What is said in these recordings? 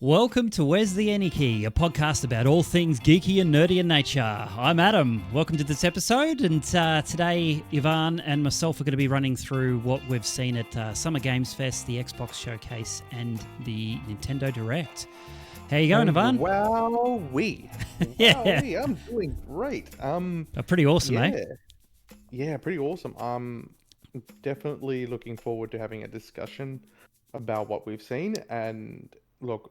Welcome to Where's the Any Key, a podcast about all things geeky and nerdy in nature. I'm Adam. Welcome to this episode, and today Ivan and myself are going to be running through what we've seen at Summer Games Fest, the Xbox Showcase, and the Nintendo Direct. How you going, Ivan? Wowee. Yeah. I'm doing great. Pretty awesome, yeah. eh? Yeah, pretty awesome. Definitely looking forward to having a discussion about what we've seen, and look,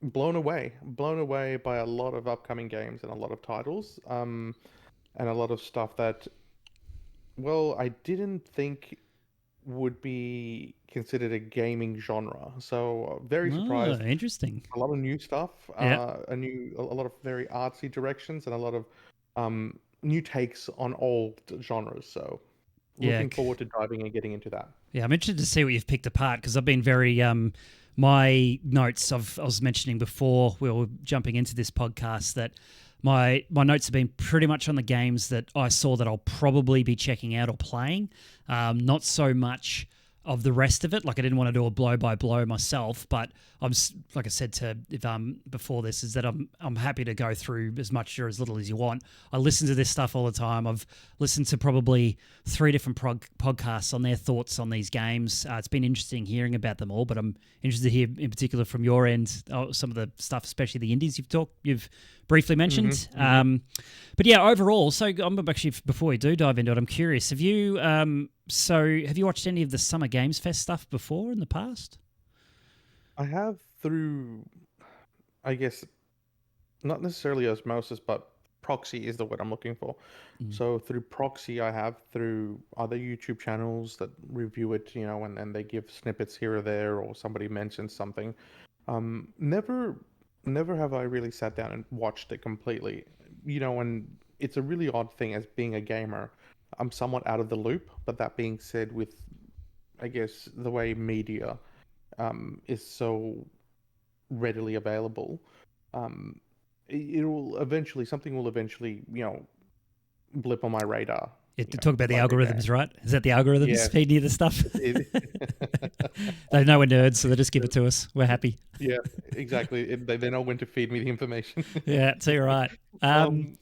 blown away by a lot of upcoming games and a lot of titles, and a lot of stuff that, well, I didn't think would be considered a gaming genre. So very surprised. Interesting. A lot of new stuff, Yeah. a lot of very artsy directions, and a lot of new takes on old genres. So looking forward to diving and getting into that. Yeah, I'm interested to see what you've picked apart, because I've been very my notes. I was mentioning before we were jumping into this podcast that my notes have been pretty much on the games that I saw that I'll probably be checking out or playing. Not so much of the rest of it. Like, I didn't want to do a blow by blow myself, but like I said to before this, is that I'm happy to go through as much or as little as you want. I listen to this stuff all the time. I've listened to probably 3 different podcasts on their thoughts on these games. It's been interesting hearing about them all, but I'm interested to hear in particular from your end some of the stuff, especially the indies you've briefly mentioned. Mm-hmm. But yeah, overall, so I'm actually, before we do dive into it, I'm curious, have you watched any of the Summer Games Fest stuff before in the past? I have, through, I guess, not necessarily osmosis, but proxy is the word I'm looking for. So through proxy, I have, through other YouTube channels that review it, and they give snippets here or there, or somebody mentions something. Never have I really sat down and watched it completely. And it's a really odd thing as being a gamer. I'm somewhat out of the loop, but that being said, with, I guess, the way media is so readily available, something will eventually, blip on my radar. Yeah, to talk about the algorithms, right? Is that the algorithms feeding you the stuff? They know we're nerds, so they just give it to us. We're happy. Yeah, exactly. They know when to feed me the information. Yeah, so you're right. Because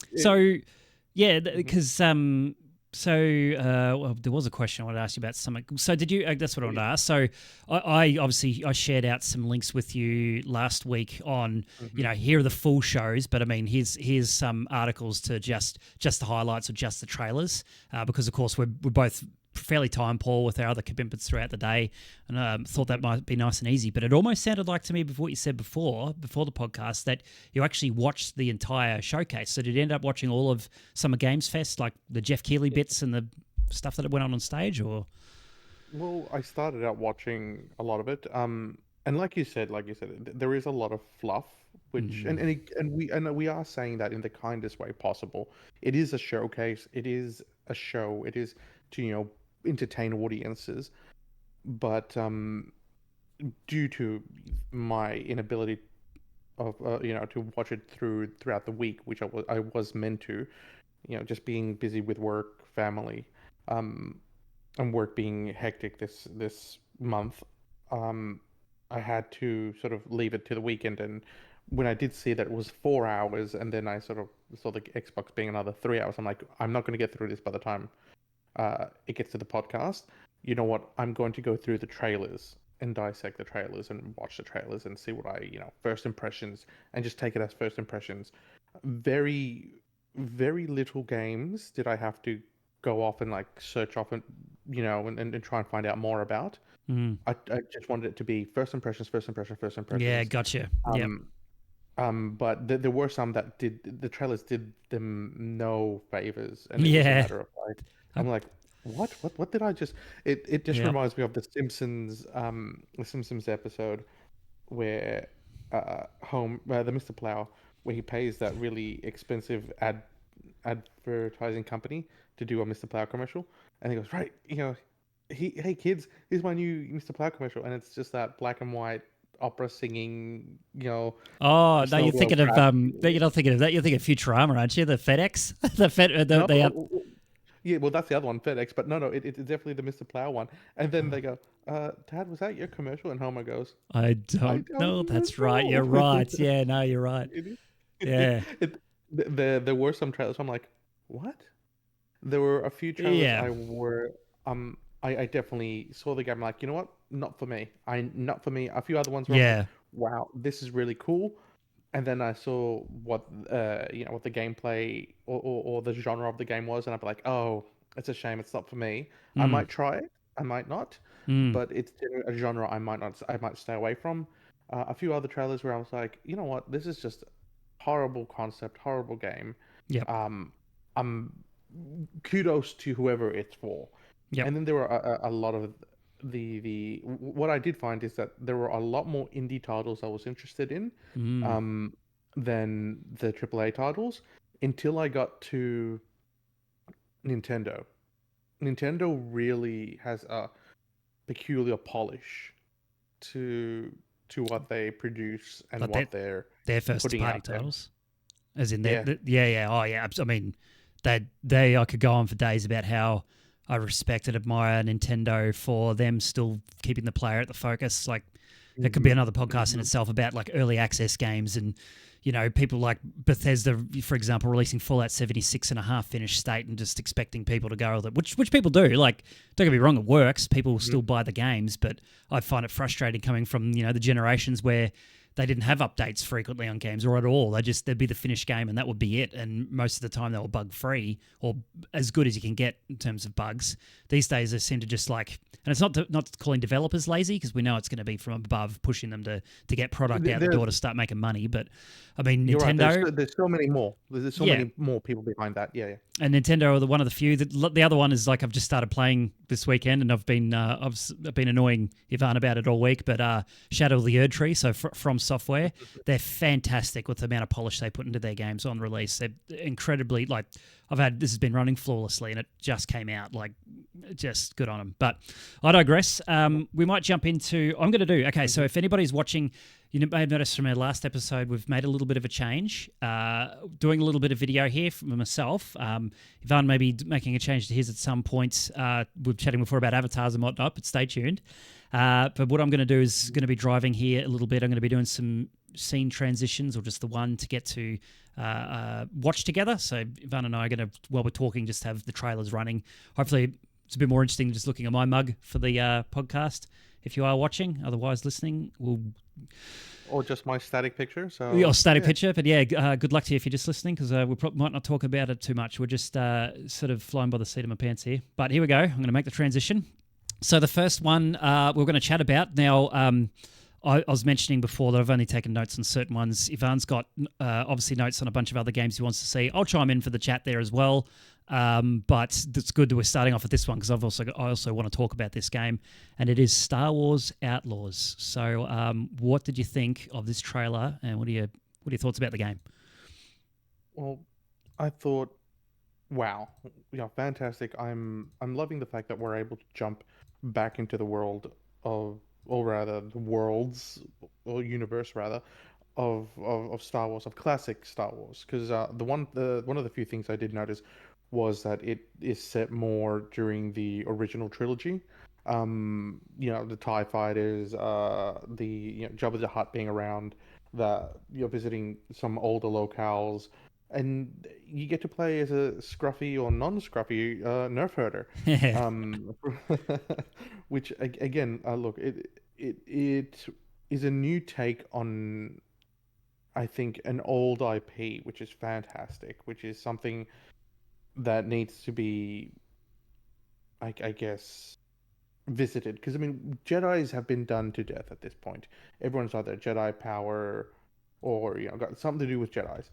well, there was a question I wanted to ask you about something. So did you? That's what I wanted to ask. So I obviously shared out some links with you last week on, here are the full shows, but I mean, here's some articles to just the highlights or just the trailers, because of course we're both fairly time poor with our other commitments throughout the day, and thought that might be nice and easy. But it almost sounded like to me, before what you said before the podcast, that you actually watched the entire showcase. So did you end up watching all of Summer Games Fest, like the Jeff Keighley bits and the stuff that went on stage, or? Well, I started out watching a lot of it, and like you said, there is a lot of fluff, which and we are saying that in the kindest way possible. It is a showcase. It is a show. It is to entertain audiences, but due to my inability of to watch it throughout the week, which I was meant to, just being busy with work, family, and work being hectic this month, I had to sort of leave it to the weekend. And when I did see that it was 4 hours, and then I sort of saw the Xbox being another 3 hours, I'm like, I'm not going to get through this by the time it gets to the podcast. You know what? I'm going to go through the trailers and dissect the trailers and watch the trailers and see what first impressions, and just take it as first impressions. Very, very little games did I have to go off and search off and and try and find out more about. I just wanted it to be first impressions. Yeah, gotcha. But there were some that the trailers did them no favors, and it was a matter of I'm like, what did I just? It just reminds me of the Simpsons episode where the Mr. Plow, where he pays that really expensive advertising company to do a Mr. Plow commercial, and he goes, right, hey kids, here's my new Mr. Plow commercial, and it's just that black and white opera singing, Oh, no, you're thinking of you're not thinking of that. You're thinking of Futurama, aren't you? The FedEx, Yeah, well, that's the other one, FedEx. But no, it's definitely the Mr. Plow one. And then they go, Dad, was that your commercial? And Homer goes, I I don't know. don't That's right. You're know. right. Yeah, no, you're right. It is. Yeah. There were some trailers. I'm like, what? There were a few trailers Yeah. I definitely saw the game like, you know what? Not for me. Not for me. A few other ones where I'm like, Yeah. wow, this is really cool. And then I saw what what the gameplay or the genre of the game was, and I'd be like, oh, it's a shame it's not for me. I Mm, might try it, I might not, mm. but it's generally a genre I might stay away from. A few other trailers where I was like, you know what, this is just horrible concept, horrible game. Yep. Um, I'm kudos to whoever it's for. Yep. And then there were a lot of what I did find is that there were a lot more indie titles I was interested in, Mm. um, than the AAA titles until I got to Nintendo. Nintendo really has a peculiar polish to what they produce and Like what they're their first putting party out there. titles. As in, Yeah. yeah, yeah, oh yeah. I mean, I could go on for days about how I respect and admire Nintendo for them still keeping the player at the focus. Like, it could be Hmm. another podcast in Hmm. itself about like early access games and people like Bethesda, for example, releasing Fallout 76 and a half finished state and just expecting people to go with it, which people do. Like, don't get me wrong, it works. People still buy the games, but I find it frustrating coming from the generations where they didn't have updates frequently on games or at all. There'd be the finished game and that would be it. And most of the time they were bug free or as good as you can get in terms of bugs. These days they seem to just like, and it's not calling developers lazy because we know it's going to be from above pushing them to get product out the door to start making money. But I mean, You're right. Nintendo, There's so many more. There's so yeah, many more people behind that. Yeah, yeah. and Nintendo are one of the few. The other one is like I've just started playing this weekend, and I've been annoying Ivan about it all week. But Shadow of the Erd Tree, so from Software, they're fantastic with the amount of polish they put into their games on release. They're incredibly like this has been running flawlessly, and it just came out like just good on them. But I digress. We might jump into. I'm going to do okay. So if anybody's watching. You may have noticed from our last episode, we've made a little bit of a change, doing a little bit of video here from myself. Ivan may be making a change to his at some point. We're chatting before about avatars and whatnot, but stay tuned. But what I'm going to do is going to be driving here a little bit. I'm going to be doing some scene transitions or just the one to get to watch together. So Ivan and I are going to, while we're talking, just have the trailers running. Hopefully it's a bit more interesting just looking at my mug for the podcast. If you are watching, otherwise listening, we'll... Or just my static picture. So Or static picture, but yeah, good luck to you if you're just listening because we might not talk about it too much. We're just sort of flying by the seat of my pants here. But here we go. I'm going to make the transition. So the first one we're going to chat about now. I was mentioning before that I've only taken notes on certain ones. Ivan's got obviously notes on a bunch of other games he wants to see. I'll chime in for the chat there as well. But it's good that we're starting off with this one because I also want to talk about this game, and it is Star Wars Outlaws. So, what did you think of this trailer, and what are your thoughts about the game? Well, I thought, wow, fantastic. I'm loving the fact that we're able to jump back into the world of, or rather, the worlds or universe rather of Star Wars, of classic Star Wars. Because one of the few things I did notice was that it is set more during the original trilogy. The TIE fighters, the Jabba the Hutt being around, that you're visiting some older locales, and you get to play as a scruffy or non-scruffy nerf herder, um, which again, look, it is a new take on, I think, an old IP, which is fantastic, which is something that needs to be, I guess, visited. Because I mean, Jedi's have been done to death at this point. Everyone's either Jedi power or got something to do with Jedi's.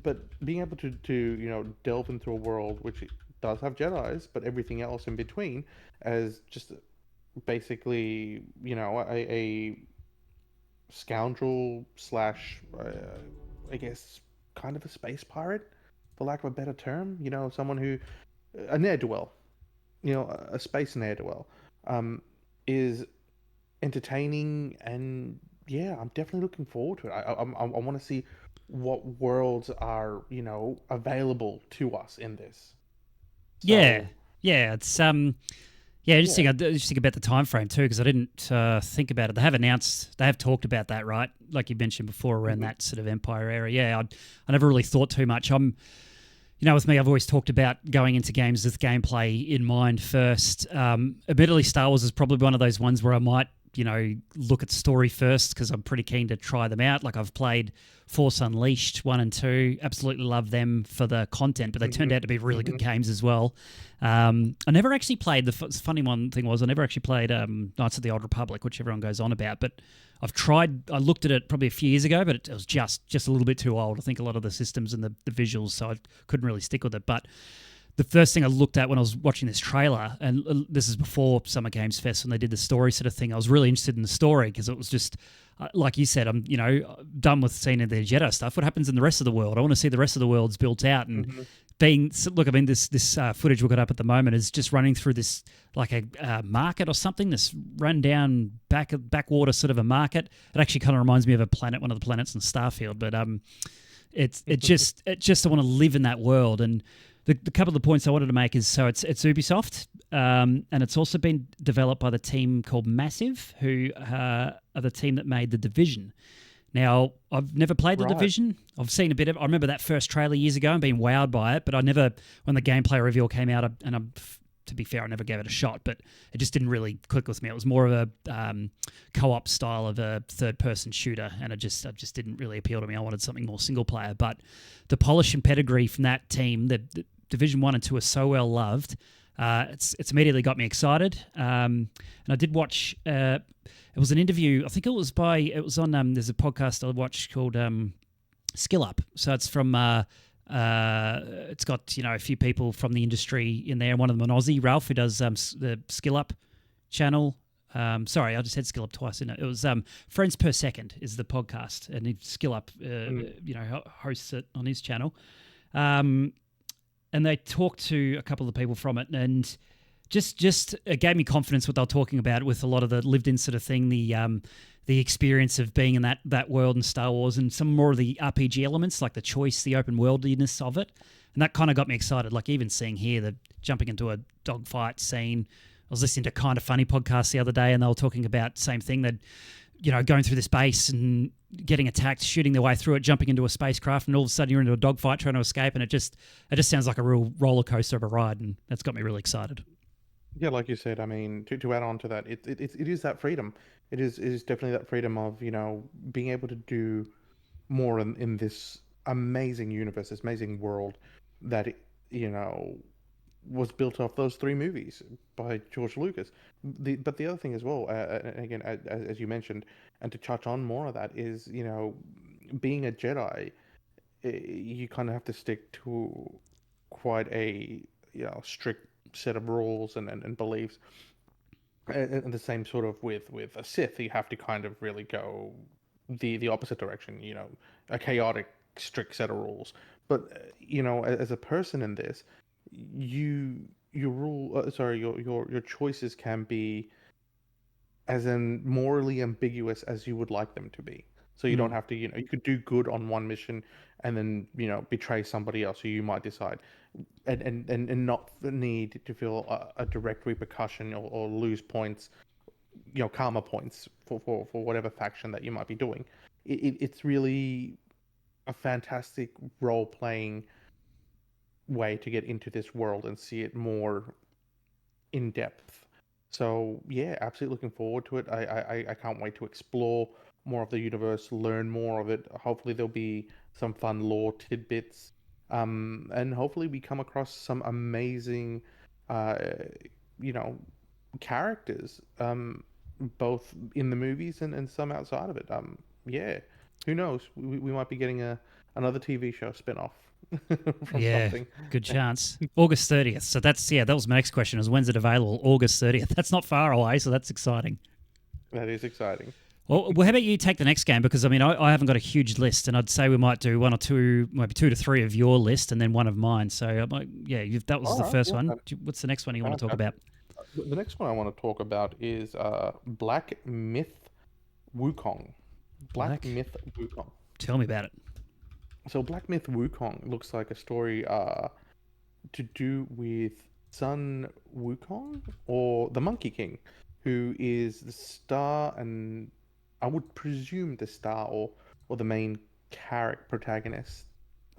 But being able to delve into a world which does have Jedi's, but everything else in between as just basically a scoundrel slash I guess kind of a space pirate, for lack of a better term. Someone who a ne'er do well, a space ne'er do well, is entertaining, and yeah, I'm definitely looking forward to it. I want to see what worlds are available to us in this. Yeah, So yeah, it's yeah, yeah. interesting about the time frame too, because I didn't think about it. They have talked about that, right? Like you mentioned before, around Hmm. that sort of Empire era. Yeah, I never really thought too much. With me, I've always talked about going into games with gameplay in mind first. Admittedly, Star Wars is probably one of those ones where I might, look at story first because I'm pretty keen to try them out. Like I've played Force Unleashed 1 and 2, absolutely love them for the content, but they turned Hmm. out to be really good Hmm. games as well. I never actually played, funny one thing was, I never actually played Knights of the Old Republic, which everyone goes on about, but I looked at it probably a few years ago, but it was just a little bit too old. I think a lot of the systems and the visuals, so I couldn't really stick with it. But the first thing I looked at when I was watching this trailer, and this is before Summer Games Fest when they did the story sort of thing, I was really interested in the story because it was just, like you said, I'm done with seeing the Jedi stuff. What happens in the rest of the world? I want to see the rest of the worlds built out and Hmm. look. I mean, this footage we've got up at the moment is just running through this like a market or something. This rundown backwater sort of a market. It actually kind of reminds me of one of the planets in Starfield, but it just I want to live in that world. And the couple of the points I wanted to make is, so it's Ubisoft, and it's also been developed by the team called Massive, who are the team that made The Division. Now, I've never played The Right. Division. I've seen a bit of. I remember that first trailer years ago and being wowed by it, but I never, when the gameplay reveal came out, to be fair, I never gave it a shot. But it just didn't really click with me. It was more of a co-op style of a third-person shooter, and it just didn't really appeal to me. I wanted something more single-player. But the polish and pedigree from that team, the Division 1 and 2 are so well loved. It's immediately got me excited. And I did watch. It was an interview. I think it was on. There's a podcast I watched called Skill Up. So it's from. It's got a few people from the industry in there. One of them an Aussie, Ralph, who does the Skill Up channel. Sorry, I just said Skill Up twice. Didn't I? It was Friends Per Second is the podcast, and Skill Up, Mm. hosts it on his channel. And they talked to a couple of the people from it, and just it gave me confidence what they were talking about with a lot of the lived in sort of thing, the experience of being in that world in Star Wars, and some more of the RPG elements like the choice, the open worldiness of it, and that kind of got me excited. Like even seeing here the jumping into a dogfight scene. I was listening to Kind of Funny podcast the other day, and they were talking about the same thing, that going through this base and getting attacked, shooting their way through it, jumping into a spacecraft, and all of a sudden you're into a dogfight trying to escape, and it just sounds like a real roller coaster of a ride, and that's got me really excited. Yeah, like you said, I mean, to add on to that, it is that freedom. It is definitely that freedom of, being able to do more in this amazing universe, this amazing world that you know was built off those three movies by George Lucas. But the other thing as well, and again, as you mentioned, and to touch on more of that is, being a Jedi, you kind of have to stick to quite a strict set of rules and beliefs. And the same sort of with a Sith, you have to kind of really go the opposite direction. A chaotic, strict set of rules. But as a person in this, your rule, sorry, your choices can be as in morally ambiguous as you would like them to be. So you don't Mm. have to, you could do good on one mission and then, betray somebody else who you might decide, and not need to feel a direct repercussion or lose points, karma points for whatever faction that you might be doing. It's really a fantastic role playing way to get into this world and see it more in depth. So yeah, absolutely looking forward to it. I can't wait to explore more of the universe, learn more of it. Hopefully there'll be some fun lore tidbits, and hopefully we come across some amazing, uh, you know, characters, both in the movies and some outside of it. Yeah, who knows? We might be getting another TV show spin-off from Yeah, something. good chance. August 30th. So that was my next question, is when's it available? August 30th. That's not far away, so that's exciting. That is exciting. Well, how about you take the next game? Because I mean, I haven't got a huge list, and I'd say we might do one or two, maybe two to three of your list, and then one of mine. So yeah, that was All the right, first yeah, one. What's the next one you want to talk about? fantastic. The next one I want to talk about is Black Myth Wukong. Black Black. Myth Wukong. Tell me about it. So Black Myth Wukong looks like a story to do with Sun Wukong or the Monkey King, who is the star and I would presume the star or the main character protagonist.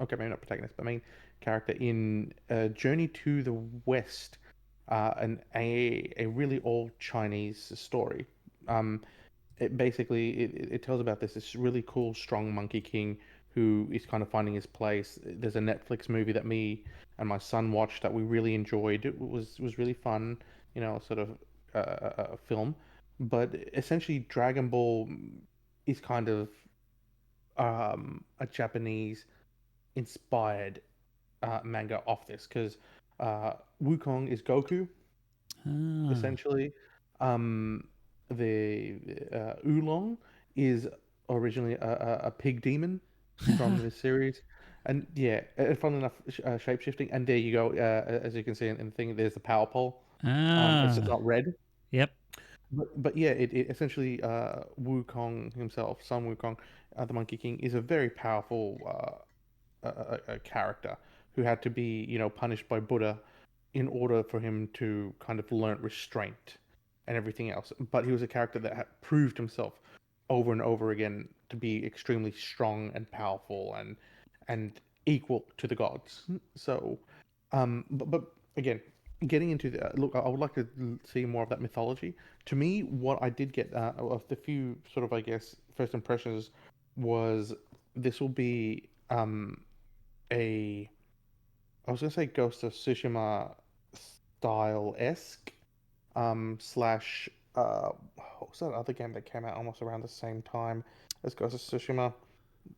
Okay, maybe not protagonist, but main character in Journey to the West, and a really old Chinese story. Um, it tells about this really cool, strong Monkey King who is kind of finding his place. There's a Netflix movie that me and my son watched that we really enjoyed. It was really fun, sort of film. But essentially, Dragon Ball is kind of a Japanese inspired manga off this because Wukong is Goku Ah. essentially. Um, the Oolong is originally a pig demon from the series, and yeah, funnily enough, shape shifting. And there you go. As you can see in the thing, there's the power pole. It's just Ah. not red. Yep. But yeah, it essentially Wukong himself, Sun Wukong, the Monkey King, is a very powerful a character who had to be, punished by Buddha in order for him to kind of learn restraint and everything else. But he was a character that had proved himself over and over again to be extremely strong and powerful and equal to the gods. So, but again, getting into the look, I would like to see more of that mythology. To me, what I did get of the few sort of, I guess, first impressions was this will be a I was gonna say Ghost of Tsushima style esque slash what was that other game that came out almost around the same time as Ghost of Tsushima?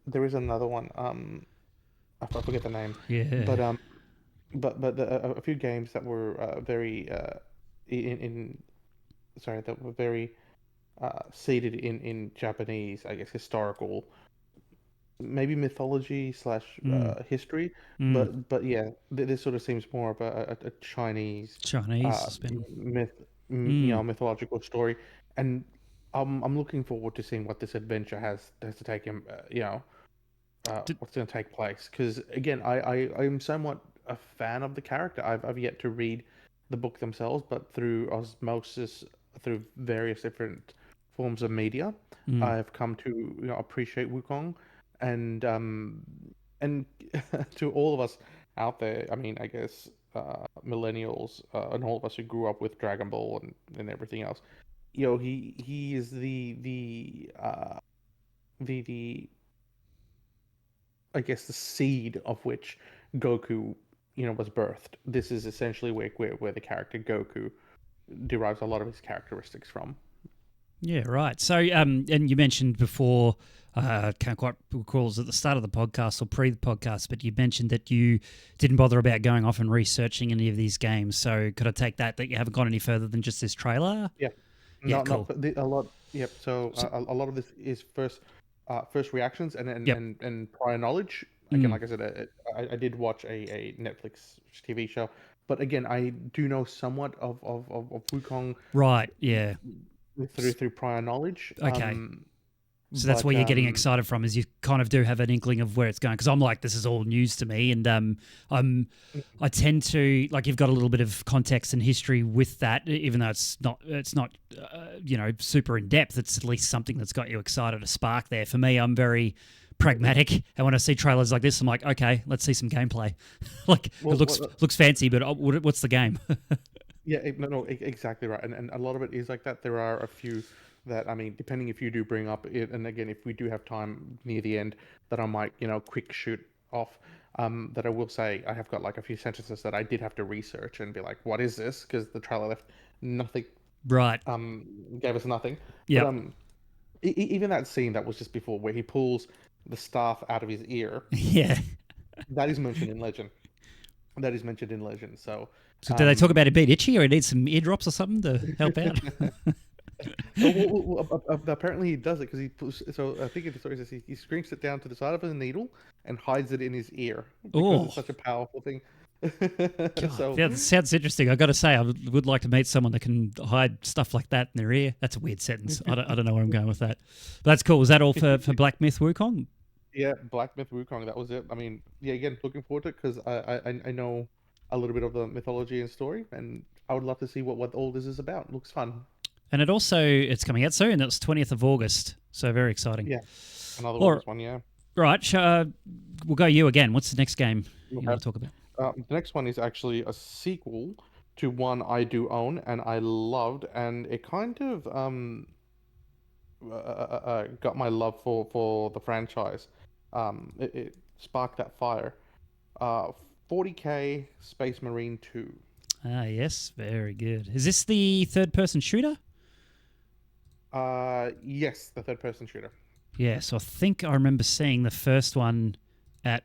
There is another one. I forget the name, Yeah. but a few games that were very in sorry that were very seated in Japanese, I guess, historical maybe mythology slash Mm. history, Mm. but yeah, this sort of seems more of a Chinese Chinese spin. Mm. mythological story, and I'm looking forward to seeing what this adventure has to take him, D- what's going to take place. Because again, I'm somewhat a fan of the character. I've yet to read the book themselves, but through osmosis, through various different forms of media, mm. I've come to appreciate Wukong, and and to all of us out there, I mean, I guess millennials and all of us who grew up with Dragon Ball and everything else, he is the I guess the seed of which Goku, was birthed. This is essentially where the character Goku derives a lot of his characteristics from. Yeah, right. So, and you mentioned before, can't quite recall, it was at the start of the podcast or pre the podcast, but you mentioned that you didn't bother about going off and researching any of these games. So, could I take that you haven't gone any further than just this trailer? Yeah, Yeah, not cool. a lot. Yep. So So, a lot of this is first reactions yep. and prior knowledge. Again, Mm. like I said, I did watch a Netflix TV show, but again, I do know somewhat of Wukong Right. Yeah. through prior knowledge. Okay. So that's where But you're getting excited from, is you kind of do have an inkling of where it's going. Because I'm like, this is all news to me, and I tend to like you've got a little bit of context and history with that, even though it's not super in depth. It's at least something that's got you excited, a spark there. For me, I'm very pragmatic, and when I see trailers like this, I'm like, okay, let's see some gameplay. Like it well, looks fancy, but what's the game? yeah, no, exactly right, and a lot of it is like that. There are a few that I mean, depending if you do bring up it, and again, if we do have time near the end, that I might quick shoot off. That I will say I have got like a few sentences that I did have to research and be like, what is this? Because the trailer left nothing, Right. gave us nothing. But Yep. even that scene that was just before where he pulls the staff out of his ear, Yeah. that is mentioned in legend. That is mentioned in legend. So. So do they talk about it Um, being itchy, or he needs some eardrops or something to help out? Apparently he does it because he puts. So I think in the story says he scrapes it down to the side of a needle and hides it in his ear because it's Oh, such a powerful thing. God, So yeah, that sounds interesting. I got to say, I would like to meet someone that can hide stuff like that in their ear. That's a weird sentence. I don't know where I'm going with that. But that's cool. Was that all for Black Myth Wukong? yeah, Black Myth Wukong, that was it. I mean, yeah, again, looking forward to it because I know a little bit of the mythology and story. And I would love to see what all this is about. It looks fun. And it's coming out soon. That's 20th of August. So very exciting. Yeah, another Or, one. Yeah. right. We'll go you again. What's the next game you Okay. want to talk about? The next one is actually a sequel to one I do own and I loved, and it kind of got my love for the franchise. It sparked that fire. 40K Space Marine 2. Ah, yes, very good. Is this the third-person shooter? Yes, the third-person shooter. Yeah, so I think I remember seeing the first one at,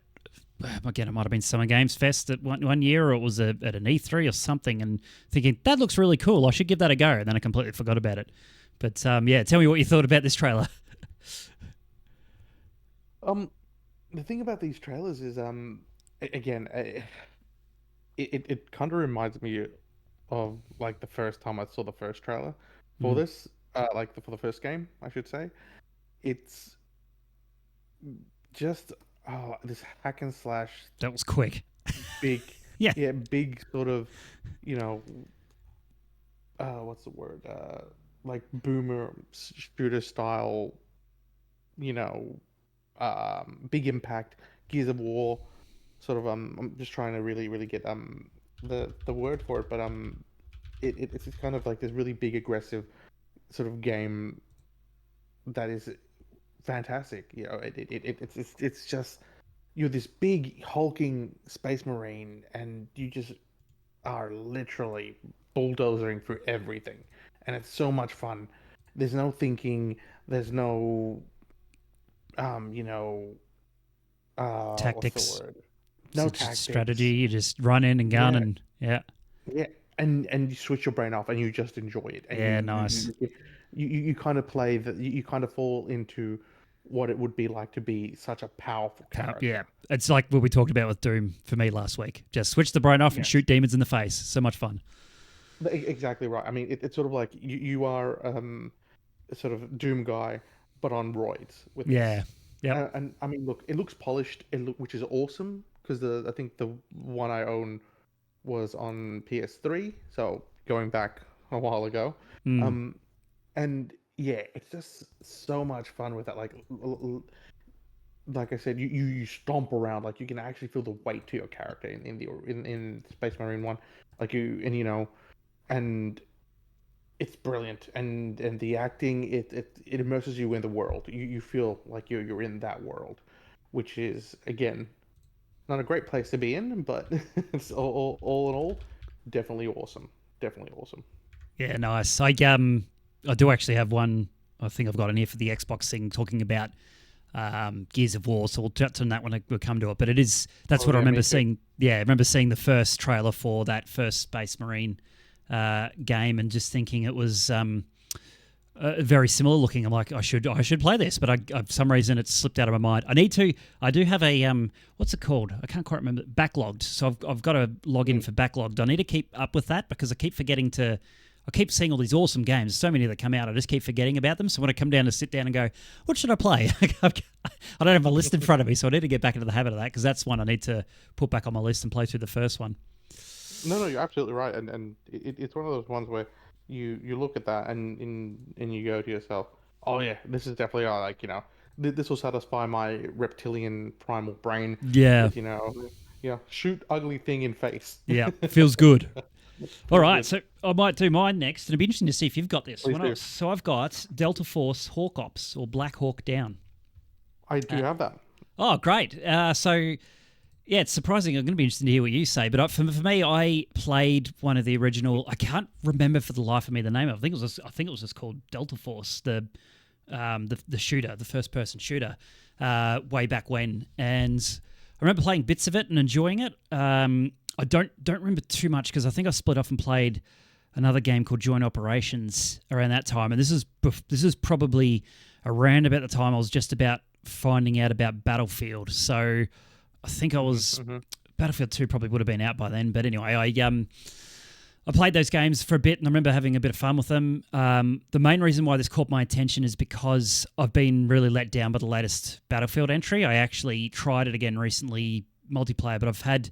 again, it might have been Summer Games Fest at one year, or it was at an E3 or something, and thinking, that looks really cool, I should give that a go, and then I completely forgot about it. But yeah, tell me what you thought about this trailer. The thing about these trailers is, again, it kind of reminds me of like the first time I saw the first trailer for this, for the first game, I should say. It's just this hack and slash. That was quick. Big, yeah, big sort of, what's the word? Like boomer shooter style, big impact, Gears of War, sort of. I'm just trying to really get the word for it, but it's kind of like this really big aggressive sort of game that is fantastic. It's just you're this big hulking space marine, and you just are literally bulldozing through everything, and it's so much fun. There's no thinking. There's no, tactics. What's the word? No it's tactics. Strategy. You just run in and gun, and yeah, and you switch your brain off, and you just enjoy it. And nice. You kind of play that. You kind of fall into what it would be like to be such a powerful character. Yeah, it's like what we talked about with Doom for me last week. Just switch the brain off and shoot demons in the face. So much fun. Exactly right. I mean, it's sort of like you are a sort of Doom guy, but on roids. With yeah, yeah. And I mean, look, it looks polished. Which is awesome, because I think the one I own was on PS3, so going back a while ago. And yeah, it's just so much fun with that. Like I said, you stomp around, like you can actually feel the weight to your character in Space Marine 1, and it's brilliant. And the acting, it immerses you in the world. You feel like you're in that world, which is, again, not a great place to be in, but it's all in all, definitely awesome. Yeah, nice. I do actually have one. I think I've got in here for the Xbox thing, talking about Gears of War. So we'll touch on that when we come to it. But that's what I remember seeing. Yeah, I remember seeing the first trailer for that first Space Marine game, and just thinking it was very similar looking. I'm like, I should play this, but for some reason it's slipped out of my mind. I do have a what's it called? I can't quite remember. Backlogged. So I've got to log in for Backlogged. I need to keep up with that, because I keep forgetting to. I keep seeing all these awesome games, so many that come out, I just keep forgetting about them. So when I come down to sit down and go, what should I play? I don't have my list in front of me, so I need to get back into the habit of that, because that's one I need to put back on my list and play through the first one. No, you're absolutely right, and it's one of those ones where you look at that and you go to yourself, oh yeah, this is definitely this will satisfy my reptilian primal brain. Yeah, shoot ugly thing in face. Yeah, feels good. All right, so I might do mine next. It'd be interesting to see if you've got this. So I've got Delta Force Hawk Ops, or Black Hawk Down. I do have that. Oh, great. So, yeah, it's surprising. I'm going to be interested to hear what you say. But for me, I played one of the original. I can't remember for the life of me the name of it. I think it was just called Delta Force, the shooter, the first-person shooter, way back when. And I remember playing bits of it and enjoying it. I don't remember too much, because I think I split off and played another game called Joint Operations around that time, and this is probably around about the time I was just about finding out about Battlefield. So I think I was Battlefield 2 probably would have been out by then. But anyway, I played those games for a bit, and I remember having a bit of fun with them. The main reason why this caught my attention is because I've been really let down by the latest Battlefield entry. I actually tried it again recently, multiplayer, but I've had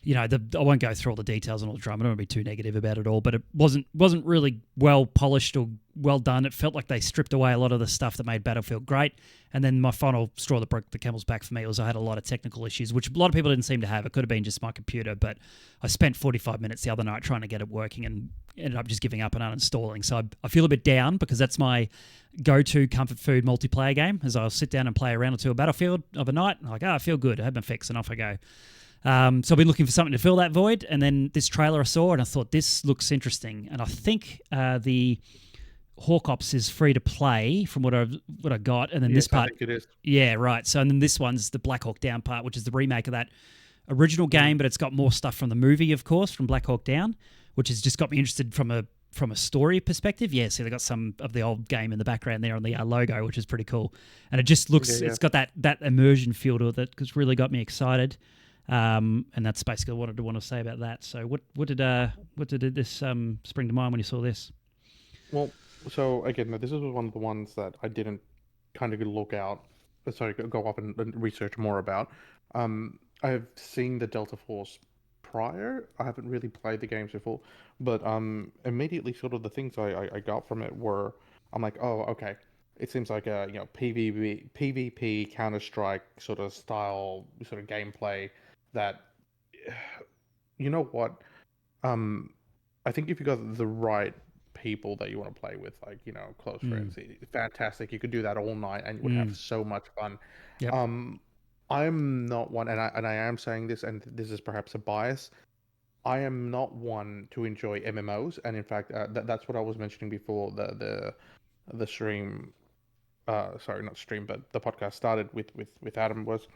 I won't go through all the details on all the drama. I don't want to be too negative about it all, but it wasn't really well polished or well done. It felt like they stripped away a lot of the stuff that made Battlefield great. And then my final straw that broke the camel's back for me was I had a lot of technical issues, which a lot of people didn't seem to have. It could have been just my computer, but I spent 45 minutes the other night trying to get it working and ended up just giving up and uninstalling. So I feel a bit down because that's my go-to comfort food multiplayer game, as I'll sit down and play a round or two of Battlefield of a night. I'm like, I feel good. I have my fix, and off I go. So I've been looking for something to fill that void, and then this trailer I saw, and I thought, this looks interesting. And I think the Hawk Ops is free to play from what I got, and then this part, I think it is. Yeah, right. So and then this one's the Black Hawk Down part, which is the remake of that original game, but it's got more stuff from the movie, of course, from Black Hawk Down, which has just got me interested from a story perspective. Yeah, so they got some of the old game in the background there on the logo, which is pretty cool, and it just looks, it's got that immersion feel to it that's really got me excited. And that's basically what I want to say about that. So what did this spring to mind when you saw this? Well, so again, this is one of the ones that I didn't kind of go off and research more about. I've seen the Delta Force prior. I haven't really played the games before, but immediately sort of the things I got from it were, I'm like, oh, okay. It seems like a PvP Counter-Strike sort of style, sort of gameplay that, you know what, I think if you got the right people that you want to play with, like, close friends, fantastic. You could do that all night and you would have so much fun. Yep. I'm not one, and I am saying this, and this is perhaps a bias. I am not one to enjoy MMOs, and in fact, that's what I was mentioning before the stream. Sorry, not stream, but the podcast started with Adam. Was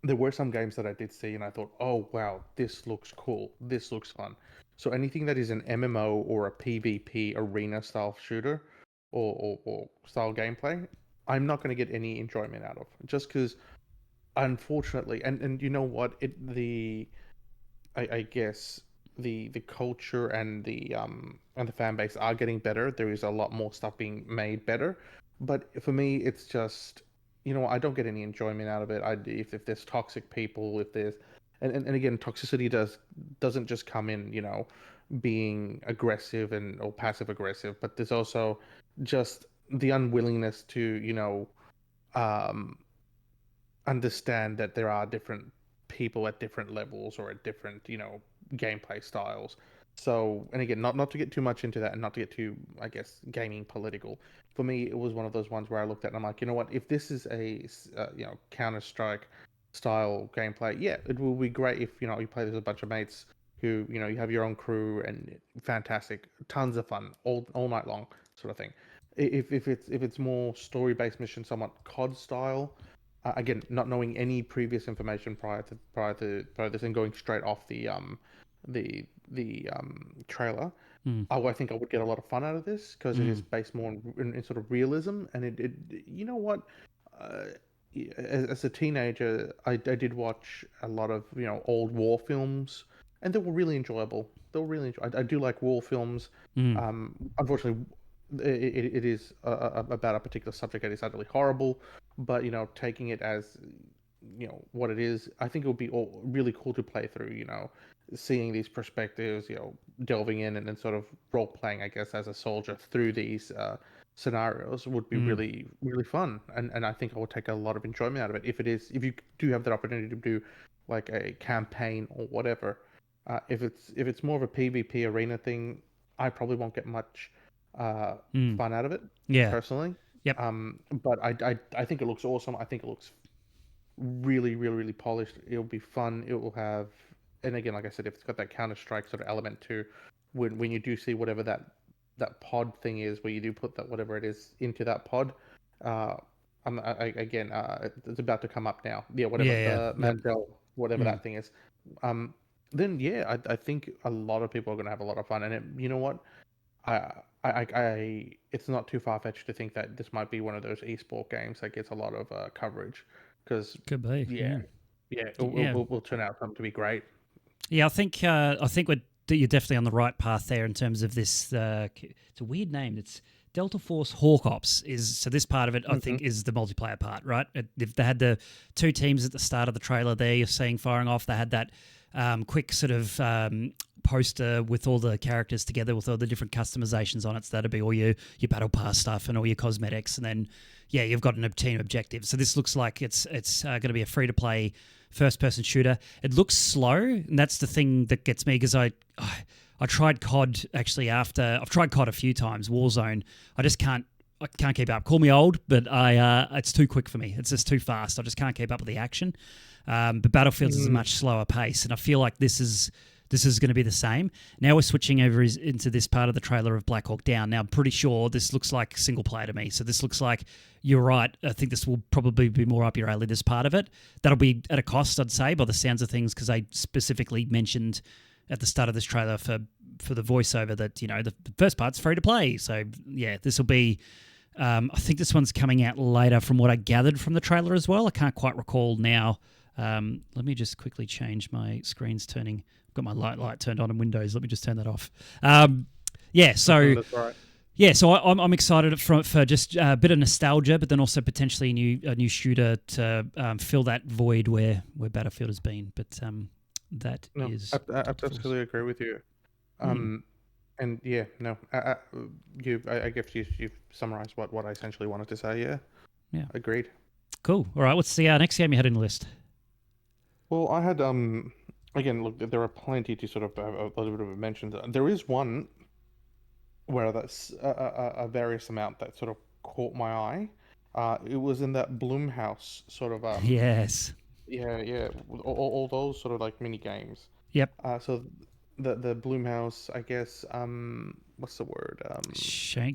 there were some games that I did see and I thought, oh wow, this looks cool, this looks fun. So anything that is an MMO or a PvP arena style shooter or style gameplay, I'm not going to get any enjoyment out of, just because, unfortunately, and you know what, I guess the culture and the fan base are getting better. There is a lot more stuff being made better, but for me, it's just, I don't get any enjoyment out of it. If there's toxic people, if there's, and again, toxicity doesn't just come in, being aggressive or passive aggressive, but there's also just the unwillingness to, understand that there are different people at different levels or at different, gameplay styles. So, and again, not to get too much into that and not to get too, I guess, gaming political. For me, it was one of those ones where I looked at it and I'm like, you know what? If this is a Counter-Strike style gameplay, yeah, it will be great if you play this with a bunch of mates who you have your own crew and fantastic, tons of fun all night long, sort of thing. If it's more story-based mission, somewhat COD style. Again, not knowing any previous information prior to this and going straight off the trailer, I think I would get a lot of fun out of this because it is based more in sort of realism, and it you know what, as a teenager, I did watch a lot of old war films, and they were really enjoyable. I do like war films. Unfortunately, it is about a particular subject that is utterly horrible, but taking it as what it is, I think it would be really cool to play through, seeing these perspectives, delving in and then sort of role playing, I guess, as a soldier through these scenarios would be really, really fun. And I think I would take a lot of enjoyment out of it if you do have that opportunity to do like a campaign or whatever. If it's more of a PvP arena thing, I probably won't get much fun out of it, personally. Yep. But I think it looks awesome. I think it looks really, really, really polished. It'll be fun. It will have, and again, like I said, if it's got that Counter-Strike sort of element to when you do see whatever that pod thing is, where you do put that whatever it is into that pod. It's about to come up now. Yeah, whatever the Mandel, whatever that thing is. Then yeah, I think a lot of people are going to have a lot of fun, and you know what, it's not too far-fetched to think that this might be one of those esport games that gets a lot of coverage, because could be, it will turn out something to be great. Yeah, I think you're definitely on the right path there in terms of this. It's a weird name. It's Delta Force Hawk Ops. So this part of it, I think, is the multiplayer part, right? If they had the two teams at the start of the trailer there, you're seeing firing off. They had that quick sort of poster with all the characters together with all the different customizations on it. So that'll be all your battle pass stuff and all your cosmetics, and then you've got an team objective. So this looks like it's going to be a free to play first person shooter. It looks slow, and that's the thing that gets me, because I tried COD actually after I've tried COD a few times, Warzone. I can't keep up. Call me old, but it's too quick for me. It's just too fast. I just can't keep up with the action. But Battlefields is a much slower pace, and I feel like this is going to be the same. Now we're switching over into this part of the trailer of Black Hawk Down. Now I'm pretty sure this looks like single player to me. So this looks like, you're right, I think this will probably be more up your alley, this part of it. That'll be at a cost, I'd say, by the sounds of things, because I specifically mentioned at the start of this trailer for the voiceover that, the first part's free to play. So yeah, this will be, I think this one's coming out later from what I gathered from the trailer as well. I can't quite recall now. Let me just quickly change my screen's turning. I've got my light turned on in Windows. Let me just turn that off. So That's right. yeah, so I'm excited for just a bit of nostalgia, but then also potentially a new shooter to fill that void where Battlefield has been. But I absolutely agree with you. And yeah, no, I guess you've summarized what I essentially wanted to say. Yeah, agreed. Cool. All right, what's the next game you had in the list? Well, I had again, look, there are plenty to sort of a little bit of a mention. There is one where that's a various amount that sort of caught my eye. It was in that Bloomhouse sort of yes. Yeah, all those sort of like mini games. Yep. So the Bloomhouse, I guess, what's the word?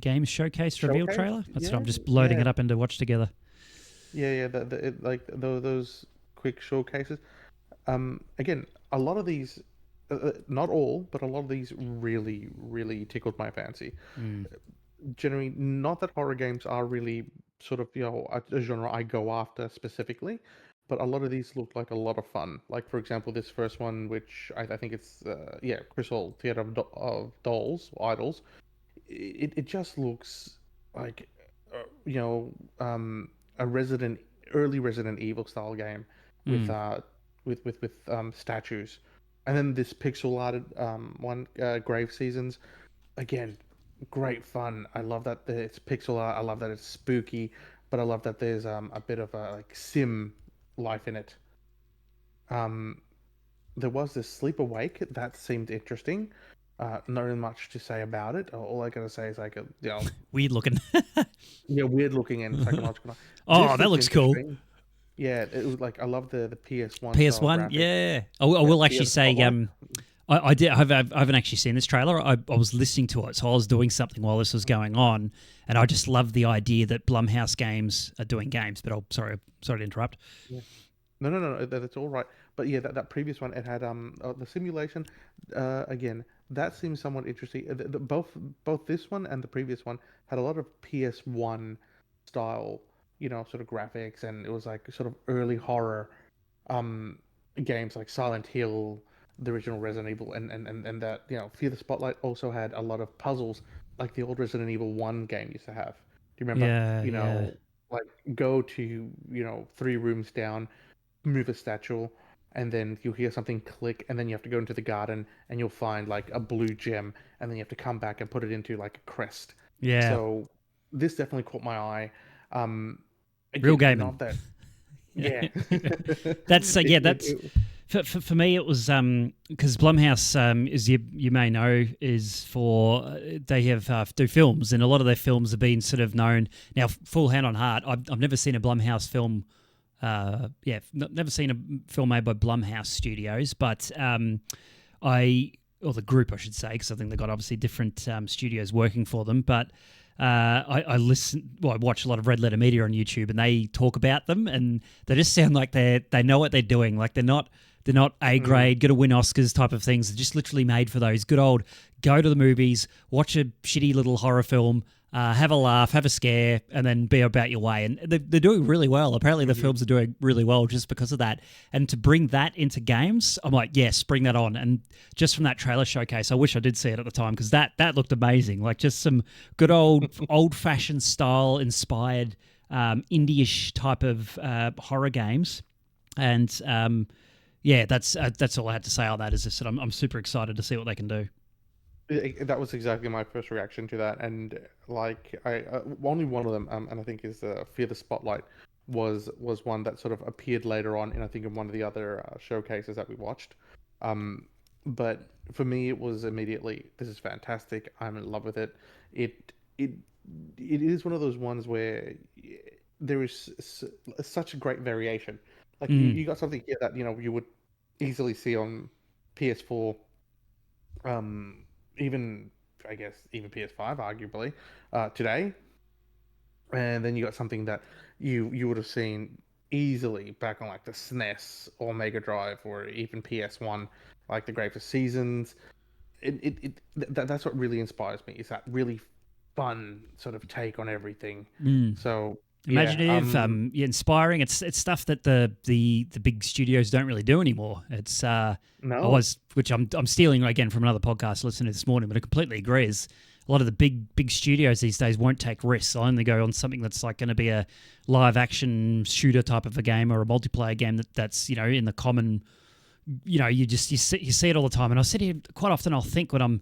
Games showcase reveal Showcase? trailer. That's what I'm just Yeah. loading it up into watch together. Yeah. Like those quick showcases. Again, a lot of these, not all, but a lot of these really, really tickled my fancy. Generally, not that horror games are really sort of a genre I go after specifically, but a lot of these look like a lot of fun. Like, for example, this first one, which I think it's Crystal Theater of Dolls, or Idols. It just looks like a early Resident Evil style game with statues, and then this pixel arted one, Grave Seasons. Again, great fun. I love that it's pixel art. I love that it's spooky, but I love that there's a bit of a like sim life in it. There was this Sleep Awake that seemed interesting. Not really much to say about it. All I gotta say is like weird looking. weird looking and psychological. Oh, that looks cool. Yeah, it was like I love the PS1. PS1, yeah. I will actually say, I haven't actually seen this trailer. I was listening to it, so I was doing something while this was going on, and I just love the idea that Blumhouse games are doing games. But sorry to interrupt. Yeah. No, that's all right. But yeah, that previous one, it had the simulation. Again, that seems somewhat interesting. Both this one and the previous one had a lot of PS1 style, sort of graphics, and it was like sort of early horror games like Silent Hill, the original Resident Evil, and that Fear the Spotlight also had a lot of puzzles like the old Resident Evil 1 game used to have. Do you remember? Yeah. Like go to 3 rooms down, move a statue, and then you'll hear something click, and then you have to go into the garden and you'll find like a blue gem, and then you have to come back and put it into like a crest. Yeah. So this definitely caught my eye. Again, real gaming. Not that. Yeah. That's for me. It was because Blumhouse, as you may know, is they have do films, and a lot of their films have been sort of known now. Full hand on heart, I've never seen a Blumhouse film. Never seen a film made by Blumhouse Studios, but or the group, I should say, because I think they've got obviously different studios working for them. But I watch a lot of Red Letter Media on YouTube, and they talk about them, and they just sound like they know what they're doing. Like they're not A grade, gonna win Oscars type of things. They're just literally made for those good old go to the movies, watch a shitty little horror film, have a laugh, have a scare, and then be about your way. And they're doing really well. Apparently the films are doing really well just because of that. And to bring that into games, I'm like, yes, bring that on. And just from that trailer showcase, I wish I did see it at the time, because that looked amazing. Like just some good old-fashioned style indie-ish type of horror games. And Yeah, that's all I had to say on that. Is just that I'm super excited to see what they can do. That was exactly my first reaction to that, and like I only one of them, and I think is Fear the Spotlight was one that sort of appeared later on, and I think in one of the other showcases that we watched. Um, but for me, it was immediately, this is fantastic. I'm in love with it. It it it is one of those ones where there is such a great variation. Like Mm. you got something here that you would easily see on PS4, um, even I guess even PS5, arguably, today. And then you got something that you would have seen easily back on like the SNES or Mega Drive or even PS1, like the Greatest Seasons. That's what really inspires me, is that really fun sort of take on everything. Mm. So yeah, Imaginative, yeah, inspiring. It's stuff that the big studios don't really do anymore. It's I no. was, which I'm stealing again from another podcast listener this morning, but I completely agree. Is a lot of the big studios these days won't take risks. They'll only go on something that's like going to be a live action shooter type of a game or a multiplayer game that's in the common. You see it all the time, and I sit here quite often. I'll think when I'm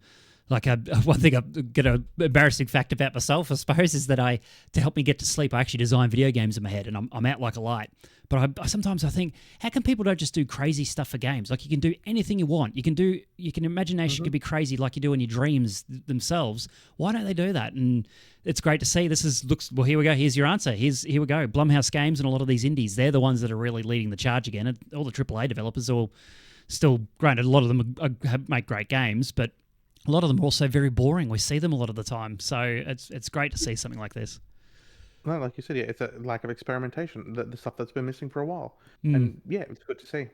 like one thing I get an embarrassing fact about myself, I suppose, is that to help me get to sleep, I actually design video games in my head, and I'm out like a light. But sometimes I think, how come people don't just do crazy stuff for games? Like you can do anything you want. Imagination Hmm. can be crazy like you do in your dreams themselves. Why don't they do that? And it's great to see. Looks well. Here we go. Here's your answer. Here we go. Blumhouse Games and a lot of these indies, they're the ones that are really leading the charge again. And all the AAA developers are all still, granted, a lot of them make great games, but a lot of them are also very boring. We see them a lot of the time, so it's great to see something like this. No, like you said, yeah, it's a lack of experimentation, the stuff that's been missing for a while. Mm, And yeah, it's good to see.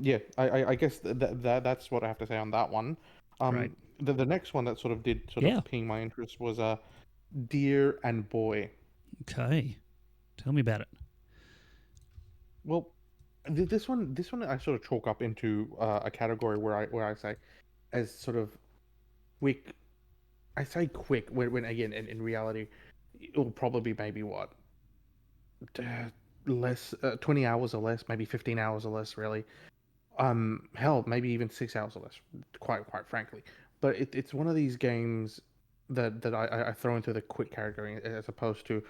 Yeah, I guess that's what I have to say on that one. great. The next one that sort of did sort Yeah. of ping my interest was Dear and Boy. Okay. Tell me about it. Well, this one I sort of chalk up into a category where I say as sort of quick. I say quick when again in reality it will probably be maybe what, less 20 hours or less, maybe 15 hours or less, really. Hell, maybe even 6 hours or less, quite frankly. But it's one of these games that I throw into the quick category, as opposed to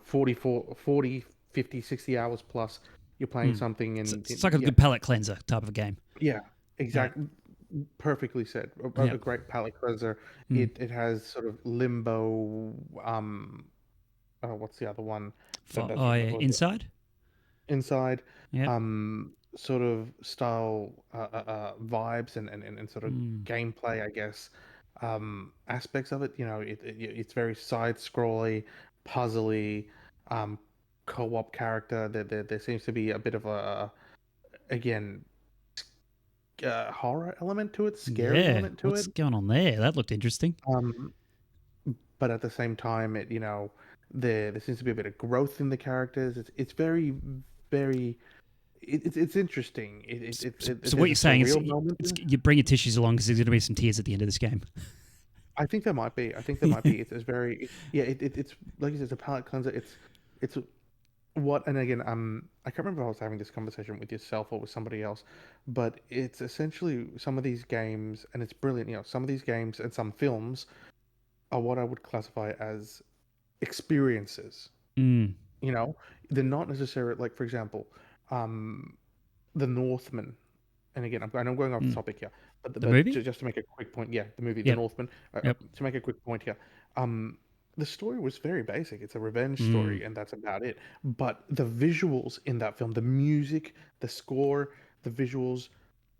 44 40 50 60 hours plus. You're playing Mm. something, and It's like a yeah, good palate cleanser type of a game. yeah, Yeah. exactly, perfectly said. Yeah. A great palate cleanser. Mm. It has sort of limbo. What's the other one Oh, that yeah. was Inside. inside, Yep. sort of style, vibes, and sort of Mm. gameplay, I guess, aspects of it. It's very side scrolly, puzzly, um, co-op character. There seems to be a bit of a, again, horror element to it, scary Yeah. element to What's it. going on there? That looked interesting. Um, but at the same time, there seems to be a bit of growth in the characters. It's very, very, it's interesting. So what There's you're a saying is surreal moment. you bring your tissues along because there's going to be some tears at the end of this game. I think there might be. I think there might be. It's very, yeah. It's like you said, it's a palate cleanser. It's what, and again, I can't remember if I was having this conversation with yourself or with somebody else, but it's essentially some of these games, and it's brilliant. Some of these games and some films are what I would classify as experiences. Mm. You know, they're not necessarily, like, for example, um, The Northman. And again, I'm going off Mm. topic here, but The movie? just to make a quick point, yeah, the movie The Yep. Northman. Yep. To make a quick point here, um, the story was very basic. It's a revenge Mm. story, and that's about it. But the visuals in that film, the music, the score, the visuals,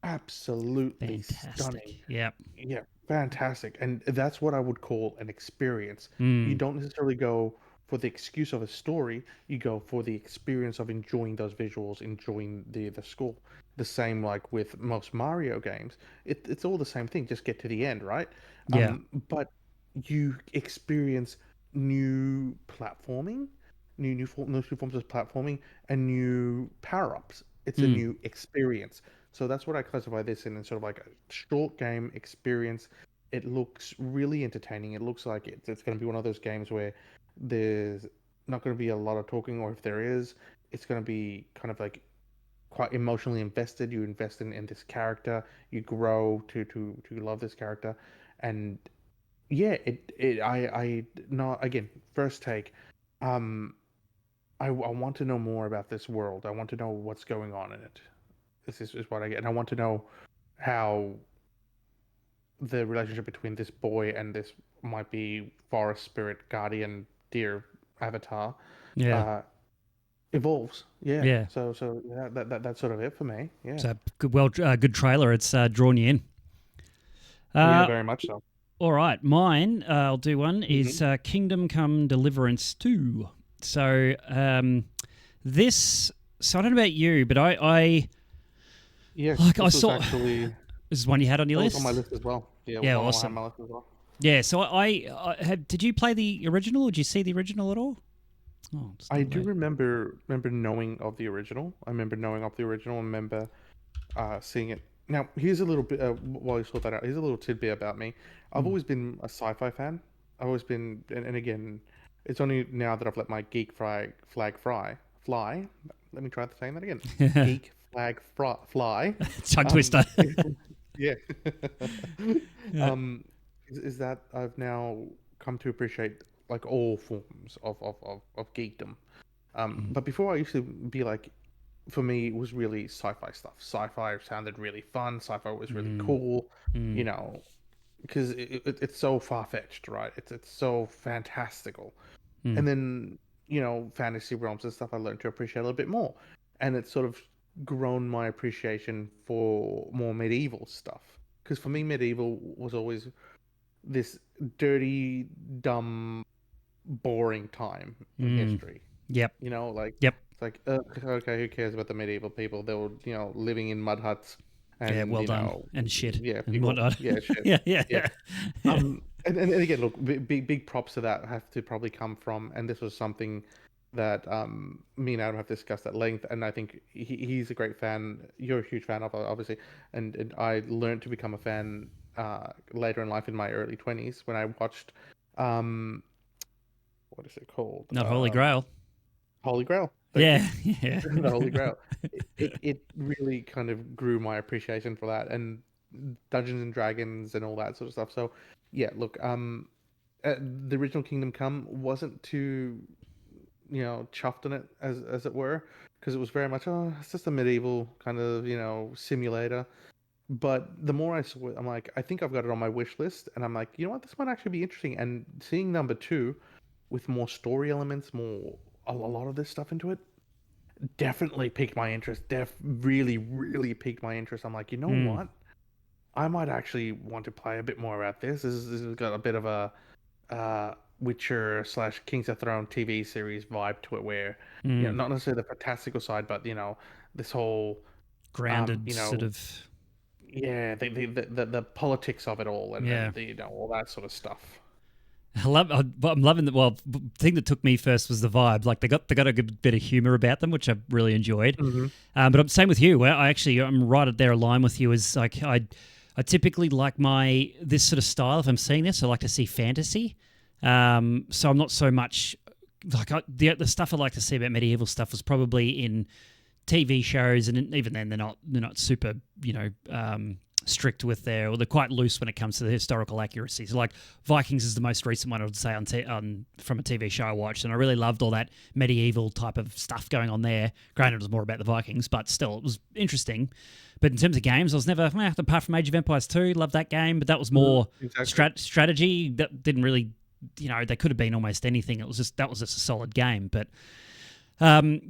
absolutely stunning. Fantastic. Yep. Yeah, fantastic. And that's what I would call an experience. You Mm. don't necessarily go for the excuse of a story, you go for the experience of enjoying those visuals, enjoying the score. The same like with most Mario games. It's all the same thing, just get to the end, right? Yeah. But you experience new platforming, new forms of platforming, and new power-ups. It's a Mm. new experience. So that's what I classify this in, sort of like a short game experience. It looks really entertaining. It looks like it's going to be one of those games where there's not going to be a lot of talking, or if there is, it's going to be kind of like quite emotionally invested. You invest in this character. You grow to love this character, and yeah, I not again first take. Um, I want to know more about this world. I want to know what's going on in it. Is what I get, and I want to know how the relationship between this boy and this might be forest spirit guardian deer avatar Yeah. uh evolves. Yeah. Yeah. So yeah, that's sort of it for me. Yeah. So good, good trailer. It's drawn you in. Yeah, Uh, very much so. all right, mine. I'll do one. Hmm. Is Kingdom Come Deliverance 2. So this. So I don't know about you, but I Yes, like I this was saw. actually This is one you had on your that was on my list. list as well. Yeah, it was Yeah, one I had on awesome. my list as well. Yeah, so I had. Did you play the original? Or did you see the original at all? Oh, it's I not do loading. remember knowing of the original. I remember knowing of the original. I remember seeing it. Now, here's a little bit while you sort that out. Here's a little tidbit about me. I've Mm. always been a sci-fi fan. I've always been, and again, it's only now that I've let my geek fly. Let me try saying that again. Geek fly. Tongue Um, twister. yeah. Yeah. um, is that I've now come to appreciate like all forms of geekdom. Mm. But before I used to be like, for me, it was really sci-fi stuff. Sci-fi sounded really fun. Sci-fi was really Mm. cool, you Mm. know, because it's so far-fetched, right? It's so fantastical. Mm. And then, fantasy realms and stuff I learned to appreciate a little bit more. And it's sort of grown my appreciation for more medieval stuff. Because for me, medieval was always this dirty, dumb, boring time in Mm. history. Yep. Like Yep. it's like okay, who cares about the medieval people? They were living in mud huts, Yeah. and Well done. And shit yeah, and people, whatnot. yeah, shit, Yeah. Yeah. yeah. Yeah. And again, look, big props to that have to probably come from, and this was something that me and Adam have discussed at length, and I think he's a great fan. You're a huge fan of, obviously, and I learned to become a fan later in life in my early 20s when I watched um what is it called? Not Holy Grail. Holy Grail. Thank you. Yeah. Yeah. The Holy Grail. It really kind of grew my appreciation for that and Dungeons and Dragons and all that sort of stuff. So yeah, look, the original Kingdom Come wasn't too chuffed on it as it were because it was very much it's just a medieval kind of simulator. But the more I saw it, I'm like, I think I've got it on my wish list, and I'm like, you know what, this might actually be interesting. And seeing number two with more story elements, more a lot of this stuff into it, definitely piqued my interest. Really, really piqued my interest. I'm like, you know Mm. what? I might actually want to play a bit more about this. This has got a bit of a Witcher slash Kings of Throne TV series vibe to it, where Mm. not necessarily the fantastical side, but this whole um, Grounded you sort know, of. yeah, the politics of it all, Yeah. and the all that sort of stuff. I'm loving the thing that took me first was the vibe. Like they got a good bit of humor about them, which I really enjoyed. Hmm. But I'm same with you. Where I'm right there aligned with you. Is like I typically like this sort of style. If I'm seeing this, I like to see fantasy. So I'm not so much like the stuff I like to see about medieval stuff was probably in TV shows, and even then they're not super strict with or they're quite loose when it comes to the historical accuracy. So like Vikings is the most recent one I would say on from a TV show I watched, and I really loved all that medieval type of stuff going on there. Granted, it was more about the Vikings, but still it was interesting. But in terms of games, I was never apart from Age of Empires 2, loved that game, but that was more Exactly. strategy. That didn't really, they could have been almost anything. That was just a solid game, but. When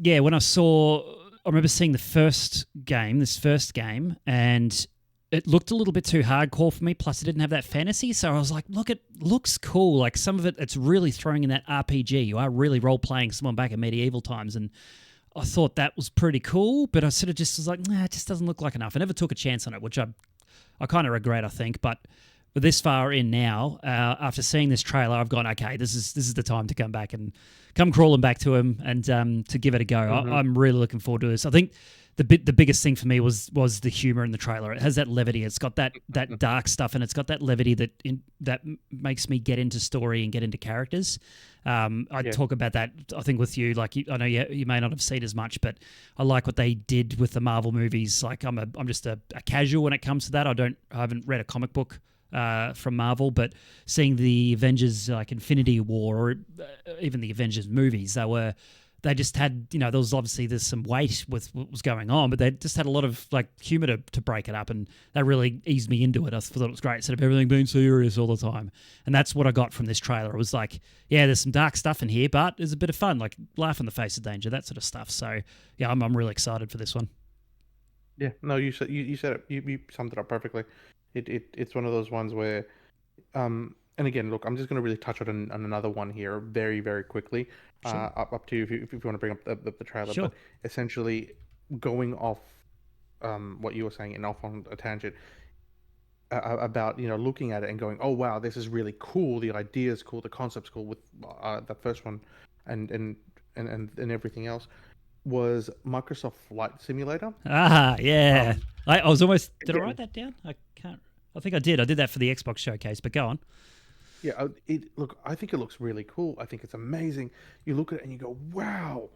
I remember seeing this first game, and it looked a little bit too hardcore for me. Plus, it didn't have that fantasy, so I was like, "Look, it looks cool. Like some of it's really throwing in that RPG. You are really role playing someone back in medieval times." And I thought that was pretty cool, but I sort of just was like, "Nah, it just doesn't look like enough." I never took a chance on it, which I kind of regret, I think. But But this far in now, after seeing this trailer, I've gone, okay, this is the time to come back and come crawling back to him and to give it a go. I'm really looking forward to this. I think the biggest thing for me was the humor in the trailer. It has that levity. It's got that dark stuff, and it's got that levity that makes me get into story and get into characters. I talk about that, I think, with you. Like, I know you may not have seen as much, but I like what they did with the Marvel movies. Like, I'm just a casual when it comes to that. I haven't read a comic book from Marvel, but seeing the Avengers, like Infinity War, or even the Avengers movies, they just had, there's some weight with what was going on, but they just had a lot of like humor to break it up, and that really eased me into it. I thought it was great, instead of everything being serious all the time. And that's what I got from this trailer. It was like, yeah, there's some dark stuff in here, but there's a bit of fun, like laugh in the face of danger, that sort of stuff. So yeah, I'm really excited for this one. Yeah, no, you said it. You summed it up perfectly. It's one of those ones where, and again, look, I'm just going to really touch on another one here very, very quickly. Sure. Up to you if you want to bring up the trailer. Sure. But essentially, going off what you were saying and off on a tangent about looking at it and going, oh wow, this is really cool. The idea's cool. The concept's cool with that first one, and everything else. Was Microsoft Flight Simulator. Yeah. I was almost... Did I write that down? I can't... I think I did. I did that for the Xbox showcase, but go on. Yeah, look, I think it looks really cool. I think it's amazing. You look at it and you go, wow,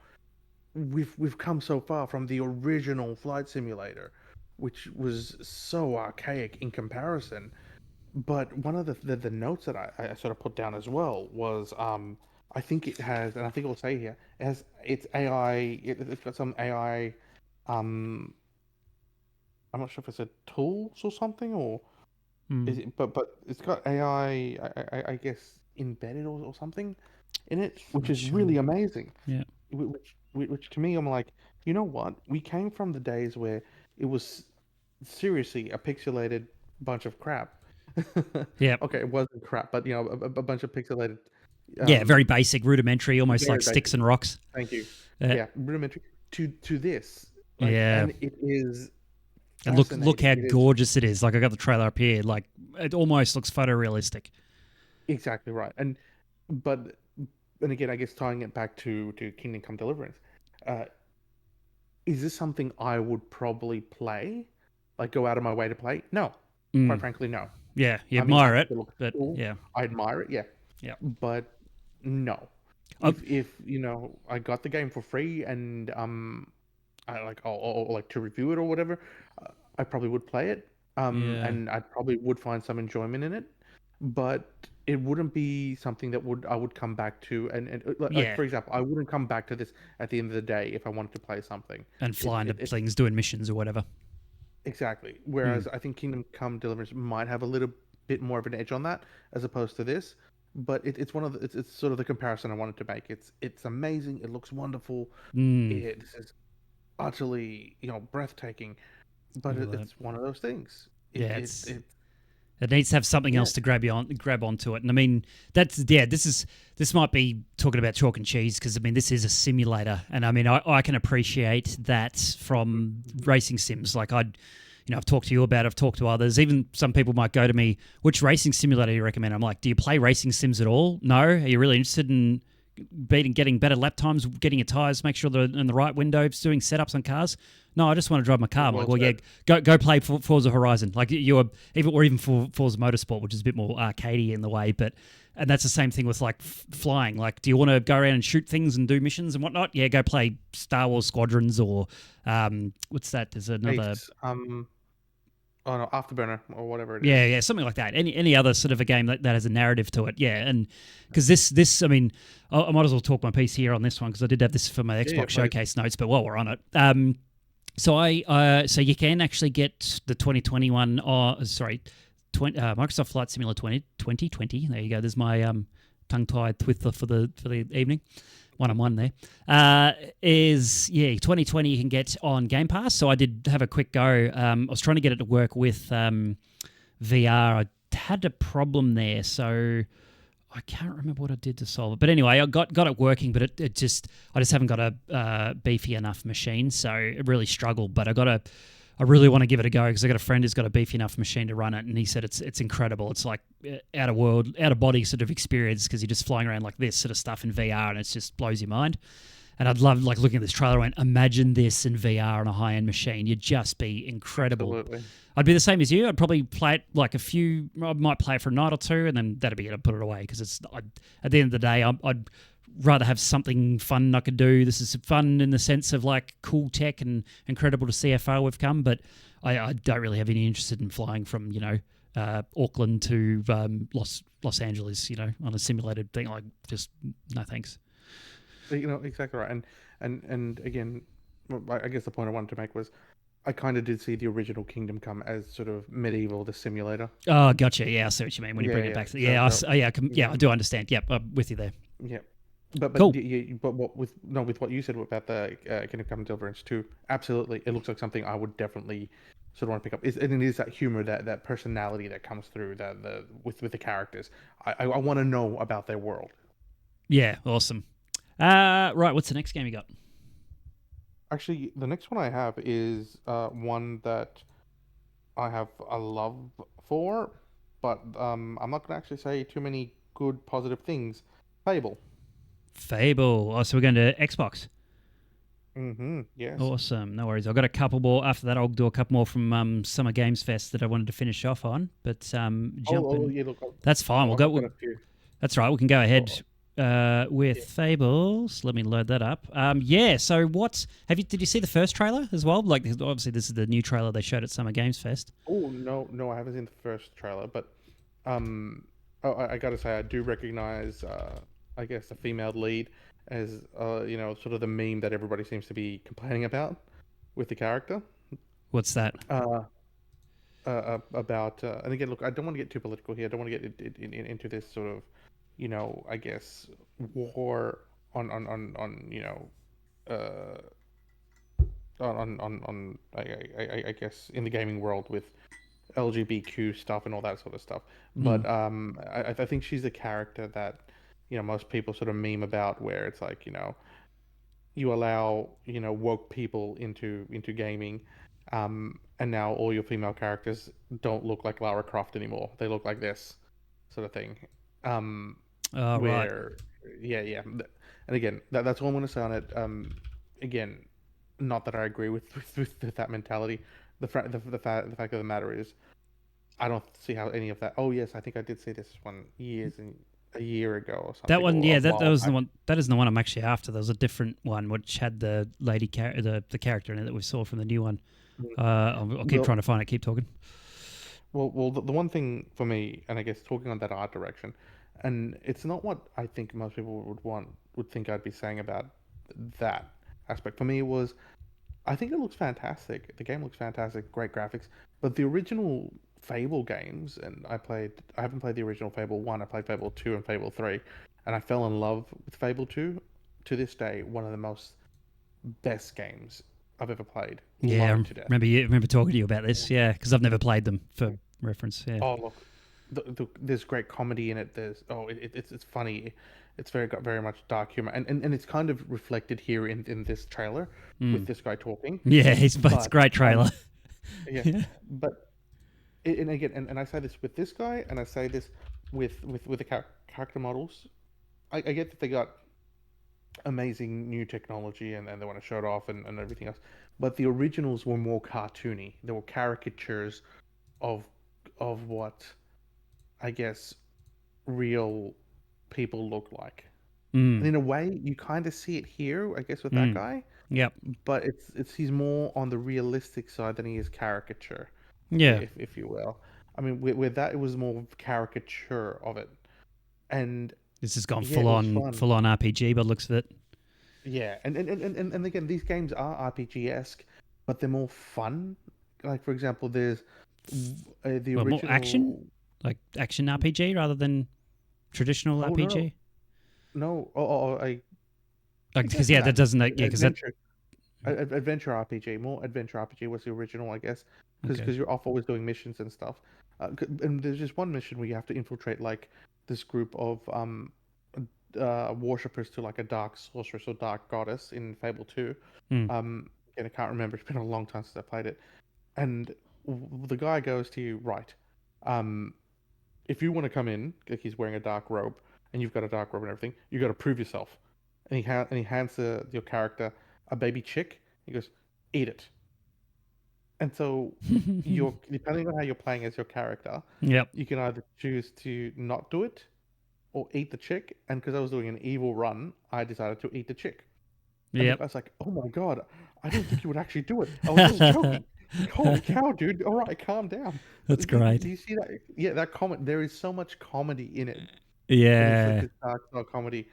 we've come so far from the original Flight Simulator, which was so archaic in comparison. But one of the notes that I sort of put down as well was... I think it has, and I think it'll say here, it's AI. It's got some AI. I'm not sure if it's a tools or something, or is it? But it's got AI. I guess embedded or something in it, which is really amazing. Yeah. Which to me, I'm like, you know what? We came from the days where it was seriously a pixelated bunch of crap. Yeah. Okay, it wasn't crap, but a bunch of pixelated. Very basic, rudimentary, almost like basic. Sticks and rocks. Thank you. Yeah, rudimentary to this. Yeah, and it is. And look how gorgeous it is. Like, I got the trailer up here. Like, it almost looks photorealistic. Exactly right. And again, I guess tying it back to Kingdom Come Deliverance, is this something I would probably play? Like, go out of my way to play? No, quite frankly, no. Yeah, you admire it, but cool. Yeah, I admire it. Yeah, yeah, but no. If I got the game for free and I like to review it or whatever, I probably would play it. And I probably would find some enjoyment in it, but it wouldn't be something that I would come back to. Like, for example, I wouldn't come back to this at the end of the day if I wanted to play something and fly into things, doing missions or whatever. Exactly. Whereas I think Kingdom Come Deliverance might have a little bit more of an edge on that as opposed to this. But it's one of it's sort of the comparison I wanted to make. It's amazing. It looks wonderful. It is utterly breathtaking. But it's one of those things. It needs to have something else to grab onto it. And I mean, this might be talking about chalk and cheese, because I mean, this is a simulator, and I mean, I can appreciate that from racing sims. Like, I've talked to you about it, I've talked to others. Even some people might go to me, which racing simulator do you recommend? I'm like, do you play racing sims at all? No? Are you really interested in getting better lap times, getting your tyres, make sure they're in the right window, doing setups on cars? No, I just want to drive my car. I'm like, well, yeah, go play Forza Horizon. Like, even for Forza Motorsport, which is a bit more arcadey in the way, and that's the same thing with like flying. Like, do you want to go around and shoot things and do missions and whatnot? Yeah, go play Star Wars Squadrons or what's that? There's another. Oh no, Afterburner or whatever it is. Yeah, something like that. Any other sort of a game that has a narrative to it. Yeah, and because this, I mean, I might as well talk my piece here on this one, because I did have this for my Xbox showcase notes. But while we're on it, so you can actually get the 2021. Microsoft Flight Simulator 2020. There you go. There's my tongue-tied Twitter for the evening. 1-on-1 there. 2020 you can get on Game Pass. So I did have a quick go. I was trying to get it to work with VR. I had a problem there, so I can't remember what I did to solve it. But anyway, I got it working, but I just haven't got a beefy enough machine, so it really struggled. But I got I really want to give it a go because I got a friend who's got a beefy enough machine to run it, and he said it's incredible. It's like out of body sort of experience because you're just flying around like this sort of stuff in VR, and it just blows your mind. And I'd love like looking at this trailer and imagine this in VR on a high end machine. You'd just be incredible. Absolutely. I'd be the same as you. I'd probably play it like I might play it for a night or two, and then that'd be it. I'd put it away because at the end of the day, I'd rather have something fun I could do. This is fun in the sense of like cool tech and incredible to see how far we've come, but I don't really have any interest in flying from, Auckland to Los Angeles, on a simulated thing. Like, just no thanks. Exactly right. And again, I guess the point I wanted to make was I kind of did see the original Kingdom Come as sort of medieval, the simulator. Oh, gotcha. Yeah, I see what you mean when you bring it back. I do understand. Yep, I'm with you there. Yeah. But cool. But with what you said about the Kingdom Come Deliverance 2, absolutely, it looks like something I would definitely sort of want to pick up. And it is that humor, that personality that comes through with the characters. I want to know about their world. Yeah, awesome. Right, what's the next game you got? Actually, the next one I have is one that I have a love for, but I'm not going to actually say too many good, positive things. Fable. Oh, so we're going to Xbox. Yes. Awesome. No worries. I've got a couple more. After that, I'll do a couple more from Summer Games Fest that I wanted to finish off on. But that's fine. We'll go. That's right. We can go ahead with Fables. Let me load that up. So did you see the first trailer as well? Like, obviously, this is the new trailer they showed at Summer Games Fest. Oh no, I haven't seen the first trailer, but I got to say I do recognize I guess the female lead as sort of the meme that everybody seems to be complaining about with the character. What's that? About and again, look, I don't want to get too political here. I don't want to get into this sort of, I guess war on I guess in the gaming world with LGBTQ stuff and all that sort of stuff. But I think she's a character that most people sort of meme about, where it's like you allow woke people into gaming, and now all your female characters don't look like Lara Croft anymore. They look like this sort of thing. Where right. Yeah. And again, that's all I'm going to say on it. Again, not that I agree with that mentality. The fact of the matter is, I don't see how any of that. Oh yes, I think I did see this one a year ago or something. That one, yeah, that was the one. That isn't the one I'm actually after. There was a different one which had the lady the character in it that we saw from the new one. I'll keep trying to find it. Keep talking. Well, the one thing for me, and I guess talking on that art direction, and it's not what I think most people would think I'd be saying about that aspect. For me, it was, I think it looks fantastic. The game looks fantastic, great graphics, but the original Fable games, and I haven't played the original Fable 1, I played Fable 2 and Fable 3, and I fell in love with Fable 2. To this day, one of the most best games I've ever played. Yeah, I remember talking to you about this, yeah, because I've never played them for reference, yeah. Oh, look, there's great comedy in it, it's funny, it's very much dark humor, and it's kind of reflected here in this trailer with this guy talking. Yeah, it's a great trailer. Yeah, but... And again, and I say this with this guy, and I say this with the character models. I get that they got amazing new technology and they want to show it off and everything else, but the originals were more cartoony. They were caricatures of what I guess real people look like. And in a way, you kind of see it here, I guess, with that guy. Yep. But he's more on the realistic side than he is caricature. Yeah, if you will. I mean, with that, it was more caricature of it, and this has gone full on RPG, but looks of it. Yeah, and again, these games are RPG-esque, but they're more fun. Like, for example, there's the original... more action, like action RPG rather than traditional RPG. No, because that doesn't because adventure RPG, more adventure RPG was the original, I guess, because you're off always doing missions and stuff. And there's just one mission where you have to infiltrate like this group of worshippers to like a dark sorceress or dark goddess in Fable 2. And I can't remember. It's been a long time since I played it. and the guy goes to you, right? Um, if you want to come in, like he's wearing a dark robe, and you've got a dark robe and everything, you got to prove yourself. And he hands your character a baby chick. He goes, eat it. And so you're depending on how you're playing as your character, Yep. you can either choose to not do it or eat the chick. And because I was doing an evil run, I decided to eat the chick. And the Yep. guy's like, "Oh my god, I didn't think you would actually do it. I was only joking." Like, holy cow, dude! All right, calm down. That's Do great. you see that? Yeah, that comment. There is so much comedy in it. It is like Yeah. this dark comedy,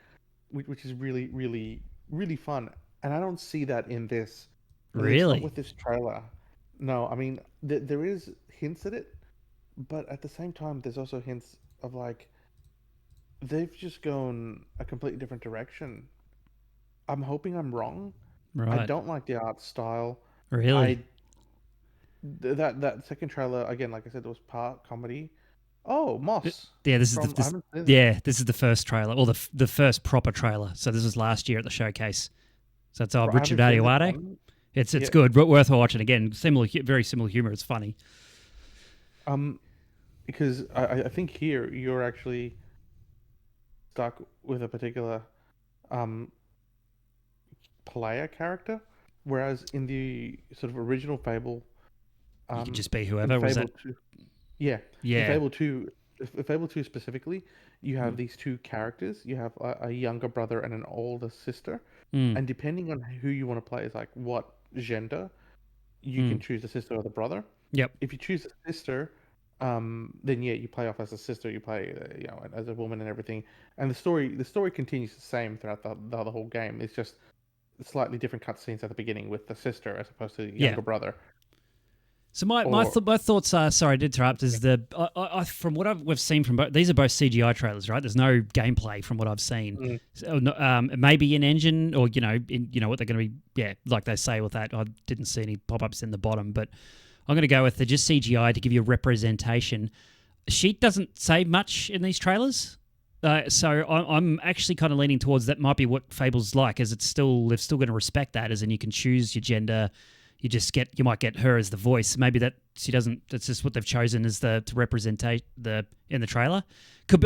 which is really, really, really fun. And I don't see that in this. At least not Really? with this trailer. No, I mean there is hints at it, but at the same time, there's also hints of like they've just gone a completely different direction. I'm hoping I'm wrong. I Right. don't like the art style. Really? I that second trailer again, like I said, it was part comedy. Oh, Moss Yeah, this is the from I haven't seen it. yeah, this is the first trailer, or the first proper trailer. So this was last year at the showcase. So it's Right, I Richard haven't seen this Ayoade. one. It's Yeah. good, but worth watching again. Very similar humor. It's funny. Um, because I think here you're actually stuck with a particular um player character, whereas in the sort of original Fable, You could um, just be in whoever. Was Fable that? 2, yeah, in Yeah. Fable 2, Fable 2 specifically, you have Mm. these two characters. You have a younger brother and an older sister, Mm. and depending on who you want to play, is like what gender, you can Mm. choose the sister or the brother. Yep. If you choose the sister, then yeah, you play off as a sister. You play, as a woman and everything. And the story continues the same throughout the whole game. It's just slightly different cutscenes at the beginning with the sister as opposed to the Yeah. younger brother. So Or my thoughts are, sorry to interrupt, is from what we've seen from both, these are both CGI trailers, right? There's no gameplay from what I've seen. mm, So, maybe in engine, or what they're going to be, yeah, like they say with that. I didn't see any pop ups in the bottom, but I'm going to go with the just CGI to give you a representation. Sheet doesn't say much in these trailers. So I'm actually kind of leaning towards that might be what Fable's like, as they're still going to respect that, as in you can choose your gender. You might get her as the voice. Maybe that she doesn't. That's just what they've chosen as to represent the in the trailer.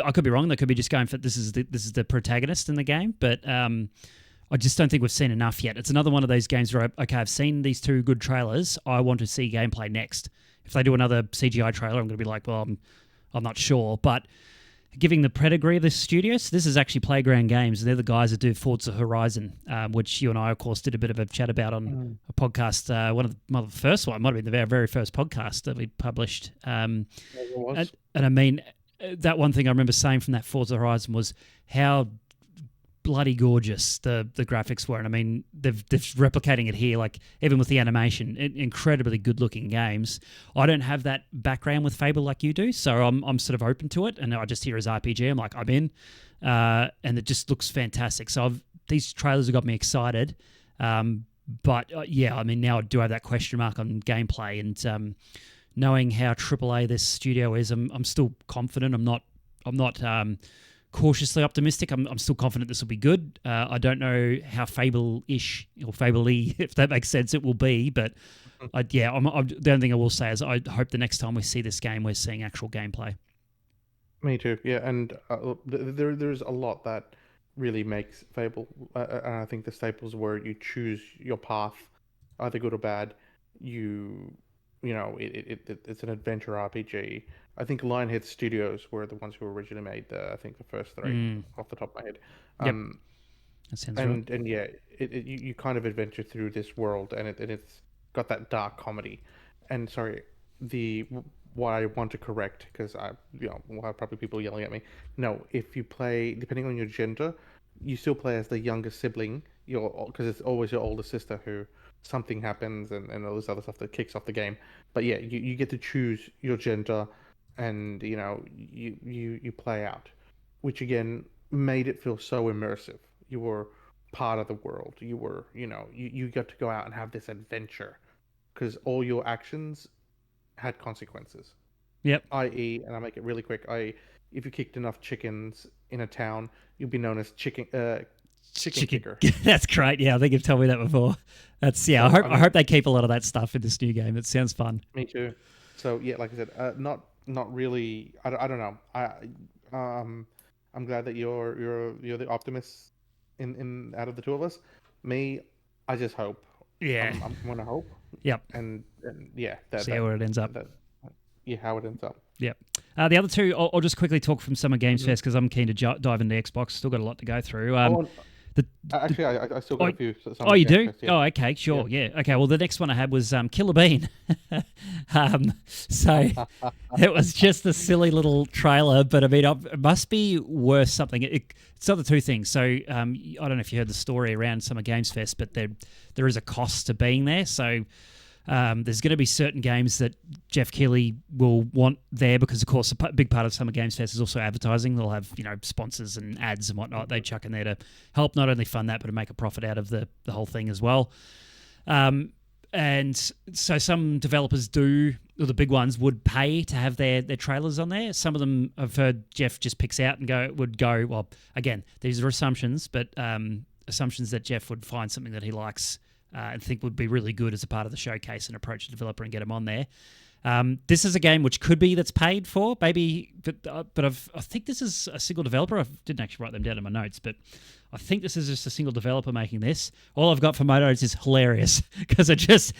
I could be wrong. They could be just going for this is the protagonist in the game, but I just don't think we've seen enough yet. It's another one of those games where I've seen these two good trailers. I want to see gameplay next. If they do another CGI trailer, I'm going to be like, well, I'm not sure, but giving the pedigree of the studios. This is actually Playground Games, and they're the guys that do Forza Horizon, which you and I, of course, did a bit of a chat about on mm, a podcast. One of the first one, might have been the very, very first podcast that we published. as it And, was. and I mean, that one thing I remember saying from that Forza Horizon was how bloody gorgeous the graphics were, and I mean they're replicating it here, like even with the animation, incredibly good looking games. I don't have that background with Fable like you do, so I'm sort of open to it, and I just hear his RPG, I'm like I'm in, and it just looks fantastic. So these trailers have got me excited, but yeah, I mean now I do have that question mark on gameplay, and knowing how AAA this studio is, I'm still confident. I'm not cautiously optimistic. I'm still confident this will be good. I don't know how Fable-ish or Fable-y, if that makes sense, it will be. But the only thing I will say is I hope the next time we see this game, we're seeing actual gameplay. Me too. Yeah, and there's a lot that really makes Fable. And I think the staples were you choose your path, either good or bad. You it's an adventure RPG. I think Lionhead Studios were the ones who originally made I think the first three Mm, off the top of my head. yep, Um, that sounds right. and yeah, you kind of adventure through this world, and it's got that dark comedy. And sorry, the what I want to correct, because we'll have probably people yelling at me. No, if you play, depending on your gender, you still play as the younger sibling. Because it's always your older sister who something happens, and all this other stuff that kicks off the game. But yeah, you get to choose your gender, and you play out, which again made it feel so immersive. You were part of the world. You were, you got to go out and have this adventure because all your actions had consequences. Yep. I.e., and I'll make it really quick. If you kicked enough chickens in a town, you'd be known as chicken. chicken kicker. That's great. Yeah, I think you've told me that before. That's yeah. So, I hope they keep a lot of that stuff in this new game. It sounds fun. me too. So yeah, like I said, not really. I don't know. Um I'm glad that you're the optimist in out of the two of us. Me, I just hope. Yeah. I'm gonna hope, Yep. and yeah, that See that where it ends up. that yeah, how it ends up. Yep. The other two, I'll just quickly talk from Summer Games Mhm. Fest because I'm keen to dive into Xbox. Still got a lot to go through. Oh, and The, actually, I still oh, got a few. oh, Some you games do? first, yeah, Oh, okay, yeah. sure, yeah. Okay, well, the next one I had was Killer Bean. So it was just a silly little trailer, but I mean, it must be worth something. It's not the two things. So I don't know if you heard the story around Summer Games Fest, but there is a cost to being there. So there's going to be certain games that Jeff Keighley will want there because, of course, a big part of Summer Games Fest is also advertising. They'll have sponsors and ads and whatnot they chuck in there to help not only fund that but to make a profit out of the whole thing as well. And so some developers do, or the big ones would pay to have their trailers on there. Some of them I've heard Jeff just picks out and would go. Well, again, these are assumptions, but assumptions that Jeff would find something that he likes and think would be really good as a part of the showcase and approach the developer and get them on there. This is a game which could be that's paid for, maybe, but I think this is a single developer. I didn't actually write them down in my notes, but I think this is just a single developer making this. All I've got for my notes is hilarious because it just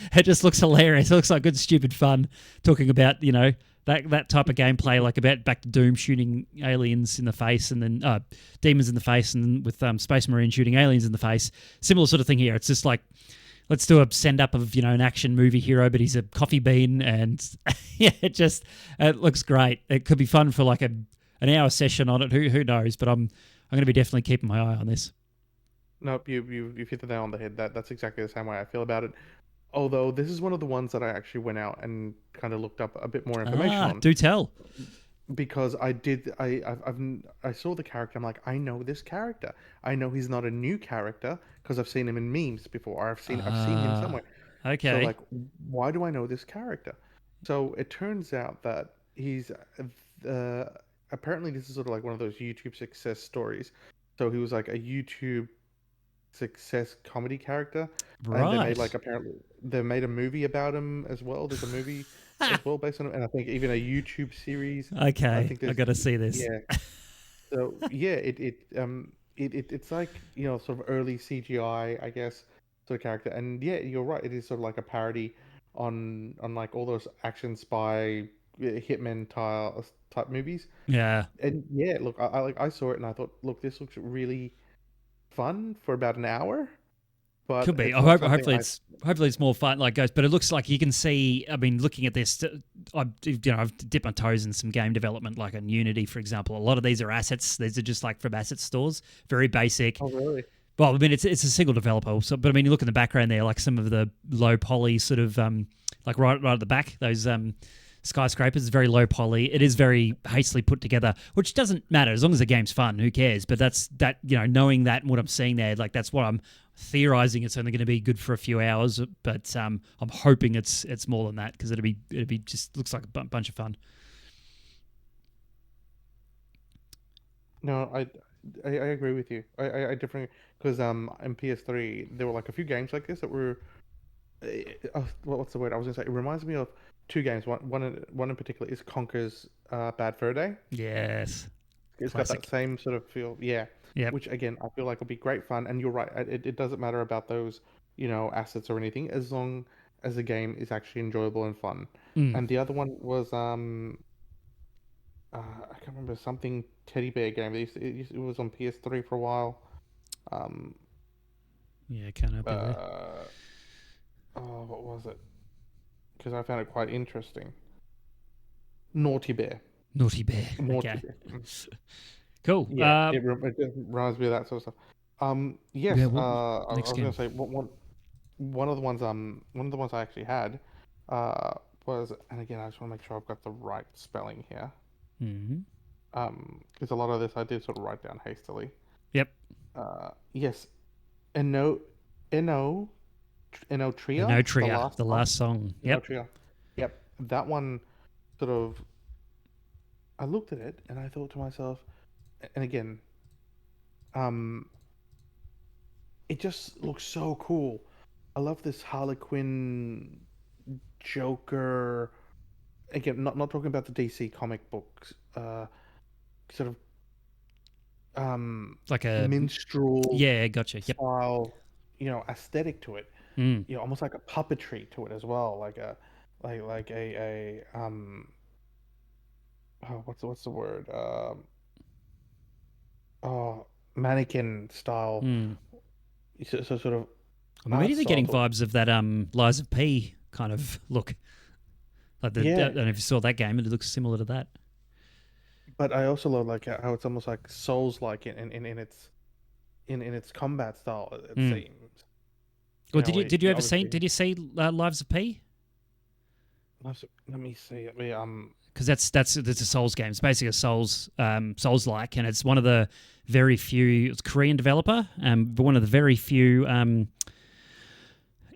looks hilarious. It looks like good stupid fun talking about that type of gameplay, like about back to Doom shooting aliens in the face and then demons in the face, and with Space Marine shooting aliens in the face. Similar sort of thing here. It's just like, let's do a send up of an action movie hero, but he's a coffee bean, and yeah, it looks great. It could be fun for like an hour session on it. Who knows? But I'm going to be definitely keeping my eye on this. Nope, you hit the nail on the head. That's exactly the same way I feel about it. Although this is one of the ones that I actually went out and kind of looked up a bit more information on. Do tell. Because I saw the character. I'm like, I know this character. I know he's not a new character because I've seen him in memes before. I've seen him somewhere. Okay. So like, why do I know this character? So it turns out that he's apparently this is sort of like one of those YouTube success stories. So he was like a YouTube success comedy character, and they made a movie about him as well. There's a movie as well based on him, and I think even a YouTube series. Okay, I think I got to see this. Yeah. So yeah, it's like sort of early CGI, I guess, sort of character, and yeah, you're right. It is sort of like a parody on like all those action spy hitman type movies. Yeah. And yeah, look, I saw it and I thought, look, this looks really fun for about an hour. But could be. it's not something Hopefully it's more fun like goes. But it looks like you can see. I mean, looking at this, I've dipped my toes in some game development, like on Unity, for example. A lot of these are assets. These are just like from asset stores, very basic. Oh really? Well, I mean, it's a single developer. So, but I mean, you look in the background there, like some of the low poly sort of like right at the back, those skyscrapers, very low poly. It is very hastily put together, which doesn't matter as long as the game's fun. Who cares? But knowing that and what I'm seeing there, like that's what I'm theorizing. It's only going to be good for a few hours, but I'm hoping it's more than that because it'll be just looks like a bunch of fun. No, I agree with you. I definitely, because in PS3 there were like a few games like this that were what's the word I was gonna say? It reminds me of two games. One in particular is Conker's Bad Fur Day. Yes, It's classic. got that same sort of feel, yeah. Yep. Which again, I feel like would be great fun. And you're right, it doesn't matter about those assets or anything as long as the game is actually enjoyable and fun. And the other one was I can't remember, something teddy bear game. It was on PS3 for a while. Yeah, can't help you there. Oh, what was it? Because I found it quite interesting. Naughty Bear. Naughty Bear. Naughty Okay. Bear. Cool. Yeah, it reminds me of that sort of stuff. Yes. Yeah, I next was game. going to say one of the ones I actually had was, and again, I just want to make sure I've got the right spelling here. Mm-hmm. Because a lot of this I did sort of write down hastily. Yep. Yes, Eno Tria. No Tria, the last song. Yep. Tria. Yep. That one sort of, I looked at it and I thought to myself, and again, it just looks so cool. I love this Harlequin Joker. Again, not talking about the DC comic books. Sort of Like a minstrel yeah, gotcha. Yep. style, aesthetic to it. Mm. Almost like a puppetry to it as well, like a oh, what's the word? Oh, mannequin style, Mm. so sort of I'm art immediately style getting to it. vibes of that Lies of P kind of look. Like I Yeah, don't know if you saw that game, it looks similar to that. but I also love like how it's almost like Souls-like in its combat style. It Mm. seems, Well, did you you ever see obviously. did you see Lives of P? Let me see. Because that's a Souls game. It's basically a Souls like, and it's one of the very few. It's a Korean developer, but one of the very few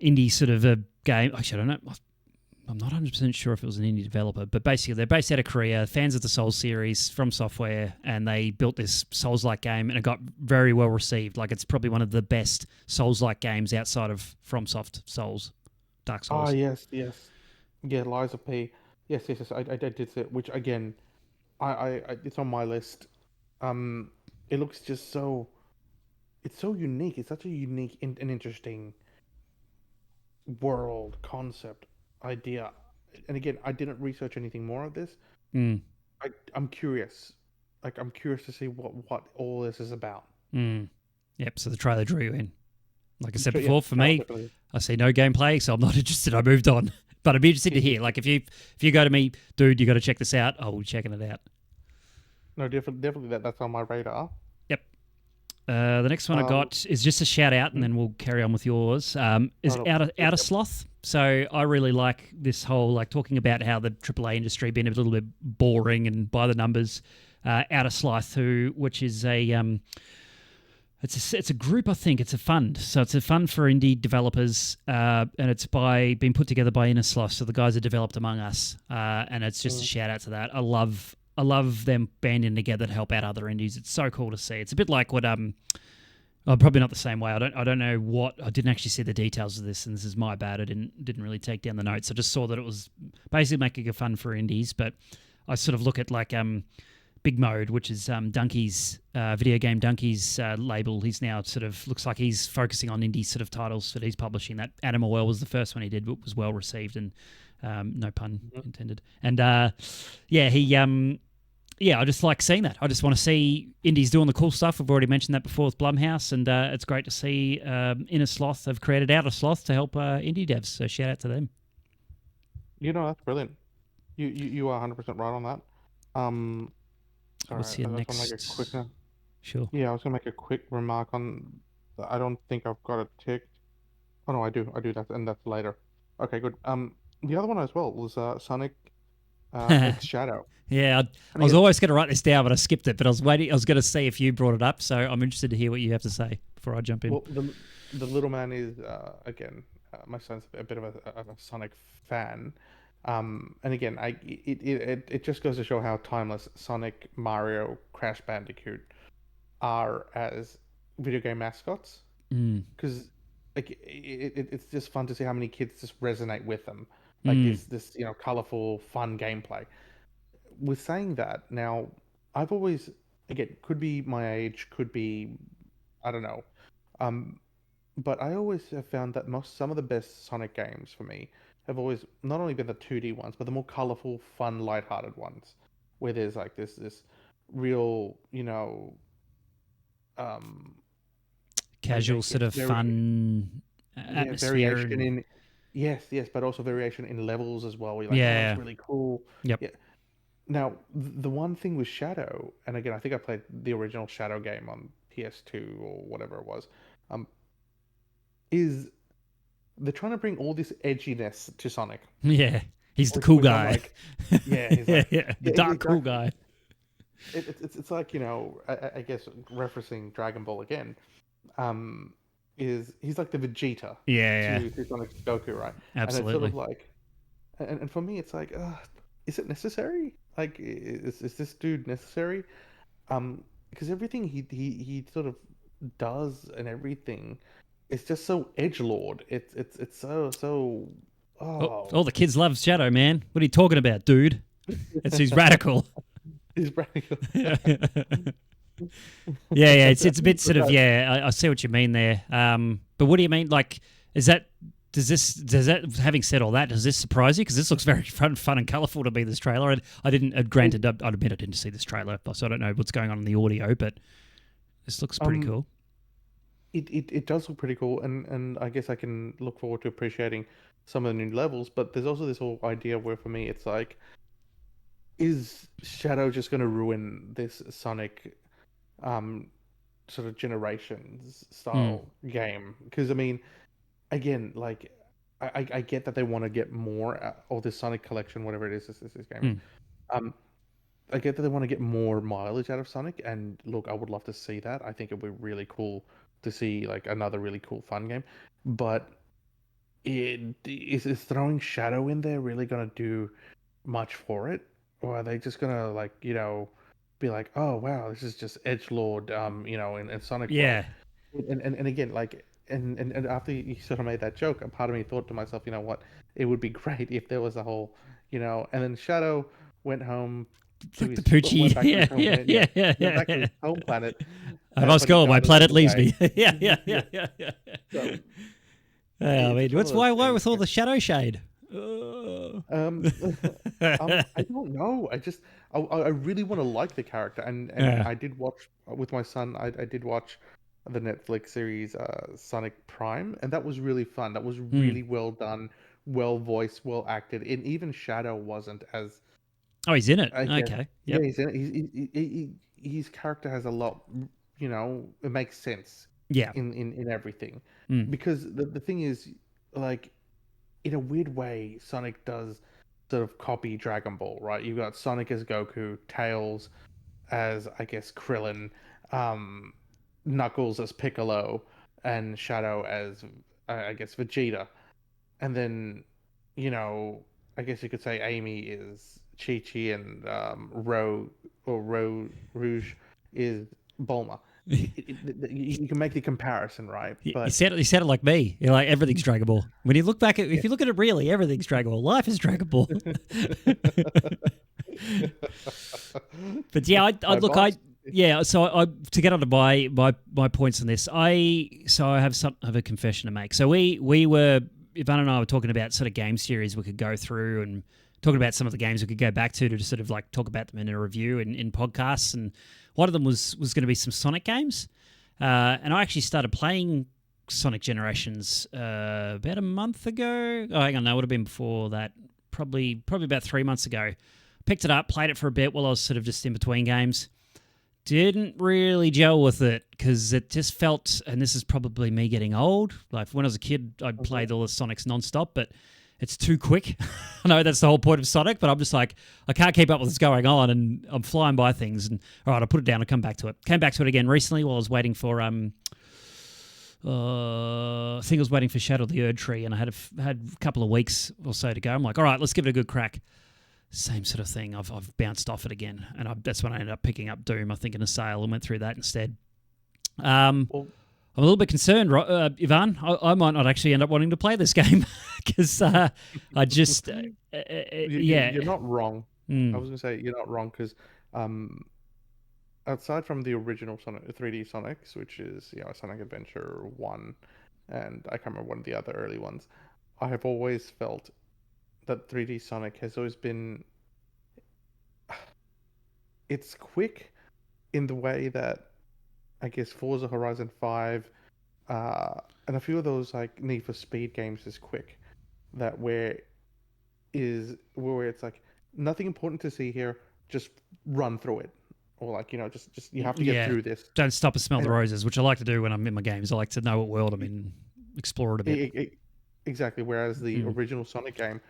indie sort of a game. Actually, I don't know. I'm not 100% sure if it was an indie developer, but basically they're based out of Korea, fans of the Souls series from Software, and they built this Souls-like game, and it got very well received. Like it's probably one of the best Souls-like games outside of FromSoft Souls, Dark Ah, Souls. yes, yes, yeah, Liza P. Yes, yes, yes. I did see it, which again, it's on my list. Um, it looks just so. It's so unique. It's such a unique and interesting world concept idea. And again, I didn't research anything more of this. Mm, I'm curious. Like I'm curious to see what all this is about. mm. Yep. So the trailer drew you in. Like I said So yeah, before, for trail me, definitely. I see no gameplay, so I'm not interested. I moved on. But I'd be interested to hear. Like if you go to me, dude, you got to check this out. I'll be checking it out. No, definitely that's on my radar. Yep. The next one I Um, got is just a shout out, and mhm. then we'll carry on with yours. Oh, Is no. Yep, Outer yep. Sloth. So I really like this whole like talking about how the AAA industry been a little bit boring and by the numbers. Outer Sloth, which is a it's a group, I think. It's a fund. So it's a fund for indie developers, and it's been put together by Inner Sloth. So the guys that developed Among Us, and it's just a Mm. shout out to that. I love them banding together to help out other indies. It's so cool to see. It's a bit like what probably not the same way. I don't know what. I didn't actually see the details of this, and this is my bad. I didn't really take down the notes. I just saw that it was basically making a fun for indies. But I sort of look at like Big Mode, which is Donkey's video game Donkey's label. He's now sort of looks like he's focusing on indie sort of titles that he's publishing. That Animal Well was the first one he did, but was well received and no pun Mhm. intended. And yeah, I just like seeing that. I just want to see indies doing the cool stuff. We've already mentioned that before with Blumhouse, and it's great to see Inner Sloth have created Outer Sloth to help indie devs. So shout out to them. That's brilliant. You are 100% right on that. Um, Sorry, What's your I just want to make a next? quick. Sure. Yeah, I was gonna make a quick remark on. I don't think I've got it ticked. Oh no, I do. I do that, and that's later. Okay, good. The other one as well was Sonic X Shadow, Yeah, and I was again, always going to write this down, but I skipped it. But I was waiting. I was going to see if you brought it up, so I'm interested to hear what you have to say before I jump in. well, the little man is again, my son's a bit of a Sonic fan. And again, it just goes to show how timeless Sonic, Mario, Crash Bandicoot are as video game mascots. Mm, Because like it's just fun to see how many kids just resonate with them, like mm, this colorful, fun gameplay. With saying that, now I've always, again, could be my age, could be, I don't know, um, but I always have found that some of the best Sonic games for me have always not only been the 2D ones, but the more colorful, fun, light-hearted ones, where there's like this real, um, casual I sort guess of very. fun Yeah, atmosphere, variation and in yes, yes, but also variation in levels as well. You're like, oh, that's yeah, really cool. yep, Yeah. Now, the one thing with Shadow, and again, I think I played the original Shadow game on PS2 or whatever it was, um, is they're trying to bring all this edginess to Sonic, yeah. He's the which cool which I'm guy. like, yeah, he's like, Yeah, the yeah, dark cool exactly. guy. It's like I guess referencing Dragon Ball again, um, is he's like the Vegeta Yeah, yeah, to Sonic's Goku, right? And it's sort of absolutely. like. And for me, it's like, is it necessary? Like, is this dude necessary? Because everything he sort of does and everything, it's just so edgelord. It's so Oh, oh. all the kids love Shadow, man. What are you talking about, dude? It's he's radical. He's radical. Yeah, yeah. It's a bit sort But of no, yeah. I see what you mean there. But what do you mean? Like, is that does that having said all that, does this surprise you? Because this looks very fun and colourful to be this trailer. And I didn't. Granted, I'd admit I didn't see this trailer, so I don't know what's going on in the audio. But this looks pretty um, cool. it does look pretty cool, and I guess I can look forward to appreciating some of the new levels. But there's also this whole idea where for me it's like, is Shadow just going to ruin this Sonic um sort of generations Mm, style game? Because I mean, again, like I get that they want to get more or this Sonic collection, whatever it is, this game is. mm. Um, I get that they want to get more mileage out of Sonic, and look, I would love to see that. I think it would be really cool to see like another really cool fun game. But is throwing Shadow in there really gonna do much for it, or are they just gonna like be like, oh wow, this is just edgelord, in Sonic World, Yeah, and again like. And after you sort of made that joke, a part of me thought to myself, you know what, it would be great if there was a whole, and then Shadow went home to like the his Poochie. went back to his Yeah, home yeah, planet. Yeah, yeah, yeah, he went yeah, back to yeah. his home planet, I must but he go. My died along planet the leaves way. me. Yeah, yeah, yeah, Yeah. yeah, yeah. So Yeah, I it's mean, just one of what's those why things. with all the shadow shade? Oh. Um, I don't know. I really want to like the character, and Yeah. I did watch with my son. I did watch the Netflix series Sonic Prime, and that was really fun. That was Hmm. really well done, well voiced, well acted. And even Shadow wasn't as, Oh, he's in it. I guess. Okay. Yeah, Yep. he's in it. His character has a lot. It makes sense Yeah. in everything, Mm. because the thing is, like, in a weird way, Sonic does sort of copy Dragon Ball, right? You've got Sonic as Goku, Tails as, I guess, Krillin, um, Knuckles as Piccolo, and Shadow as, I guess, Vegeta. And then, you know, I guess you could say Amy is Chi Chi, and Rouge is Bulma. You can make the comparison, right? You But said it. You said it like me. You're like everything's Dragon Ball. When you look back at, if you look at it really, everything's Dragon Ball. Life is Dragon Ball. But yeah, I my look, I boss. yeah. So I to get on to my points on this, I have a confession to make. So we were Ivan and I were talking about sort of game series we could go through and talking about some of the games we could go back to just sort of like talk about them in a review in podcasts. And one of them was going to be some Sonic games. And I actually started playing Sonic Generations about a month ago. Oh, hang on, no, it would have been before that. Probably about 3 months ago. Picked it up, played it for a bit while I was sort of just in between games. Didn't really gel with it because it just felt, and this is probably me getting old. Like when I was a kid, I Mhm. played all the Sonics nonstop, but it's too quick. I know that's the whole point of Sonic, but I'm just like, I can't keep up with what's going on, and I'm flying by things. And all right, I'll put it down and come back to it. Came back to it again recently while I was waiting for I think I was waiting for Shadow of the Erd Tree, and I had a couple of weeks or so to go. I'm like, all right, let's give it a good crack. Same sort of thing. I've bounced off it again, and that's when I ended up picking up Doom. I think in a sale and went through that instead. Well, I'm a little bit concerned, Ivan. I might not actually end up wanting to play this game because I just, yeah. you're not wrong. I Mm, was gonna say you're not wrong because, um, outside from the original Sonic 3D Sonics, which is Sonic Adventure One, and I can't remember one of the other early ones, I have always felt that 3D Sonic has always been, it's quick in the way that I guess Forza Horizon 5, and a few of those like Need for Speed games is quick. That where it's like nothing important to see here, just run through it, or like just you have to get yeah. through this. Don't stop and smell the And roses, which I like to do when I'm in my games. I like to know what world I'm it, in, explore it a bit. it, exactly. Whereas the Mm, original Sonic game,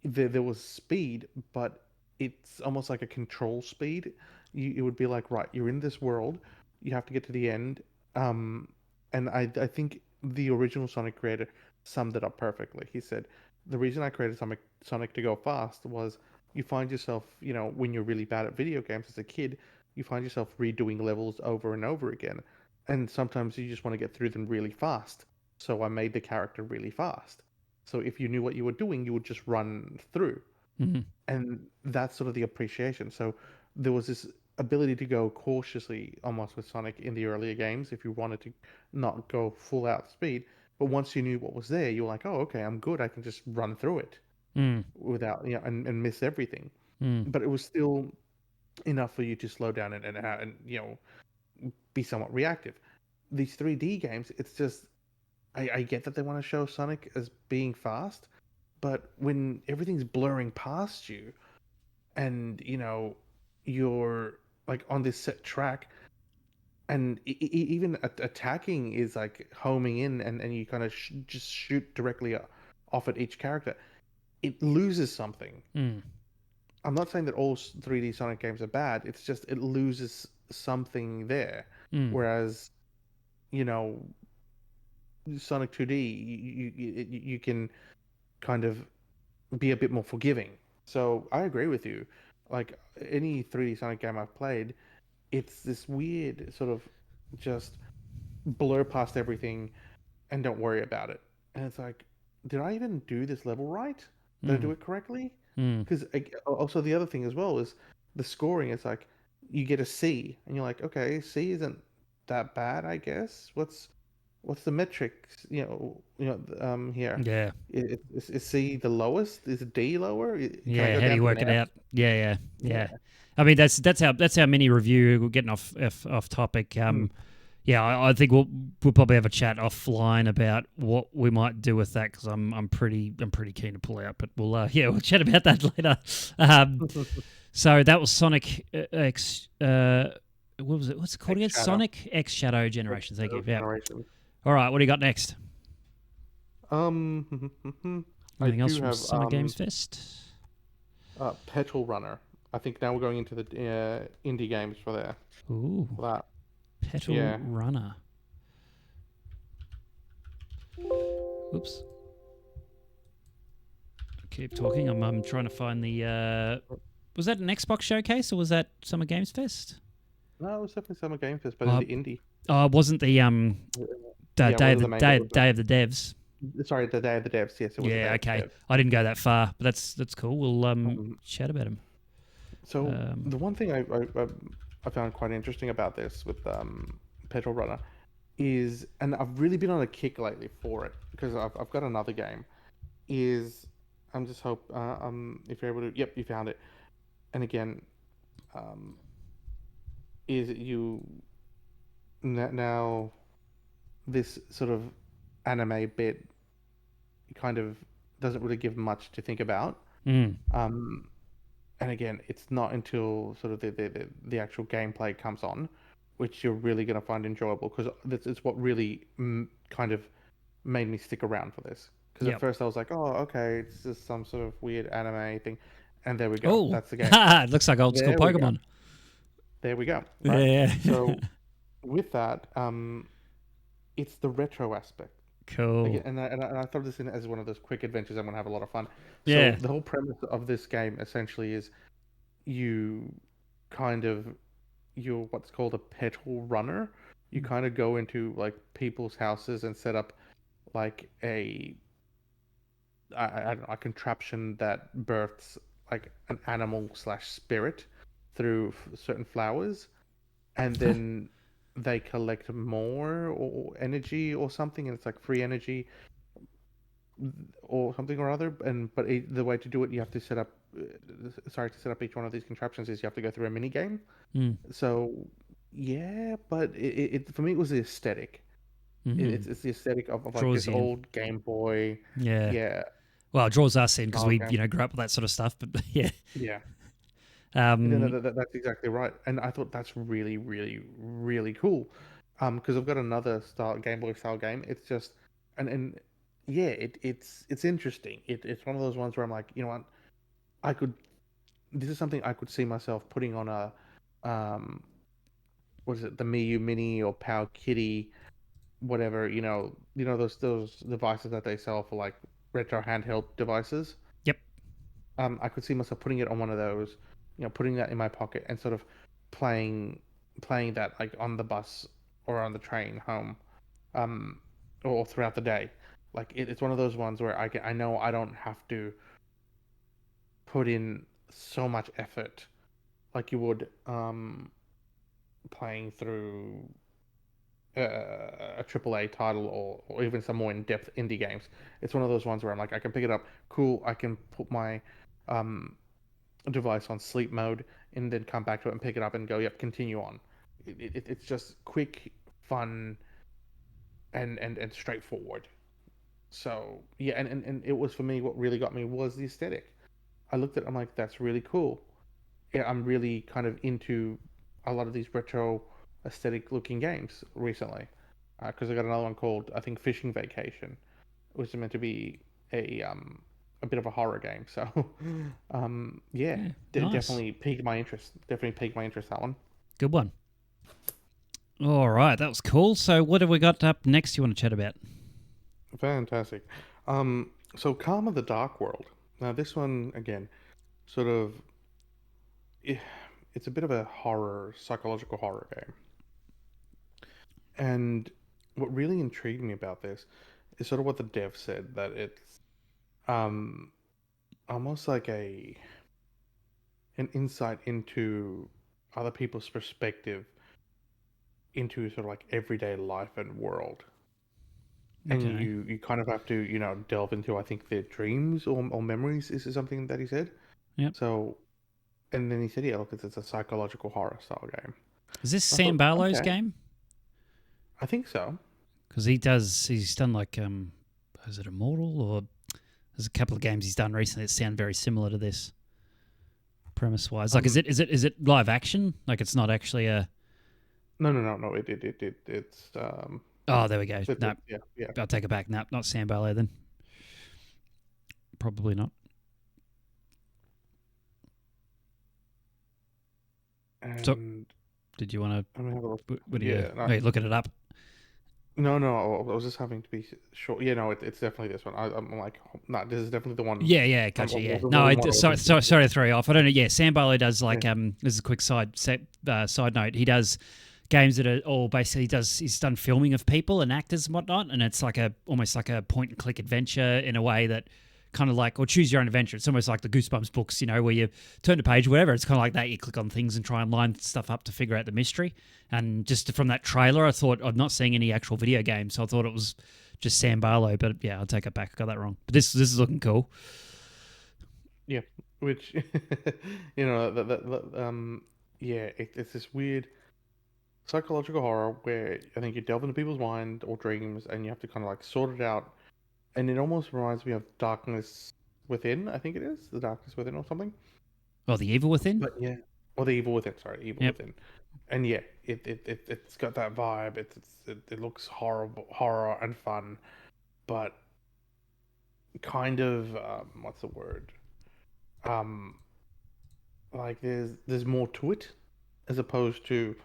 there was speed, but it's almost like a control speed. It would be like, right, you're in this world, you have to get to the end. Um, and I think the original Sonic creator summed it up perfectly. He said, the reason I created Sonic to go fast was you find yourself, when you're really bad at video games as a kid, you find yourself redoing levels over and over again. and sometimes you just want to get through them really fast. So I made the character really fast. So if you knew what you were doing, you would just run through. Mm-hmm. And that's sort of the appreciation. So there was this ability to go cautiously almost with Sonic in the earlier games if you wanted to not go full out speed. But once you knew what was there, you were like, oh, okay, I'm good. I can just run through it Mm. without, and miss everything. Mm. But it was still enough for you to slow down and be somewhat reactive. These 3D games, it's just I get that they want to show Sonic as being fast, but when everything's blurring past you and you're like on this set track and even attacking is like homing in and you kind of just shoot directly off at each character, it loses something. Mm. I'm not saying that all 3D Sonic games are bad, it's just it loses something there. Mm. Whereas, you know, Sonic 2D, you can kind of be a bit more forgiving. So I agree with you. Like any 3D Sonic game I've played, it's this weird sort of just blur past everything and don't worry about it. And it's like, did I even do this level right? Did I do Mm. it correctly? Mm. Because also the other thing as well is the scoring. It's like you get a C, and you're like, okay, C isn't that bad, I guess. What's the metrics? Here, Yeah. is C the lowest? Is D lower? Can I Yeah. go How do down you to work an it F? out? Yeah. Yeah. Yeah. Yeah. I mean, that's our mini review. We're getting off topic. Mm. Yeah, I think we'll probably have a chat offline about what we might do with that because I'm pretty keen to pull out. But we'll chat about that later. So that was Sonic X. What was it? What's it called X again? Shadow. Sonic X Shadow X Generation. Thank Shadow you. Yeah. Generation. All right. What do you got next? I Anything else do from have Summer Games Fest? Petrol Runner. I think now we're going into the indie games for there. Ooh, For that. Petal Yeah. Runner. Oops. Keep talking. I'm trying to find the. Was that an Xbox showcase or was that Summer Games Fest? No, it was definitely Summer Game Fest, but in the indie. Oh, it wasn't the Yeah, it wasn't the main day of the devs. Sorry, the Day of the Devs. Yes, it was the Yeah, Day of the okay. Devs. I didn't go that far, but that's cool. We'll chat about them. So the one thing I found quite interesting about this with Petrol Runner is, and I've really been on a kick lately for it because I've got another game. Is I'm just hope if you're able to, yep, you found it. And again, is you now this sort of anime bit kind of doesn't really give much to think about. Mm. And again, it's not until sort of the actual gameplay comes on, which you're really going to find enjoyable because it's what really kind of made me stick around for this. Because at first I was like, oh, okay, it's just some sort of weird anime thing. And there we go. Oh, that's the game. it looks like old school There we go. Pokemon. There we go. Right? Yeah. So with that, it's the retro aspect. Cool. Again, and I throw this in as one of those quick adventures. I'm gonna have a lot of fun. Yeah. So the whole premise of this game essentially is you kind of you're what's called a petrol runner. You kind of go into like people's houses and set up like I don't know, a contraption that births like an animal slash spirit through certain flowers, and then they collect more or energy or something, and it's like free energy or something or other. The way to do it, you have to set up. To set up each one of these contraptions is you have to go through a mini game. Mm. So yeah, but it for me it was the aesthetic. Mm-hmm. It's the aesthetic of like Draws this you in. old Game Boy. Yeah. Yeah. Well, it draws us in because we, Okay. grew up with that sort of stuff. But yeah. Yeah. Um. That's exactly right. And I thought that's really, really, really cool. Because I've got another style Game Boy style game. It's just and yeah, it's interesting. It's one of those ones where I'm like, you know what, I could. This is something I could see myself putting on a, what is it, the Miyu Mini or Power Kitty, whatever. Those devices that they sell for like retro handheld devices. Yep. I could see myself putting it on one of those, putting that in my pocket and sort of playing that like on the bus or on the train home, um, or throughout the day. Like it's one of those ones where I know I don't have to put in so much effort like you would playing through a AAA title or even some more in-depth indie games. It's one of those ones where I'm like, I can pick it up, cool. I can put my um, device on sleep mode and then come back to it and pick it up and go, yep, continue on. It's just quick, fun, and straightforward. So yeah, and it was for me what really got me was the aesthetic. I looked at it, I'm like, that's really cool. Yeah, I'm really kind of into a lot of these retro aesthetic looking games recently. Because I got another one called I think Fishing Vacation, which is meant to be a bit of a horror game. So yeah, Yeah, nice. definitely piqued my interest. Definitely piqued my interest, that one. Good one. All right, that was cool. So, what have we got up next you want to chat about? Fantastic. So Karma the Dark World. Now this one again, sort of, eh, it's a bit of a horror, psychological horror game. And what really intrigued me about this is sort of what the dev said, that it's um almost like a an insight into other people's perspective into sort of like everyday life and world. And Okay. you kind of have to, delve into I think their dreams or memories is something that he said. Yep. So and then he said, yeah, look, it's a psychological horror style game. Is this I Sam thought, Barlow's okay, game? I think so. Because he's done like is it Immortal, or there's a couple of games he's done recently that sound very similar to this premise wise. Like, is Um, it live action? Like, it's not actually a. no. Oh, there we go. No, Yeah, yeah. I'll take it back. No, not Sam Barlow then. Probably not. So, And did you want let me have a look. to? What are you? Yeah, no, Are you looking it up? no. I was just having to be sure. Yeah, no, it's definitely this one. I'm like, no, this is definitely the one. Yeah, I'm, gotcha. Yeah, the no, one I was thinking. sorry to throw you off. I don't know. Yeah, Sam Barlow does Yeah, like This is a quick side note. He does games that are all basically he's done filming of people and actors and whatnot, and it's like almost like a point and click adventure in a way that kind of like, or choose your own adventure. It's almost like the Goosebumps books, where you turn the page, whatever. It's kind of like that. You click on things and try and line stuff up to figure out the mystery. And just from that trailer, I thought I'm not seeing any actual video games, so I thought it was just Sam Barlow. But yeah, I'll take it back. I got that wrong. But this is looking cool. yeah. Which, yeah, it's this weird psychological horror where I think you delve into people's mind or dreams, and you have to kind of like sort it out. And it almost reminds me of Darkness Within. I think it is the Darkness Within or something. Oh, the Evil Within. But yeah, or the Evil Within. Sorry, Evil Yep. Within. And yeah, it's got that vibe. It looks horrible, horror and fun, but kind of what's the word? Um, like there's more to it as opposed to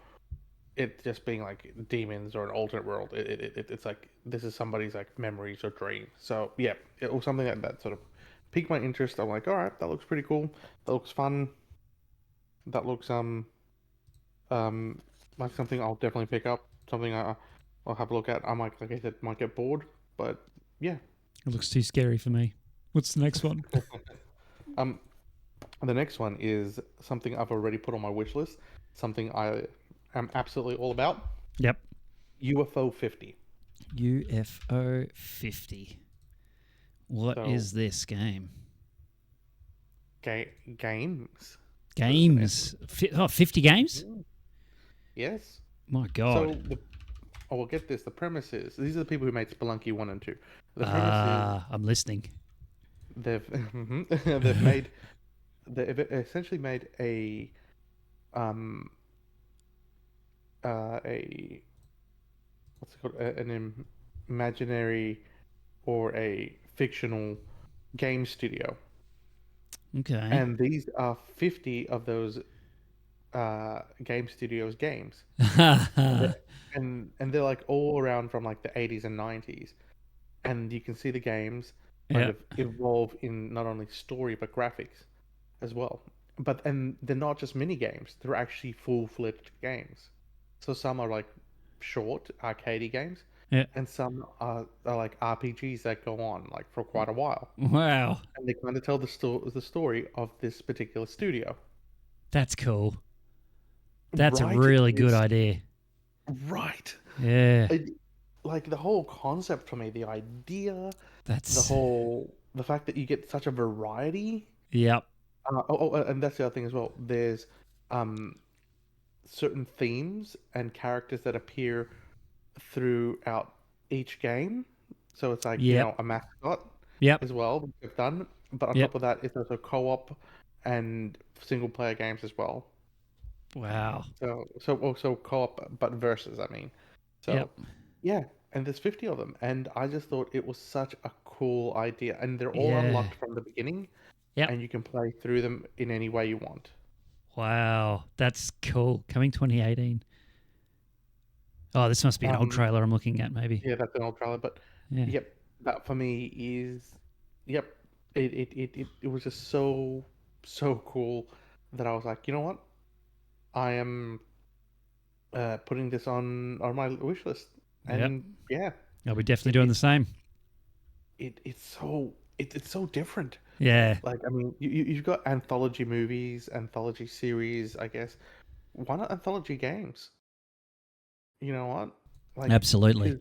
it just being like demons or an alternate world. It's like this is somebody's like memories or dreams. So yeah, it was something that sort of piqued my interest. I'm like, all right, that looks pretty cool. That looks fun. That looks um like something I'll definitely pick up. Something I'll have a look at. I might, like I said, might get bored, but yeah. It looks too scary for me. What's the next one? Um, the next one is something I've already put on my wish list. Something I am absolutely all about. Yep. UFO 50. UFO 50. What So is this game? games. Games. 50 games? Mm, yes. My God. So I will get this. The premise is these are the people who made Spelunky 1 and 2. The premise is I'm listening. they've they've made they've essentially made um a what's it called, an imaginary or a fictional game studio, Okay. and these are 50 of those game studios games, and they're like all around from like the 80s and 90s, and you can see the games kind Yeah. of evolve in not only story but graphics as well. And they're not just mini games; they're actually full-fledged games. So some are like short arcadey games, Yeah. and some are like RPGs that go on like for quite a while, Wow. and they kind of tell the story of this particular studio. That's cool. That's a Right? really good It's idea. right. Yeah. It, like the whole concept for me, the idea, That's the fact that you get such a variety. yep. And that's the other thing as well. There's um certain themes and characters that appear throughout each game. So it's like, Yep. a mascot Yep. as well, which we've done. But on Yep. top of that, it's also co-op and single player games as well. Wow. So also co-op, but versus, I mean. Yep. So yeah, and there's 50 of them, and I just thought it was such a cool idea, and they're all Yeah. unlocked from the beginning, Yep. and you can play through them in any way you want. Wow. That's cool. Coming 2018. Oh, this must be an old Um, trailer I'm looking at, maybe. yeah, that's an old trailer, but Yeah. yep, that for me is, yep, it was just so cool that I was like, you know what, I am putting this on my wish list, Yep. and yeah, I'll be definitely it, doing it the same. it's so different. Yeah. Like, I mean, you've got anthology movies, anthology series, I guess. Why not anthology games? You know what? Like, Absolutely.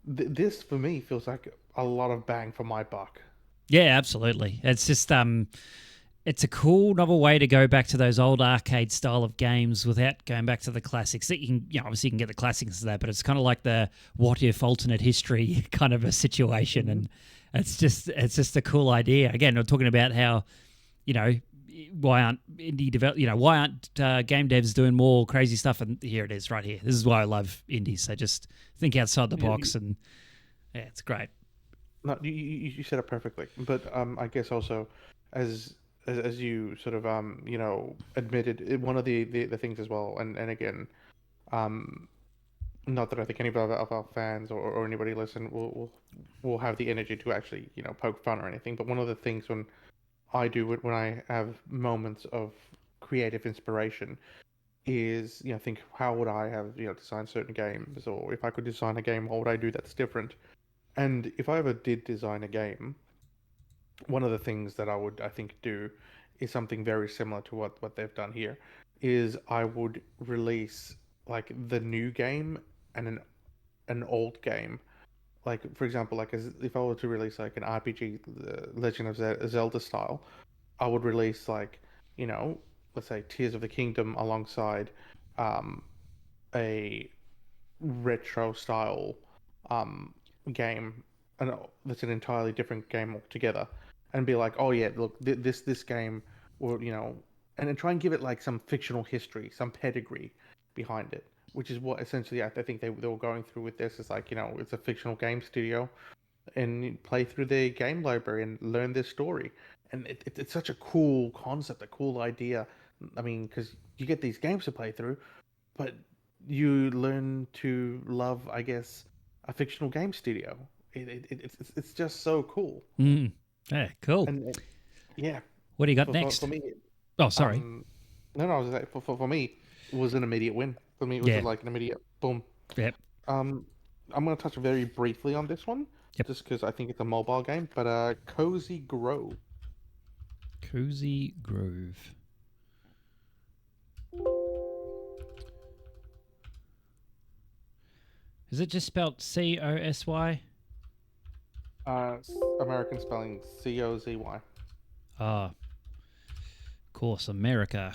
because this for me feels like a lot of bang for my buck. Yeah, absolutely. It's just it's a cool novel way to go back to those old arcade style of games without going back to the classics. That you can, obviously you can get the classics of that, but it's kind of like the what if alternate history kind of a situation, Hmm. and it's just a cool idea. Again, we're talking about how, you know, why aren't why aren't game devs doing more crazy stuff? And here it is, right here. This is why I love indies. They just think outside the box, and yeah, it's great. No, you said it perfectly. But I guess also, as as you sort of admitted, one of the things as well, and again, um, not that I think any of our fans or anybody listen will have the energy to actually poke fun or anything. But one of the things when I do it when I have moments of creative inspiration is think how would I have designed certain games, or if I could design a game, what would I do that's different? And if I ever did design a game, one of the things that I think do is something very similar to what they've done here, is I would release like the new game and an old game. Like for example, like if I were to release like an RPG, the Legend of Zelda style, I would release like, you know, let's say Tears of the Kingdom alongside um, a retro style um, game, and that's an entirely different game altogether, and be like, oh yeah, look, this game, or and then try and give it like some fictional history, some pedigree behind it, which is what essentially I think they were going through with this. Is like it's a fictional game studio, and you play through their game library and learn their story. And it's such a cool concept, a cool idea. I mean, because you get these games to play through, but you learn to love, I guess, a fictional game studio. It's just so cool. Mm. Yeah, cool. Yeah, What do you got for next? me, Oh, sorry. um, no, no, I was gonna say, for me, it was an immediate win. For me, it was Yeah. like an immediate boom. Yep. Um, I'm gonna touch very briefly on this one, Yep. just because I think it's a mobile game. But Cozy Grove. Cozy Grove. Is it just spelled Cosy? American spelling Cozy. Ah, of course, America.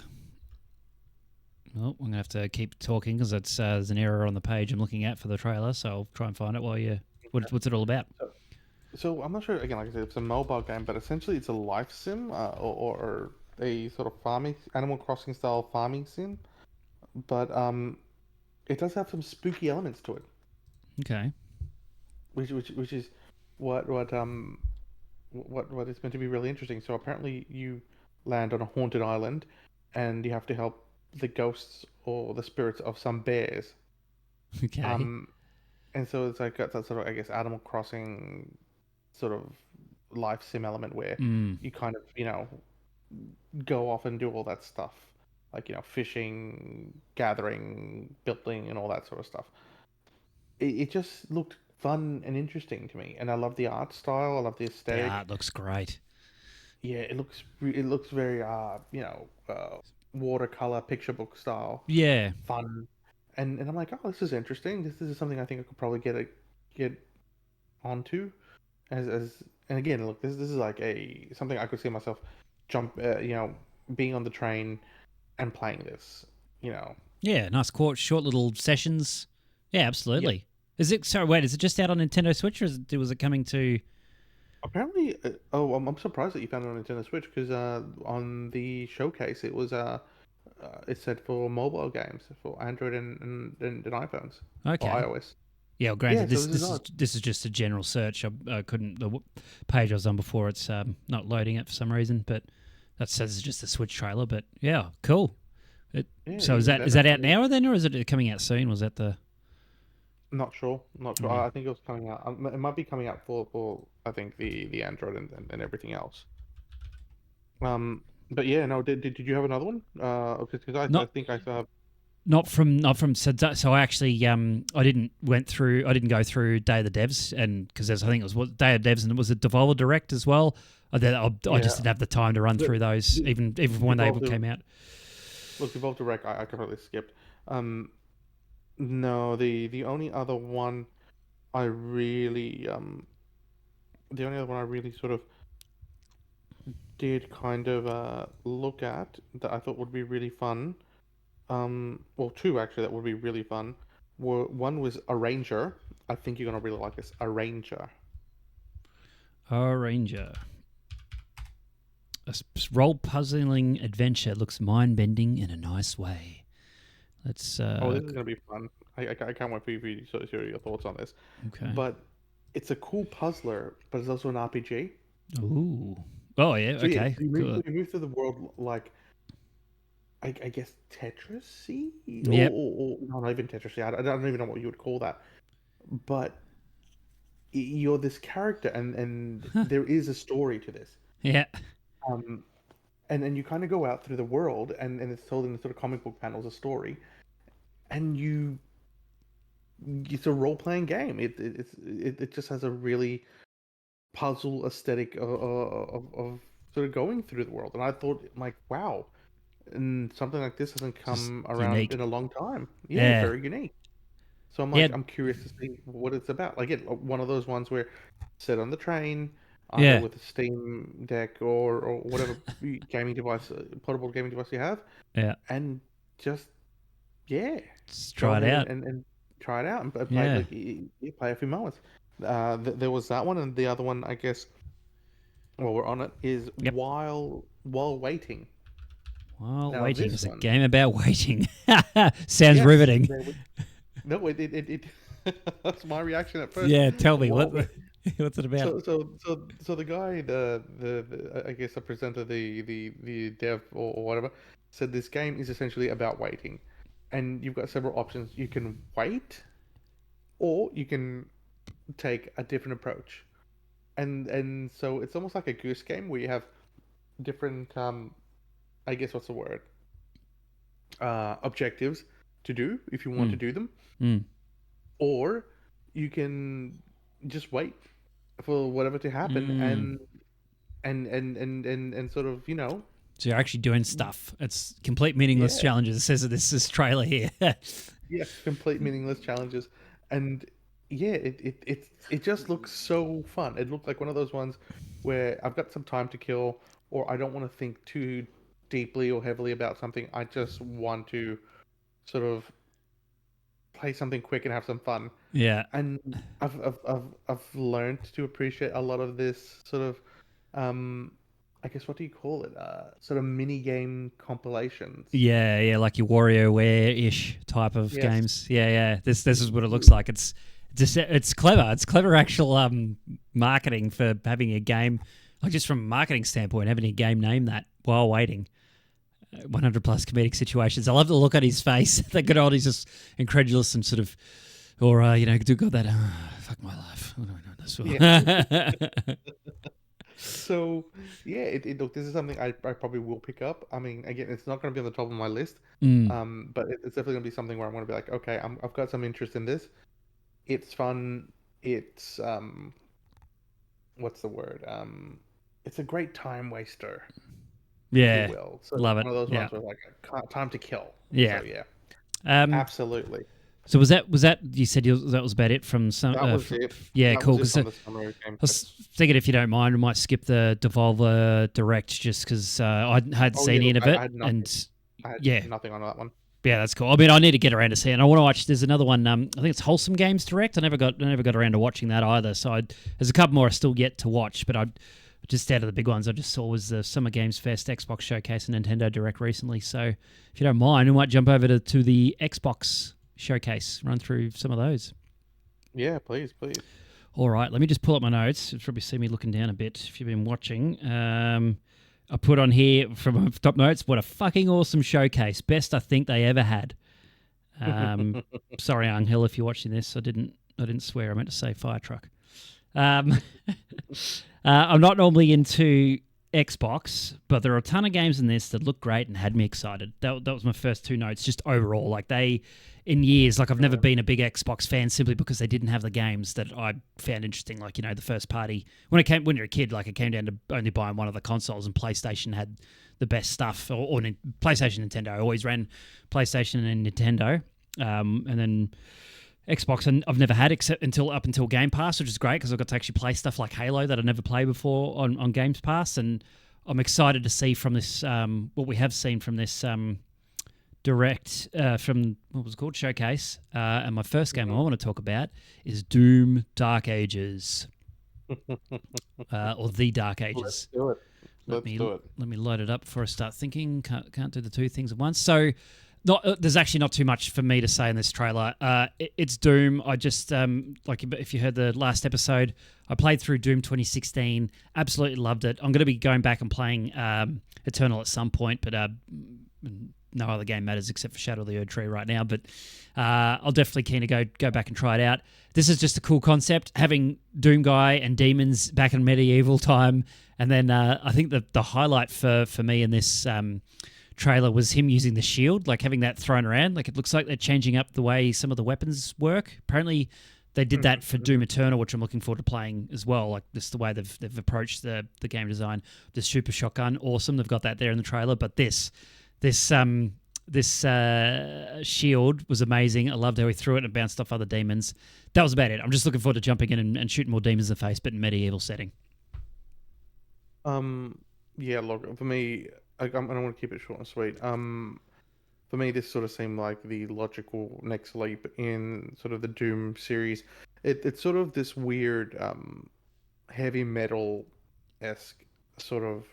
Oh, I'm gonna have to keep talking because there's an error on the page I'm looking at for the trailer. So I'll try and find it while you. What's it all about? So I'm not sure. Again, like I said, it's a mobile game, but essentially it's a life sim, or a sort of farming, Animal Crossing style farming sim. But it does have some spooky elements to it, Okay. which is what is meant to be really interesting. So apparently you land on a haunted island, and you have to help the ghosts or the spirits of some bears. Okay. Um, and so it's like got that sort of, I guess, Animal Crossing sort of life sim element where Mm. you kind of go off and do all that stuff like fishing, gathering, building, and all that sort of stuff. It just looked fun and interesting to me, and I love the art style. I love the The aesthetic. art looks great. Yeah, it looks very watercolor picture book style, Yeah. fun, and I'm like, oh, this is interesting. This is something I think I could probably get onto as and again, look, this is like a something I could see myself being on the train and playing this. You know, Yeah, nice short little sessions. Yeah, yep. absolutely. Is it? Sorry, wait. Is it just out on Nintendo Switch, or was it coming to? Apparently, oh, I'm surprised that you found it on Nintendo Switch because on the showcase it said for mobile games for Android and iPhones or Okay. iOS. Yeah. Well, Yeah, granted, so this this is this is odd. this is just a general search. I couldn't page I was on before. It's not loading it for some reason, but that says it's just a Switch trailer. But yeah, cool. It, Yeah, so is even that is better. that I out mean, now then, or is it coming out soon? Was that the? not sure, not sure. Mm. I think it was coming out. It might be coming out for I think the Android and everything else. Um, but yeah, no. Did you have another one? Because I Not think I saw. not from so I actually I didn't go through Day of the Devs, and because I think it was Day of Devs, and it was a Devolver Direct as well. I Yeah, just didn't have the time to run the, through those, the even when they Devolve came out. look Devolve Direct. I completely skipped. Um, no, the only other one I really the only other one I really sort of did kind of look at that I thought would be really fun. Well, two actually that would be really fun. One was Arranger. I think you're gonna really like this. Arranger. Oh, Ranger, role puzzling adventure, looks mind bending in a nice way. Let's Oh, this is gonna be fun. I can't wait for you to sort of hear your thoughts on this. okay. But it's a cool puzzler, but it's also an RPG. Ooh. Oh yeah. So yeah, Okay. Cool. you move through the world like I guess Tetris-y Yep. or no, not even Tetris-y. I don't even know what you would call that. But you're this character, and Huh. there is a story to this. Yeah. Um, and you kind of go out through the world, and it's told in the sort of comic book panels a story, and it's a role playing game. It just has a really puzzle aesthetic of sort of going through the world, and I thought like, wow, and something like this hasn't Just come around unique. in a long time. Yeah, Yeah. very unique. So I'm Yeah. like, I'm curious to see what it's about. Like, one of those ones where sit on the train, either Yeah. with a Steam Deck or whatever gaming device, portable gaming device you have, Yeah. and just yeah, Just go try it ahead out. and try it out and play Yeah. like you play a few moments. There was that one, and the other one, I guess, while we're on it, is Yep. while waiting. While Now waiting this is a one, game about waiting. Sounds yes, riveting. no, that's my reaction at first. Yeah, tell me While what wait, what's it about? so the guy, the I guess the presenter, the dev or whatever, said this game is essentially about waiting, and you've got several options. You can wait, or you can take a different approach, and so it's almost like a goose game where you have different I guess what's the word objectives to do if you want to Mm. do them, Mm. or you can just wait for whatever to happen Mm. and sort of So you're actually doing stuff. It's complete meaningless yeah, challenges. It says that this trailer here. yeah, complete meaningless challenges. And yeah, it just looks so fun. It looked like one of those ones where I've got some time to kill, or I don't want to think too deeply or heavily about something. I just want to sort of play something quick and have some fun. Yeah. And I've learned to appreciate a lot of this sort of um I guess what do you call it? Sort of mini game compilations. Yeah, yeah, like your WarioWare-ish type of Yes. games. Yeah, yeah. This is what it looks like. It's just it's clever. It's clever actual marketing for having a game, like just from a marketing standpoint, having a game name that while waiting. 100 plus comedic situations. I love the look on his face. The good old, he's just incredulous and sort of, or do got that. Fuck my life. What do I know this Yeah. for? So yeah, look, this is something I probably will pick up. I mean, again, it's not going to be on the top of my list, Mm. but it's definitely going to be something where I'm going to be like, okay, I've got some interest in this. It's fun. It's what's the word? It's a great time waster, if you Yeah, will. So love it. one of those Yeah, ones where like time to kill. yeah. So yeah, Um, absolutely. so was that you said that was about it from some? That was it. Yeah, That cool. was it Because I from the summary game. was thinking if you don't mind, we might skip the Devolver Direct just because I hadn't Oh seen yeah, any look, of I it, had nothing. and I had yeah, nothing on that one. yeah, that's cool. I mean, I need to get around to see it. And I want to watch. There's another one. I think it's Wholesome Games Direct. I never got around to watching that either. So there's a couple more I still yet to watch. But I just out of the big ones I just saw was the Summer Games Fest, Xbox Showcase, and Nintendo Direct recently. So if you don't mind, we might jump over to the Xbox Showcase, run through some of those. Yeah, please, please. All right, let me just pull up my notes. You'll probably see me looking down a bit if you've been watching. I put on here from my top notes, what a fucking awesome showcase. Best I think they ever had. Sorry, Angel, if you're watching this. I didn't swear. I meant to say fire truck. Um, I'm not normally into Xbox, but there are a ton of games in this that look great and had me excited. That was my first two notes, just overall. Like in years, like I've never been a big Xbox fan simply because they didn't have the games that I found interesting. Like, the first party, when you're a kid, like it came down to only buying one of the consoles, and PlayStation had the best stuff, or PlayStation, Nintendo. I always ran PlayStation and Nintendo. And then Xbox, and I've never had except up until Game Pass, which is great because I've got to actually play stuff like Halo that I never played before on Games Pass, and I'm excited to see from this what we have seen from this direct from what was it called, Showcase. And my first game I want to talk about is Doom Dark Ages, or The Dark Let's Ages. do it. Let Let's do it. me load it up before I start thinking. Can't do the two things at once. So, there's actually not too much for me to say in this trailer. It's Doom. I just like if you heard the last episode, I played through Doom 2016. Absolutely loved it. I'm going to be going back and playing Eternal at some point, but no other game matters except for Shadow of the Erdtree right now. But I'll definitely keen to go back and try it out. This is just a cool concept, having Doom Guy and demons back in medieval time. And then I think the highlight for me in this trailer was him using the shield, like having that thrown around. Like it looks like they're changing up the way some of the weapons work. Apparently they did that for Doom Eternal, which I'm looking forward to playing as well. Like this, the way they've approached the game design. The super shotgun, awesome. They've got that there in the trailer. But this shield was amazing. I loved how he threw it and bounced off other demons. That was about it. I'm just looking forward to jumping in and shooting more demons in the face, but in medieval setting. Yeah, look, for me, I don't want to keep it short and sweet. For me, this sort of seemed like the logical next leap in sort of the Doom series. It's sort of this weird, heavy metal-esque sort of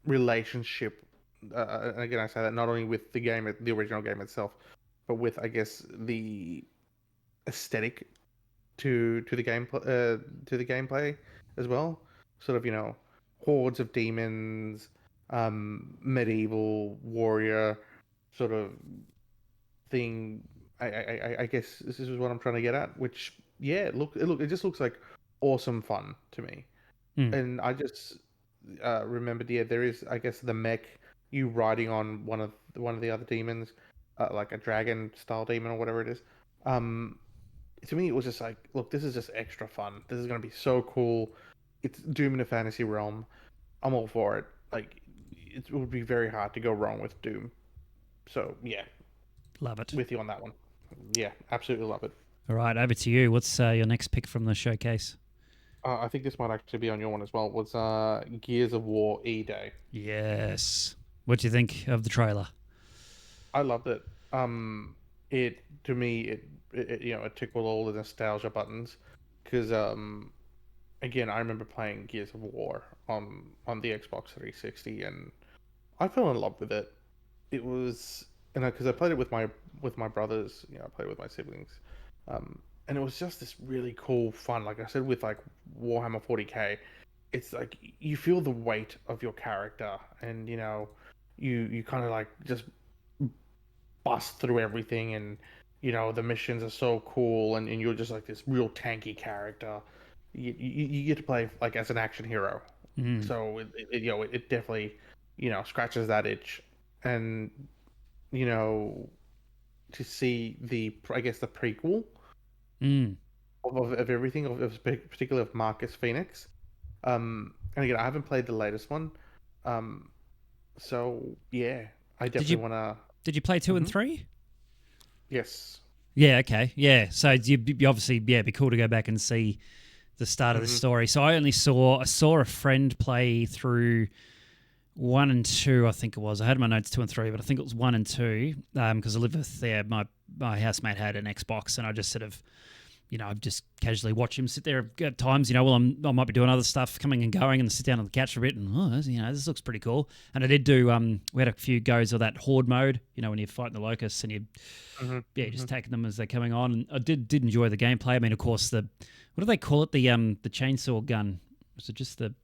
relationship. And again, I say that not only with the original game itself, but with, I guess, the aesthetic to the gameplay as well. Sort of, hordes of demons, medieval warrior sort of thing. I guess this is what I'm trying to get at. Which, yeah, it just looks like awesome fun to me. Mm. And I just remembered, yeah, there is, I guess, the mech, you riding on one of the other demons, like a dragon style demon or whatever it is. Um, to me, it was just like, look, this is just extra fun. This is gonna be so cool. It's Doom in a fantasy realm. I'm all for it. Like, it would be very hard to go wrong with Doom. So yeah, Love it. with you on that one. Yeah, absolutely love it. All right, over to you. What's your next pick from the showcase? I think this might actually be on your one as well. Was Gears of War E-Day. Yes. What do you think of the trailer? I loved it. It to me, it tickled all the nostalgia buttons because again, I remember playing Gears of War on the Xbox 360, and I fell in love with it. It was, and because I played it with my brothers, I played with my siblings, and it was just this really cool fun. Like I said, with like Warhammer 40K, it's like you feel the weight of your character, and you kind of like just bust through everything, and the missions are so cool, and you're just like this real tanky character. you get to play like as an action hero. Mm. So it definitely scratches that itch, and you know to see I guess the prequel Mm. of everything particularly of Marcus Phoenix. And again, I haven't played the latest one. Um, so yeah, I Did you definitely want did you play to. 2 and 3? Yes. Yeah. Okay. Yeah. So you obviously, yeah, it'd be cool to go back and see the start of the hmm story. So I saw a friend play through 1 and 2. I think it was. I had my notes 2 and 3, but I think it was 1 and 2 because I live with my housemate had an Xbox, and I just sort of I've just casually watch him sit there at times, while I might be doing other stuff, coming and going, and sit down on the couch for a bit, and this looks pretty cool. And I did do, we had a few goes of that horde mode, when you're fighting the locusts and hmm just taking them as they're coming on. And I did enjoy the gameplay. I mean, of course, what do they call it? The chainsaw gun. Was it just the?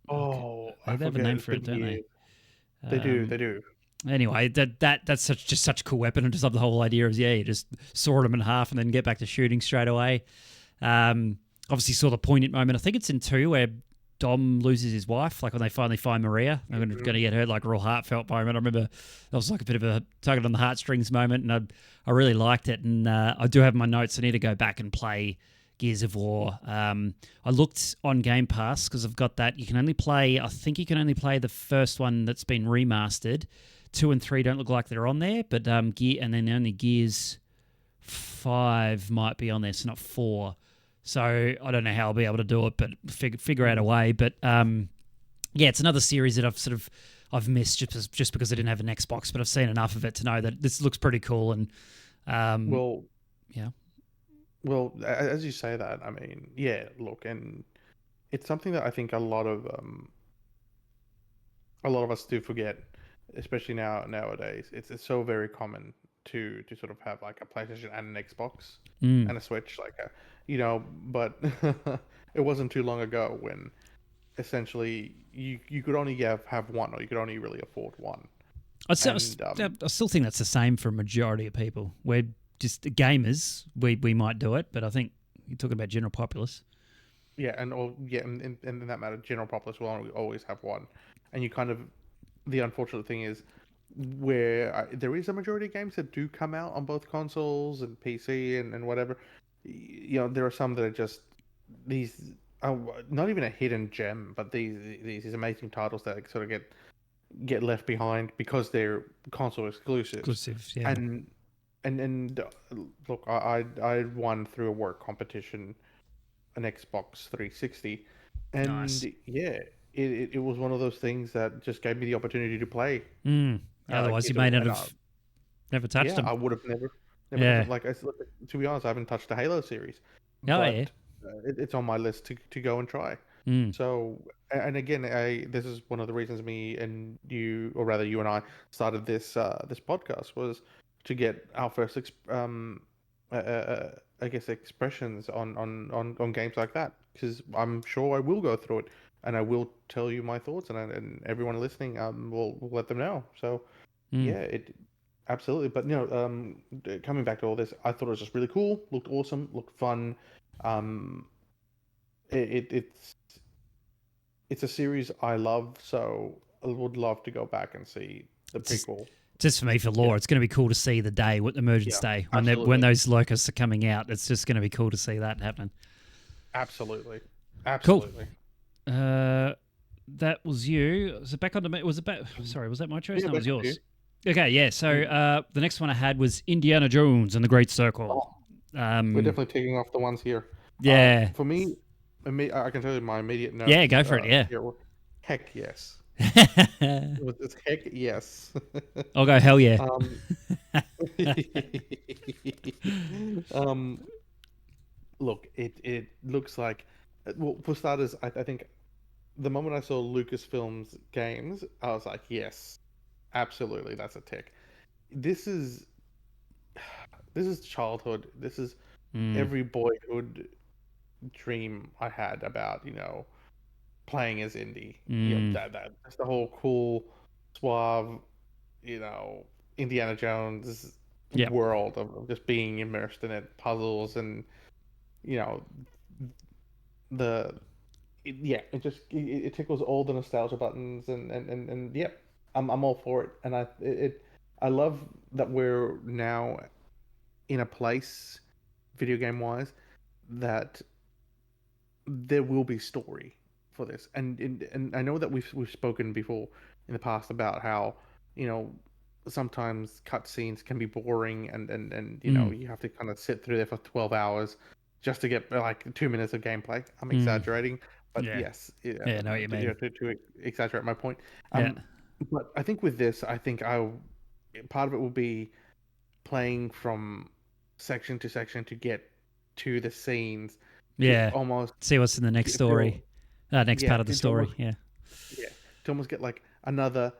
Oh, I They have a forget. name It's for it, been don't they? years. They do. They Um, do. Anyway, that's such a cool weapon. I just love the whole idea of you just sword them in half and then get back to shooting straight away. Obviously saw the poignant moment. I think it's in 2 where Dom loses his wife, like when they finally find Maria. They're going to get her, like a real heartfelt moment. I remember that was like a bit of a tug on the heartstrings moment, and I really liked it. And I do have my notes. I need to go back and play Gears of War. I looked on Game Pass because I've got that. I think you can only play the first one that's been remastered. 2 and 3 don't look like they're on there, but and then only Gears 5 might be on there, so not 4. So I don't know how I'll be able to do it, but figure out a way. But yeah, it's another series that I've missed just because I didn't have an Xbox, but I've seen enough of it to know that this looks pretty cool. And Well, yeah, as you say that, I mean, yeah, look, and it's something that I think a lot of us do forget, especially nowadays. It's so very common to sort of have like a PlayStation and an Xbox mm. and a Switch, like but it wasn't too long ago when essentially you could only have one, or you could only really afford one. And I still think that's the same for a majority of people. We're just gamers. We might do it, but I think you're talking about general populace. yeah, and in that matter, general populace will only always have one, and you kind of the unfortunate thing is where there is a majority of games that do come out on both consoles and PC and whatever. There are some that are just these not even a hidden gem, but these amazing titles that sort of get left behind because they're console exclusives. Exclusive, yeah. And look, I won through a work competition an Xbox 360, and Nice. yeah, it was one of those things that just gave me the opportunity to play Mm. Otherwise, you Gears may of not and have never touched yeah, them. I would have never touched Yeah. it. Like to be honest, I haven't touched the Halo series, Oh, yeah. but it's on my list to go and try. Mm. So, and again, this is one of the reasons me and you, or rather you and I, started this podcast was to get our first I guess expressions on games like that, because I'm sure I will go through it and I will tell you my thoughts, and everyone listening will let them know. So Mm. yeah, it absolutely. But coming back to all this, I thought it was just really cool, looked awesome, looked fun. Um, it's a series I love, so I would love to go back and see the Just, prequel. just for me, for Yeah, lore, it's going to be cool to see the day, what emergence yeah, day, when absolutely, those locusts are coming out. It's just going to be cool to see that happening. absolutely, Cool. absolutely. Uh, that was you. Was it back on to me? Was it back? Sorry, was that my choice? Yeah, No, it back was up to you. yours. Okay, yeah. So Mm. the next one I had was Indiana Jones and the Great Circle. Oh, we're Um, definitely taking off the ones here. yeah, For me, I can tell you my immediate yeah. notes. Go for it. Yeah. Here, heck yes. It's heck yes. I'll go. Hell yeah. um, um, look, it looks like, well, for starters, I think the moment I saw Lucasfilm's games, I was like, yes, absolutely, that's a tick. This is this is childhood. This is Mm, every boyhood dream I had about playing as Indy. mm. That's the whole cool, suave, you know, Indiana Jones Yep. world of just being immersed in it, puzzles and you know the it just it tickles all the nostalgia buttons, and yeah, I'm all for it, and I love that we're now in a place, video game wise, that there will be story for this, and I know that we've spoken before in the past about how, you know, sometimes cutscenes can be boring, and you know, Mm, you have to kind of sit through there for 12 hours just to get like 2 minutes of gameplay. I'm mm, exaggerating, but yeah. yes, yeah, Yeah, I know what you you know, mean. to exaggerate my point. Yeah. Um, but I think with this, I think I part of it will be playing from section to section to get to the scenes to Yeah. almost See what's in the next feel, story. Next yeah, part of the to almost, story. Yeah. yeah, to almost get like another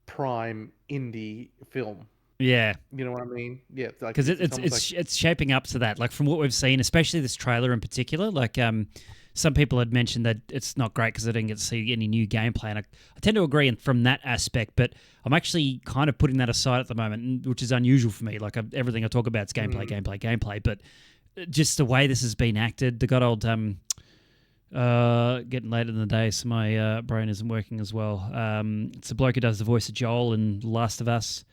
prime indie film. Yeah. You know what I mean? Yeah, it's like Because it's almost like, it's shaping up to that. Like from what we've seen, especially this trailer in particular. Like some people had mentioned that it's not great because they didn't get to see any new gameplay, and I tend to agree from that aspect. But I'm actually kind of putting that aside at the moment, which is unusual for me. Like everything I talk about is gameplay, mm, gameplay, gameplay. But just the way this has been acted, the good old getting late in the day, so my brain isn't working as well. It's the bloke who does the voice of Joel in Last of Us.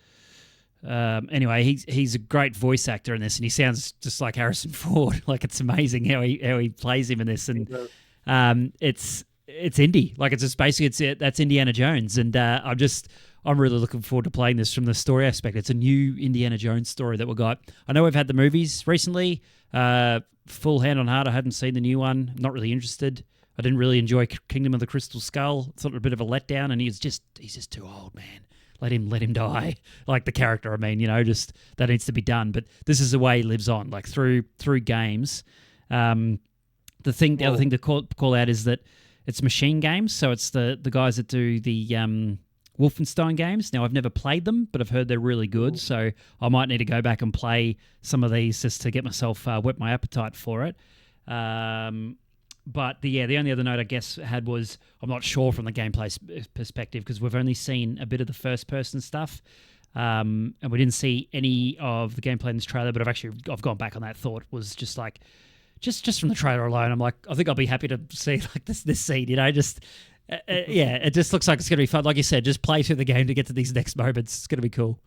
Anyway, he's a great voice actor in this, and he sounds just like Harrison Ford. Like it's amazing how he plays him in this, and it's indie. Like it's just basically that's Indiana Jones, and I'm really looking forward to playing this from the story aspect. It's a new Indiana Jones story that we got. I know we've had the movies recently. Full hand on heart, I hadn't seen the new one. Not really interested. I didn't really enjoy Kingdom of the Crystal Skull. Thought it was a bit of a letdown, and he's just too old, man. Let him die. Like the character, I mean, you know, just that needs to be done. But this is the way he lives on, like through games. The other thing to call out is that it's Machine Games, so it's the guys that do the Wolfenstein games. Now I've never played them, but I've heard they're really good, so I might need to go back and play some of these just to get myself whet my appetite for it. But the only other note I guess had was I'm not sure from the gameplay perspective because we've only seen a bit of the first person stuff, and we didn't see any of the gameplay in this trailer. But I've gone back on that thought was just like just from the trailer alone. I'm like I think I'll be happy to see like this scene. You know, just yeah, it just looks like it's gonna be fun. Like you said, just play through the game to get to these next moments. It's gonna be cool.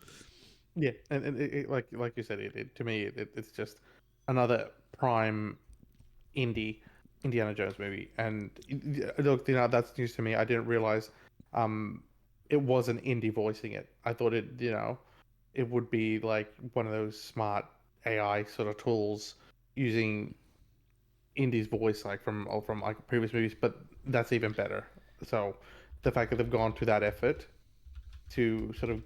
yeah, and like you said, to me, it's just another prime indie Indiana Jones movie. And look, you know, that's news to me. I didn't realize it was an indie voicing it. I thought it, you know, it would be like one of those smart AI sort of tools using Indy's voice like from like previous movies, but that's even better. So the fact that they've gone to that effort to sort of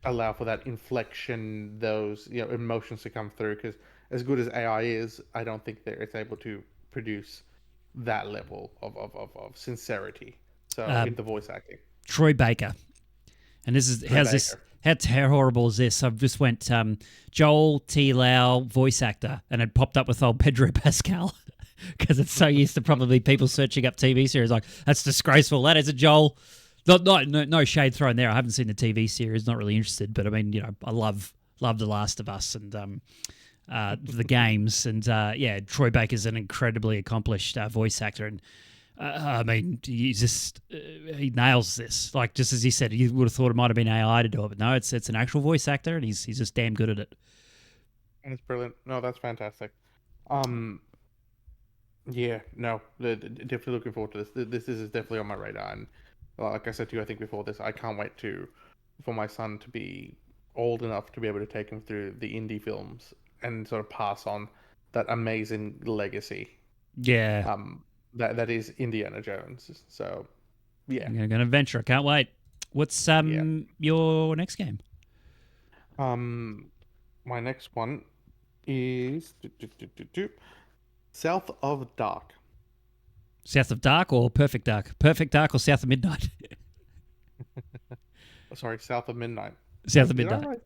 allow for that inflection, those, you know, emotions to come through, because as good as AI is, I don't think that it's able to produce that level of sincerity. So in Um, the voice acting, Troy Baker, and this is Troy Baker. how horrible is this? I've just went Joel T. Lau voice actor, and it popped up with old Pedro Pascal because it's so used to probably people searching up TV series like that's disgraceful. That is a Joel. No shade thrown there. I haven't seen the TV series. Not really interested, but I mean, you know, I love The Last of Us and the games, and yeah, Troy Baker's an incredibly accomplished voice actor, and I mean, he nails this. Like just as he said, you would have thought it might have been AI to do it, but no, it's an actual voice actor, and he's just damn good at it. And it's brilliant. No, that's fantastic. Um, yeah, no, definitely looking forward to this. This is definitely on my radar, and like I said to you, I think before this, I can't wait for my son to be old enough to be able to take him through the indie films and sort of pass on that amazing legacy. Yeah, Um, that is Indiana Jones. So yeah, I'm gonna go on an adventure. I can't wait. What's yeah. your next game? Um, my next one is South of Dark. South of Dark or Perfect Dark? Perfect Dark or South of Midnight? Sorry, South of Midnight. South of Did I Midnight. write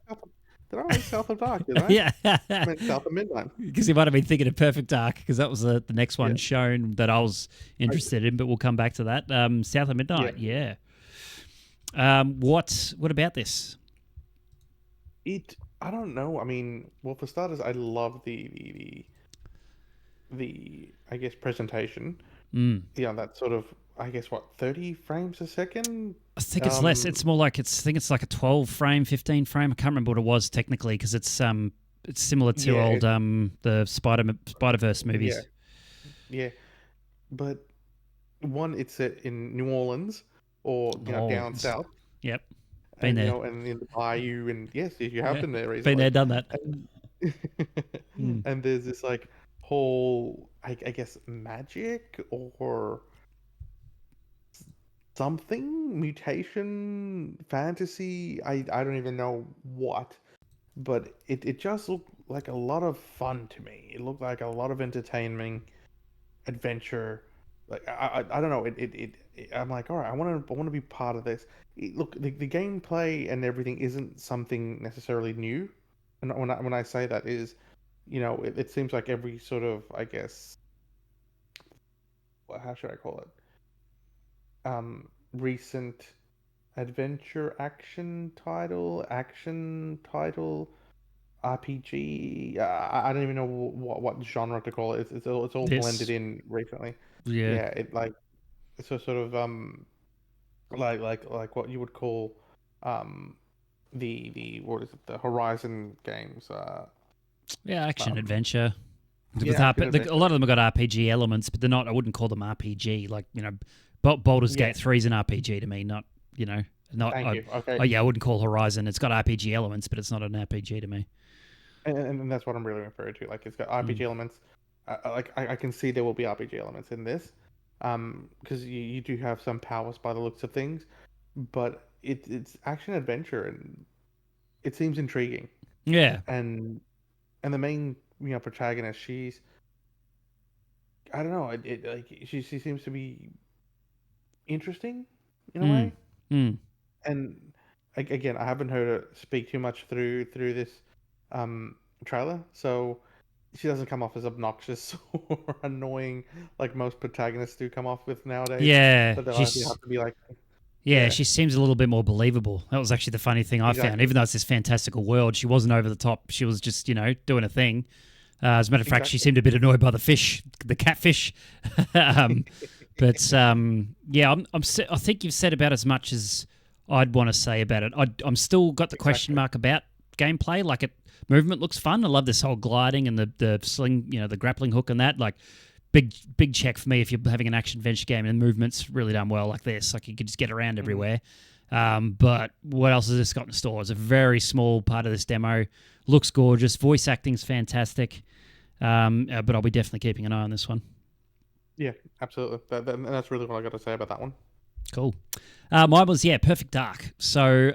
did I write South of Dark? Did I? Yeah, I meant South of Midnight. because you might have been thinking of Perfect Dark because that was the next Yeah. one shown that I was interested in, but we'll come back to that. South of Yeah. Midnight, yeah. What about this? I don't know. I mean, well, for starters, I love the the I guess presentation. Mm. Yeah, that sort of I guess what 30 frames a second. I think it's less. Um, It's more like I think it's like a 12 frame, 15 frame. I can't remember what it was technically because it's similar to yeah, old the Spider-Verse yeah, movies. yeah. But one, it's set in New Orleans or Oh, down south, yep, been and there. and in the bayou, and yes, you have Yeah, been there been there, recently, done that. and Mm. and there's this like whole I guess magic or something mutation fantasy. I don't even know what, but it just looked like a lot of fun to me. It looked like a lot of entertaining adventure. Like I don't know. I'm like, all right, I want to be part of this. Look, the gameplay and everything isn't something necessarily new, and when I say that is, it seems like every sort of I guess how should I call it, recent adventure action title RPG. I don't even know what genre to call it. It's all blended This, in recently. yeah, Yeah, it like it's a sort of like what you would call um the what is it, the Horizon games, yeah, action um adventure. yeah, With action a lot adventure. of them have got RPG elements, but they're not. I wouldn't call them RPG. Like Baldur's Yeah, Gate 3 is an RPG to me. Not not. thank you. Okay. Oh yeah, I wouldn't call Horizon. It's got RPG elements, but it's not an RPG to me. And that's what I'm really referring to. Like it's got Mm. RPG elements. Like I can see there will be RPG elements in this, because you do have some powers by the looks of things, but it's action adventure and it seems intriguing. Yeah. And the main protagonist, she's I don't know, it like she seems to be interesting in a Mm. way. Mm. And again, I haven't heard her speak too much through this um trailer, so she doesn't come off as obnoxious or annoying like most protagonists do come off with nowadays. Yeah. That they'll either have to be like, Yeah, yeah, she seems a little bit more believable. That was actually the funny thing I found. exactly, Even though it's this fantastical world, she wasn't over the top. She was just, doing a thing. As a matter of fact, she exactly. seemed a bit annoyed by the fish, the catfish. um, but yeah, I think you've said about as much as I'd want to say about it. I'm still got the question Exactly. mark about gameplay. Like movement looks fun. I love this whole gliding and the sling, the grappling hook and that. Like big check for me if you're having an action adventure game and movement's really done well like this. Like you could just get around Hmm. everywhere. But what else has this got in store? It's a very small part of this demo. Looks gorgeous. Voice acting's fantastic. But I'll be definitely keeping an eye on this one. Yeah, absolutely. And that's really what I got to say about that one. Cool. Mine was, yeah, Perfect Dark. So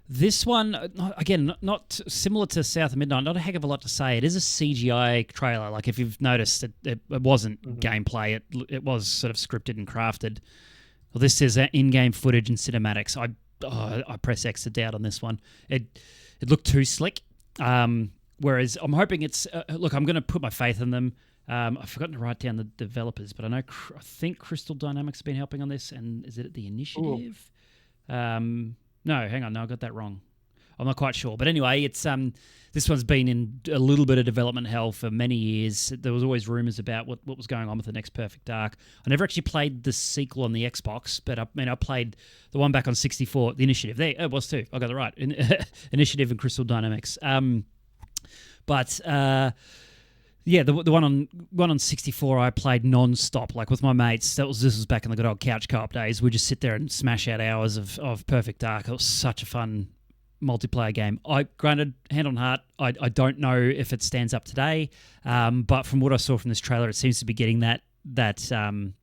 this one, again, not similar to South of Midnight, not a heck of a lot to say. It is a CGI trailer. Like if you've noticed, it wasn't Hmm. gameplay. It was sort of scripted and crafted. Well, this is in-game footage and cinematics. I press X to doubt on this one. It looked too slick. Whereas I'm hoping it's look. I'm going to put my faith in them. I've forgotten to write down the developers, but I think Crystal Dynamics have been helping on this. And is it the Ooh. Initiative? No, hang on. No, I got that wrong. I'm not quite sure. But anyway, it's this one's been in a little bit of development hell for many years. There was always rumors about what was going on with the next Perfect Dark. I never actually played the sequel on the Xbox, but I played the one back on 64, the Initiative. There it was too. I got it right. Initiative and Crystal Dynamics. But yeah, the one on 64 I played non-stop, like with my mates. This was back in the good old couch co-op days. We'd just sit there and smash out hours of Perfect Dark. It was such a fun multiplayer game. Granted, hand on heart, I don't know if it stands up today, but from what I saw from this trailer, it seems to be getting that the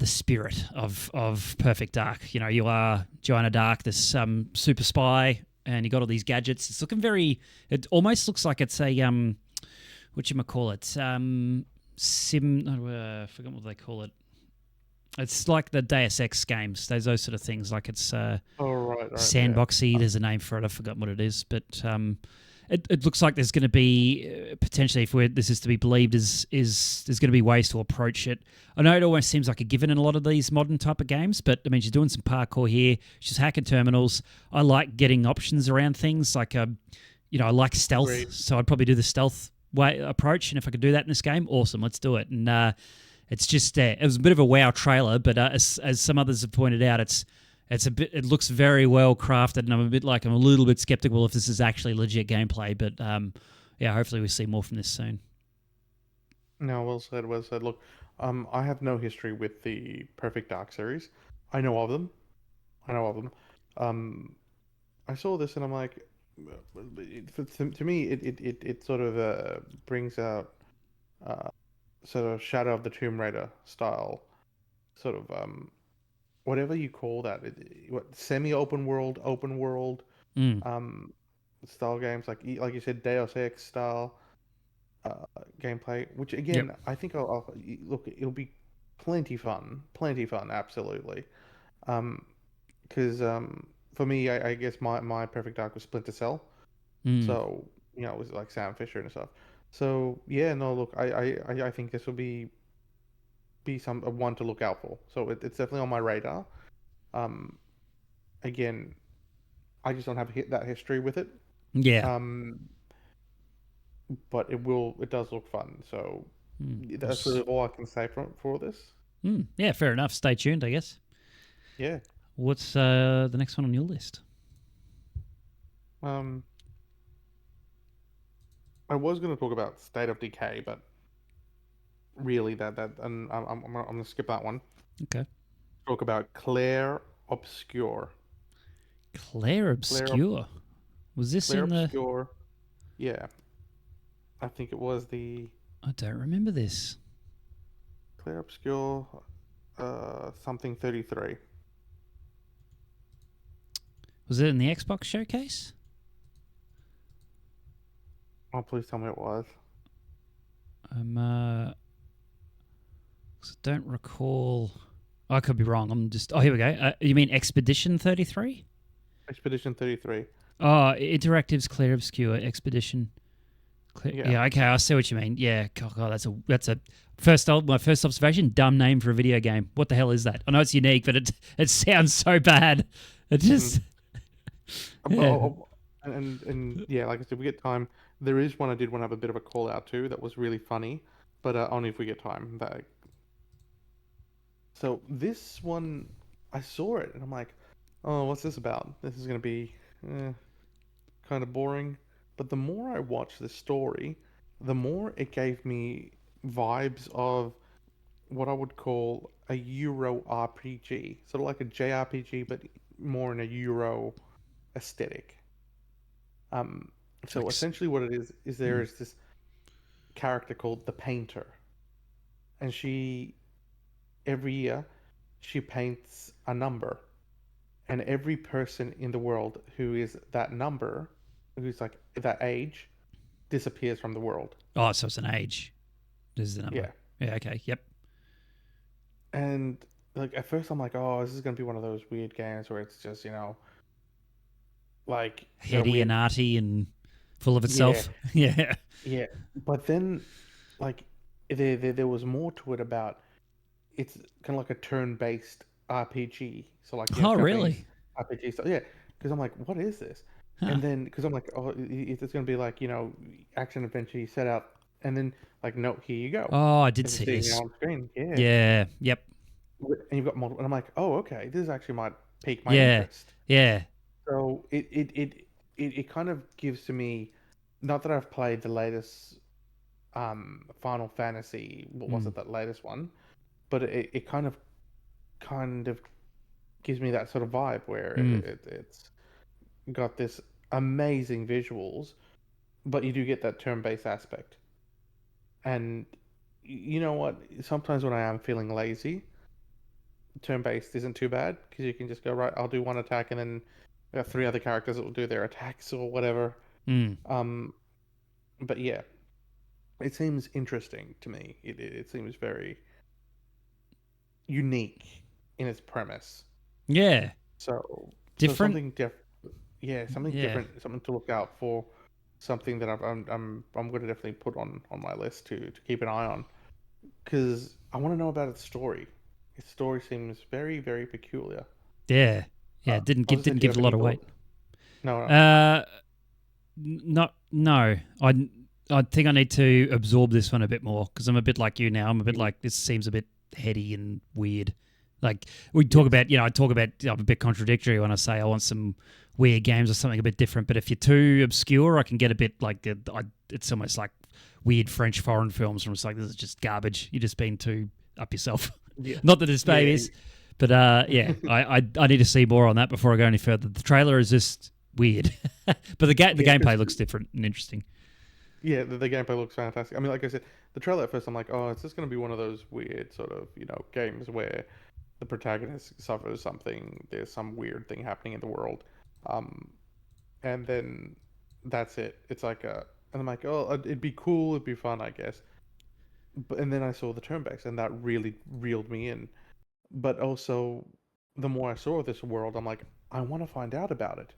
spirit of Perfect Dark. You are Joanna Dark, this super spy, and you got all these gadgets. It's looking very. It almost looks like it's a whatchamacallit, sim. I forgot what they call it. It's like the Deus Ex games, those sort of things. Like it's Oh, right, yeah. sandboxy. There's a name for it. I've forgotten what it is, but it looks like there's going to be potentially, if this is to be believed, is there's going to be ways to approach it. I know it almost seems like a given in a lot of these modern type of games, but I mean, she's doing some parkour here. She's hacking terminals. I like getting options around things. Like I like stealth, Agreed. so I'd probably do the stealth way approach, and if I could do that in this game, awesome, let's do it. And it's just it was a bit of a wow trailer, but as some others have pointed out, it looks very well crafted, and I'm a little bit skeptical if this is actually legit gameplay. But yeah, hopefully we see more from this soon. No, well said, well said. Look, I have no history with the Perfect Dark series. I know of them. I saw this and I'm like, to me, it sort of brings out sort of Shadow of the Tomb Raider style, sort of whatever you call that, what semi-open world, open world, Mm. style games like you said, Deus Ex style gameplay. Which Yep. again, I think I'll look. It'll be plenty fun, absolutely. Because for me, I guess my perfect dark was Splinter Cell. Mm. So it was like Sam Fisher and stuff. So yeah, no, look, I think this will be some one to look out for. So it's definitely on my radar. Um, Again, I just don't have that history with it. Yeah. Um, but it does look fun. So Mm. that's really all I can say for this. Yeah, fair enough. Stay tuned, I guess. Yeah. What's the next one on your list? I was going to talk about State of Decay, but really and I'm gonna skip that one. Okay. Talk about Claire Obscure. Claire Obscure. Was this Claire in the... Obscure. Yeah, I think it was the I don't remember this. Claire Obscure something 33. Was it in the Xbox showcase? Oh, please tell me it was. I don't recall. I could be wrong. I'm just... Oh, here we go. You mean Expedition 33? Expedition 33. Oh, Interactive's Claire Obscure Expedition. Yeah, okay, I see what you mean. Yeah, God, that's a my first observation. Dumb name for a video game. What the hell is that? I know it's unique, but it sounds so bad. It just yeah. And yeah, like I said, if we get time. There is one I did want to have a bit of a call out to that was really funny, but only if we get time. So this one, I saw it and I'm like, oh, what's this about? This is gonna be kind of boring. But the more I watched the story, the more it gave me vibes of what I would call a Euro RPG, sort of like a JRPG, but more in a Euro aesthetic. So essentially, what it is there is this character called the Painter, and every year she paints a number, and every person in the world who is that number, who's like that age, disappears from the world. Oh, so it's an age. This is the number. Yeah. Okay. Yep. And like at first I'm like, oh, this is gonna be one of those weird games where it's just like heady and arty and full of itself. Yeah. Yeah. But then like there was more to it about it's kind of like a turn-based RPG. So like oh, really? RPG. So yeah, because I'm like, what is this? Huh. And then because I'm like, oh, it's gonna be like action adventure. You set out, and then like, no, here you go. Oh, I did see this on screen. Yeah. Yeah. Yep. And you've got multiple. And I'm like, oh, okay, this actually might pique my interest. Yeah. So it kind of gives to me, not that I've played the latest Final Fantasy. What was it? That latest one. But it kind of gives me that sort of vibe where it's got this amazing visuals, but you do get that turn-based aspect. And you know what? Sometimes when I am feeling lazy, turn-based isn't too bad because you can just go, right, I'll do one attack and then I got 3 other characters that will do their attacks or whatever. But yeah, it seems interesting to me. It seems very unique in its premise. Yeah. So different. So something different, something to look out for, something that I'm going to definitely put on my list to keep an eye on, because I want to know about its story. Its story seems very, very peculiar. Yeah. Didn't give a lot of weight. No. No. I think I need to absorb this one a bit more because I'm a bit like you now. I'm a bit Mm. like this seems a bit heady and weird. Like we talk Yes. about, I talk about I'm a bit contradictory when I say I want some weird games or something a bit different. But if you're too obscure, I can get a bit like it's almost like weird French foreign films where it's like this is just garbage. You're just being too up yourself. Yeah. Not that it's Yeah. babies, but yeah, I need to see more on that before I go any further. The trailer is just weird, but the Yeah. gameplay 'Cause looks different and interesting. yeah, the gameplay looks fantastic. I mean, like I said, the trailer at first, I'm like, oh, it's just going to be one of those weird sort of, games where the protagonist suffers something. There's some weird thing happening in the world, um, and then that's it. It's like and I'm like, oh, it'd be cool, it'd be fun, I guess. But and then I saw the turnbacks, and that really reeled me in. But also, the more I saw of this world, I'm like, I want to find out about it.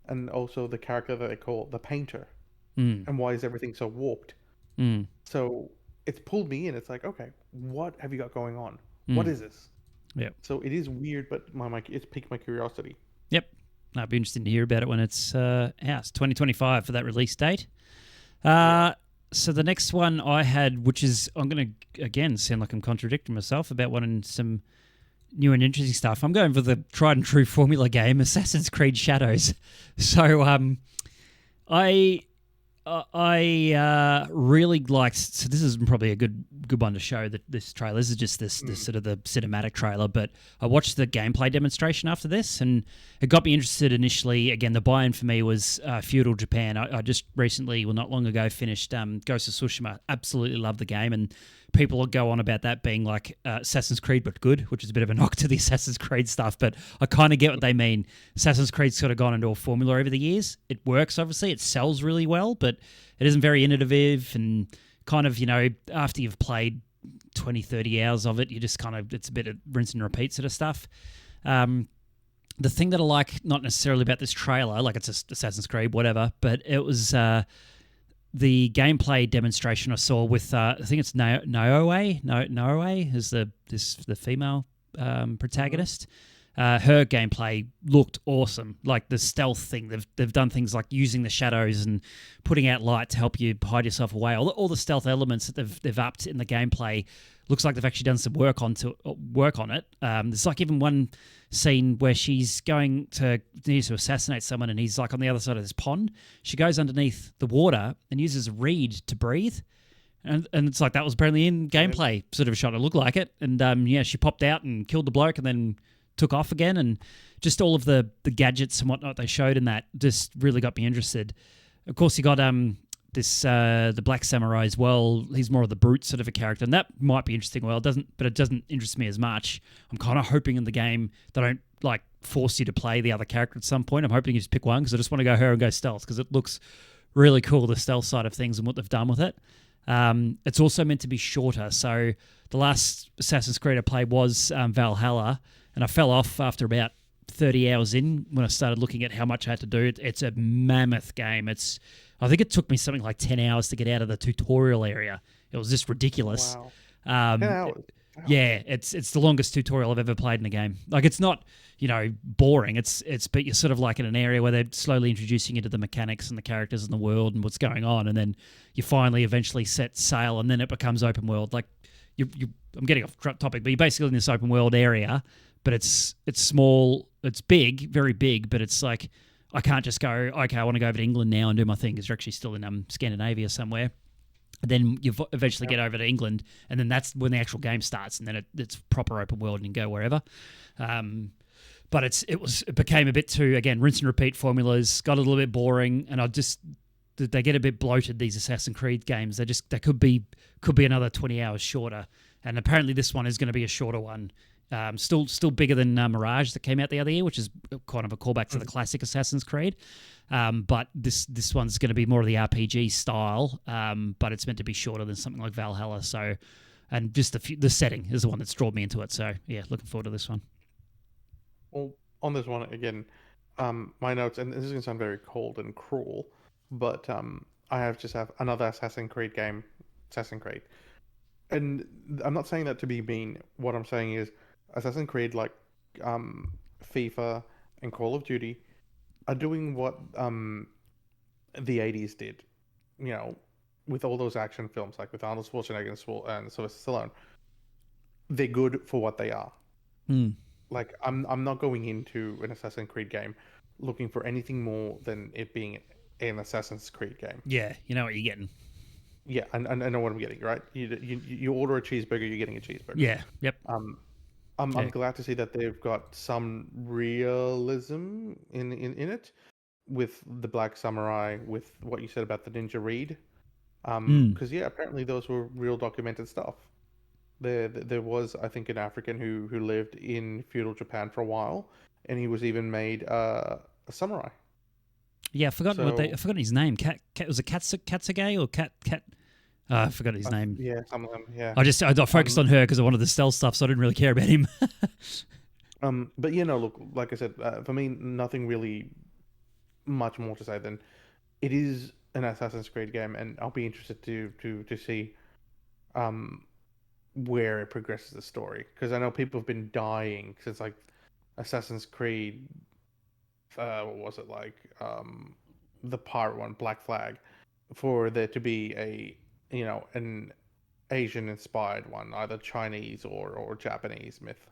And also the character that they call the painter, Mm, and why is everything so warped? mm, So it's pulled me in. It's like, okay, what have you got going on? What mm. is this? Yep. So it is weird, but it's piqued my curiosity. Yep. That'd be interesting to hear about it when it's out. It's 2025 for that release date. Yeah. So the next one I had, which is I'm going to again sound like I'm contradicting myself about wanting some new and interesting stuff. I'm going for the tried and true formula game, Assassin's Creed Shadows. So I I really liked. So this is probably a good one to show that this trailer. This is just this Mm. sort of the cinematic trailer, but I watched the gameplay demonstration after this, and it got me interested initially. Again, the buy-in for me was feudal Japan. I just recently, well, not long ago, finished Ghost of Tsushima. Absolutely love the game, and people will go on about that being like Assassin's Creed but good, which is a bit of a knock to the Assassin's Creed stuff, but I kind of get what they mean. Assassin's Creed's sort of gone into a formula over the years. It works, obviously. It sells really well, but it isn't very innovative, and kind of, after you've played 20, 30 hours of it, you just kind of, it's a bit of rinse and repeat sort of stuff. The thing that I like, not necessarily about this trailer, like it's just Assassin's Creed, whatever, but it was the gameplay demonstration I saw with I think it's Naoe is the female protagonist. Her gameplay looked awesome. Like the stealth thing, they've done things like using the shadows and putting out light to help you hide yourself away. All the stealth elements that they've upped in the gameplay looks like they've actually done some work on it. There's like even one scene where she's going to need to assassinate someone, and he's like on the other side of this pond. She goes underneath the water and uses a reed to breathe. And it's like that was apparently in gameplay sort of a shot. It looked like it. And she popped out and killed the bloke and then took off again. And just all of the gadgets and whatnot they showed in that just really got me interested. Of course, you got the Black Samurai as well. He's more of the brute sort of a character, and that might be interesting. Well, it doesn't interest me as much. I'm kind of hoping in the game they don't like force you to play the other character at some point. I'm hoping you just pick one because I just want to go her and go stealth because it looks really cool, the stealth side of things and what they've done with it. It's also meant to be shorter. So the last Assassin's Creed I played was Valhalla, and I fell off after about 30 hours in when I started looking at how much I had to do. It's a mammoth game. I think it took me something like 10 hours to get out of the tutorial area. It was just ridiculous. Wow. 10 hours. Wow. Yeah, it's the longest tutorial I've ever played in a game. Like it's not, boring. But you're sort of like in an area where they're slowly introducing you to the mechanics and the characters and the world and what's going on, and then you finally eventually set sail, and then it becomes open world. Like I'm getting off topic, but you're basically in this open world area, but it's small, it's big, very big, but it's like I can't just go, okay, I want to go over to England now and do my thing because you're actually still in Scandinavia somewhere. And then you eventually get over to England, and then that's when the actual game starts, and then it's proper open world and you can go wherever. But it became a bit too, again, rinse and repeat formulas, got a little bit boring, and they get a bit bloated, these Assassin's Creed games. They could be another 20 hours shorter, and apparently this one is going to be a shorter one. Still bigger than Mirage that came out the other year, which is kind of a callback to the classic Assassin's Creed. But this one's going to be more of the RPG style, but it's meant to be shorter than something like Valhalla. So, and just the setting is the one that's drawn me into it. So yeah, looking forward to this one. Well, on this one again, my notes, and this is gonna sound very cold and cruel, but I have another Assassin's Creed game, Assassin's Creed, and I'm not saying that to be mean. What I'm saying is, Assassin's Creed, like FIFA and Call of Duty, are doing what the '80s did. You know, with all those action films, like with Arnold Schwarzenegger and Sylvester Stallone, they're good for what they are. Mm. Like I'm not going into an Assassin's Creed game looking for anything more than it being an Assassin's Creed game. Yeah, you know what you're getting. Yeah, and I know what I'm getting, right? You order a cheeseburger, you're getting a cheeseburger. Yeah, yep. I'm glad to see that they've got some realism in it with the Black Samurai, with what you said about the Ninja Reed. Because yeah, apparently those were real documented stuff. There was, I think, an African who lived in feudal Japan for a while, and he was even made a samurai. Yeah, I forgot his name. Was it Katsuge or Cat? I forgot his name. Yeah, some of them. Yeah. I focused on her because I wanted the stealth stuff, so I didn't really care about him. But you know, look, like I said, for me, nothing really much more to say than it is an Assassin's Creed game, and I'll be interested to see where it progresses the story, because I know people have been dying since like Assassin's Creed. What was it like? The pirate one, Black Flag, for there to be an Asian inspired one, either Chinese or Japanese myth.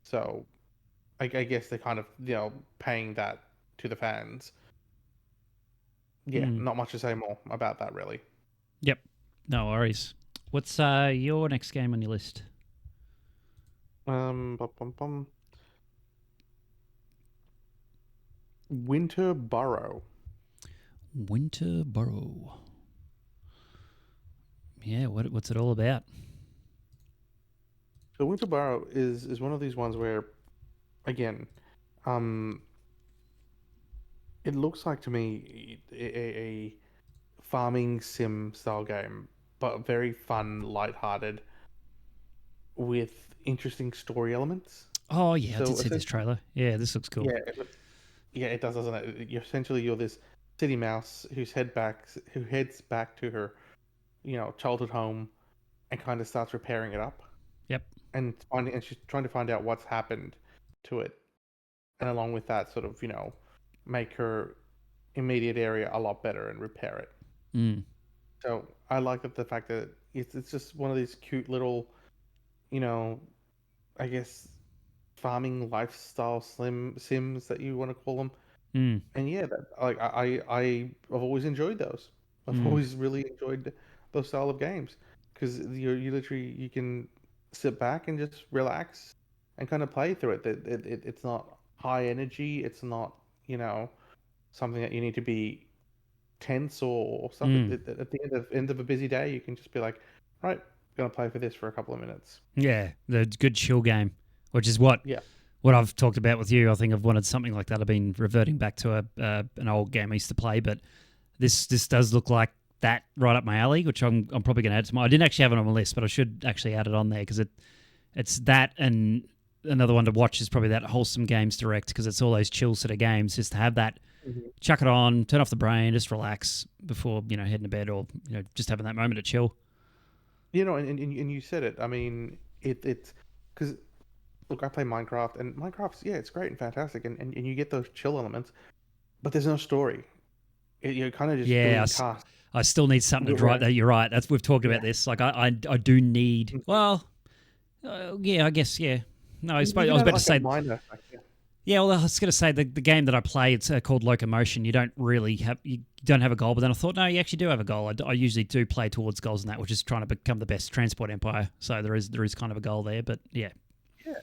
So I guess they're kind of paying that to the fans. Yeah, not much to say more about that really. Yep, no worries. What's your next game on your list? Winter Burrow. Winter Burrow. Yeah, what's it all about? So Winter Burrow is one of these ones where, again, it looks like to me a farming sim style game, but very fun, lighthearted, with interesting story elements. Oh yeah, I did see this trailer. Yeah, this looks cool. Yeah, it does, doesn't it? You're this city mouse who heads back to her, childhood home, and kind of starts repairing it up. Yep. And she's trying to find out what's happened to it, and along with that, sort of make her immediate area a lot better and repair it. So I like the fact that it's just one of these cute little, I guess, farming lifestyle sims that you want to call them. And yeah, that like I've always enjoyed those. I've always really enjoyed those style of games, because you literally you can sit back and just relax and kind of play through it. It's not high energy. It's not something that you need to be tense or something. At the end of a busy day, you can just be like, right, I'm gonna play for this for a couple of minutes. Yeah, the good chill game, which is what I've talked about with you. I think I've wanted something like that. I've been reverting back to an old game I used to play, but this does look like that right up my alley, which I'm probably going to add to my. I didn't actually have it on my list, but I should actually add it on there, because it's that, and another one to watch is probably that Wholesome Games Direct, because it's all those chill sort of games. Just to have that, chuck it on, turn off the brain, just relax before heading to bed, or just having that moment to chill. And you said it. I mean, it's because look, I play Minecraft, and Minecraft's it's great and fantastic, and you get those chill elements, but there's no story. You're kind of just doing tasks. I still need something to drive that. You're right. We've talked about this. Like I do need. Well, I guess No, I was about to say. Yeah, well, I was going to say the game that I play, it's called Locomotion. You don't have a goal, but then I thought, no, you actually do have a goal. I usually do play towards goals in that, which is trying to become the best transport empire. So there is kind of a goal there, but yeah. Yeah,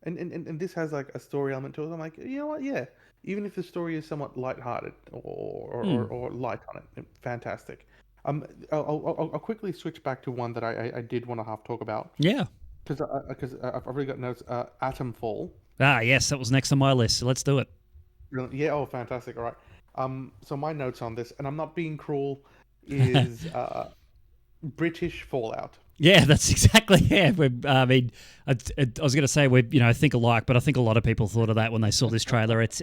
and this has like a story element to it. I'm like, you know what? Yeah, even if the story is somewhat lighthearted or light on it, fantastic. I'll quickly switch back to one that I did want to talk about. Yeah, because I've already got notes. Atomfall. Ah, yes, that was next on my list. So let's do it. Brilliant. Yeah. Oh, fantastic. All right. So my notes on this, and I'm not being cruel, is British Fallout. Yeah, that's exactly. Yeah, I mean, I was going to say I think alike, but I think a lot of people thought of that when they saw this trailer. It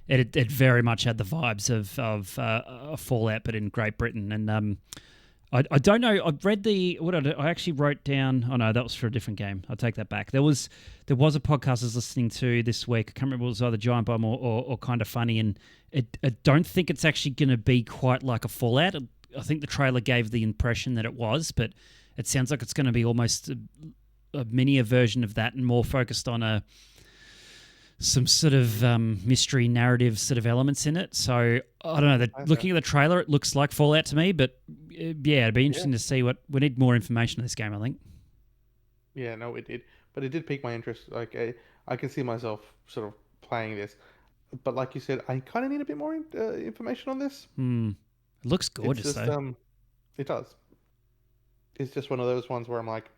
very much had the vibes of Fallout, but in Great Britain. And I don't know. I've read I actually wrote down. Oh no, that was for a different game. I'll take that back. There was a podcast I was listening to this week. I can't remember. It was either Giant Bomb or Kind of Funny, and I don't think it's actually going to be quite like a Fallout. I think the trailer gave the impression that it was, but it sounds like it's going to be almost a mini version of that and more focused on some sort of mystery narrative sort of elements in it. So I don't know. Looking at the trailer, it looks like Fallout to me, but yeah, it'd be interesting to see what we need more information on this game, I think. Yeah, no, it did, but it did pique my interest. Like I can see myself sort of playing this, but like you said, I kind of need a bit more information on this. It looks gorgeous, it's just, though. It does. It's just one of those ones where I'm like,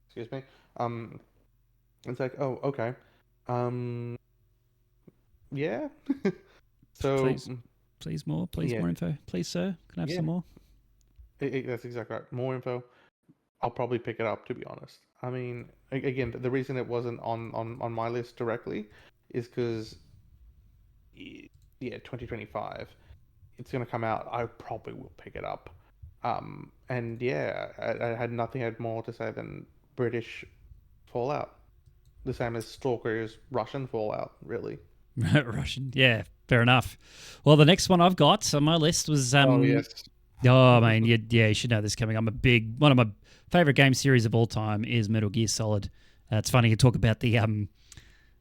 excuse me, it's like, oh, okay, yeah. So please more, more info, please, sir. Can I have some more? That's exactly right. More info. I'll probably pick it up, to be honest. I mean, again, the reason it wasn't on my list directly is because, 2025, it's going to come out. I probably will pick it up. And yeah, I had nothing had more to say than British Fallout. The same as Stalker's Russian Fallout, really. Russian, yeah, fair enough. Well, the next one I've got on my list was oh yes. Oh man, you should know this coming. One of my favorite game series of all time is Metal Gear Solid. It's funny you talk about the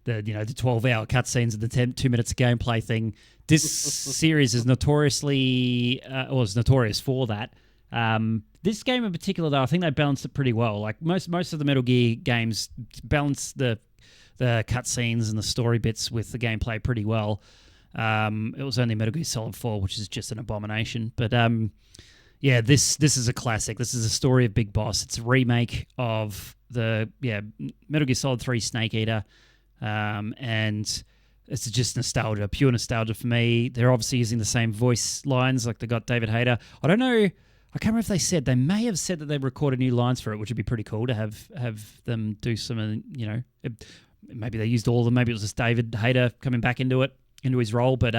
12-hour cutscenes and the 2 minutes of gameplay thing. This series is notorious for that. This game in particular, though, I think they balanced it pretty well. Like most of the Metal Gear games balance the cutscenes and the story bits with the gameplay pretty well. It was only Metal Gear Solid 4, which is just an abomination. But yeah, this is a classic. This is a story of Big Boss. It's a remake of the Metal Gear Solid 3 Snake Eater, and it's just nostalgia, pure nostalgia for me. They're obviously using the same voice lines, like they got David Hayter. I don't know. I can't remember if they may have said that they recorded new lines for it, which would be pretty cool to have them do some, maybe they used all of them. Maybe it was just David Hayter coming back into his role. But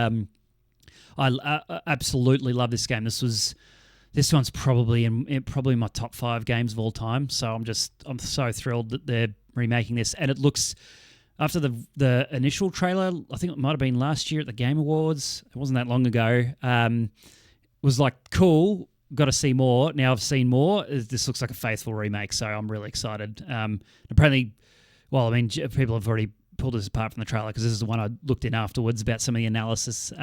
I absolutely love this game. This one's probably in my top 5 games of all time. So I'm so thrilled that they're remaking this, and it looks. After the initial trailer, I think it might have been last year at the Game Awards. It wasn't that long ago. It was like, cool, got to see more. Now I've seen more. This looks like a faithful remake, so I'm really excited. Apparently, people have already pulled this apart from the trailer because this is the one I looked in afterwards about some of the analysis.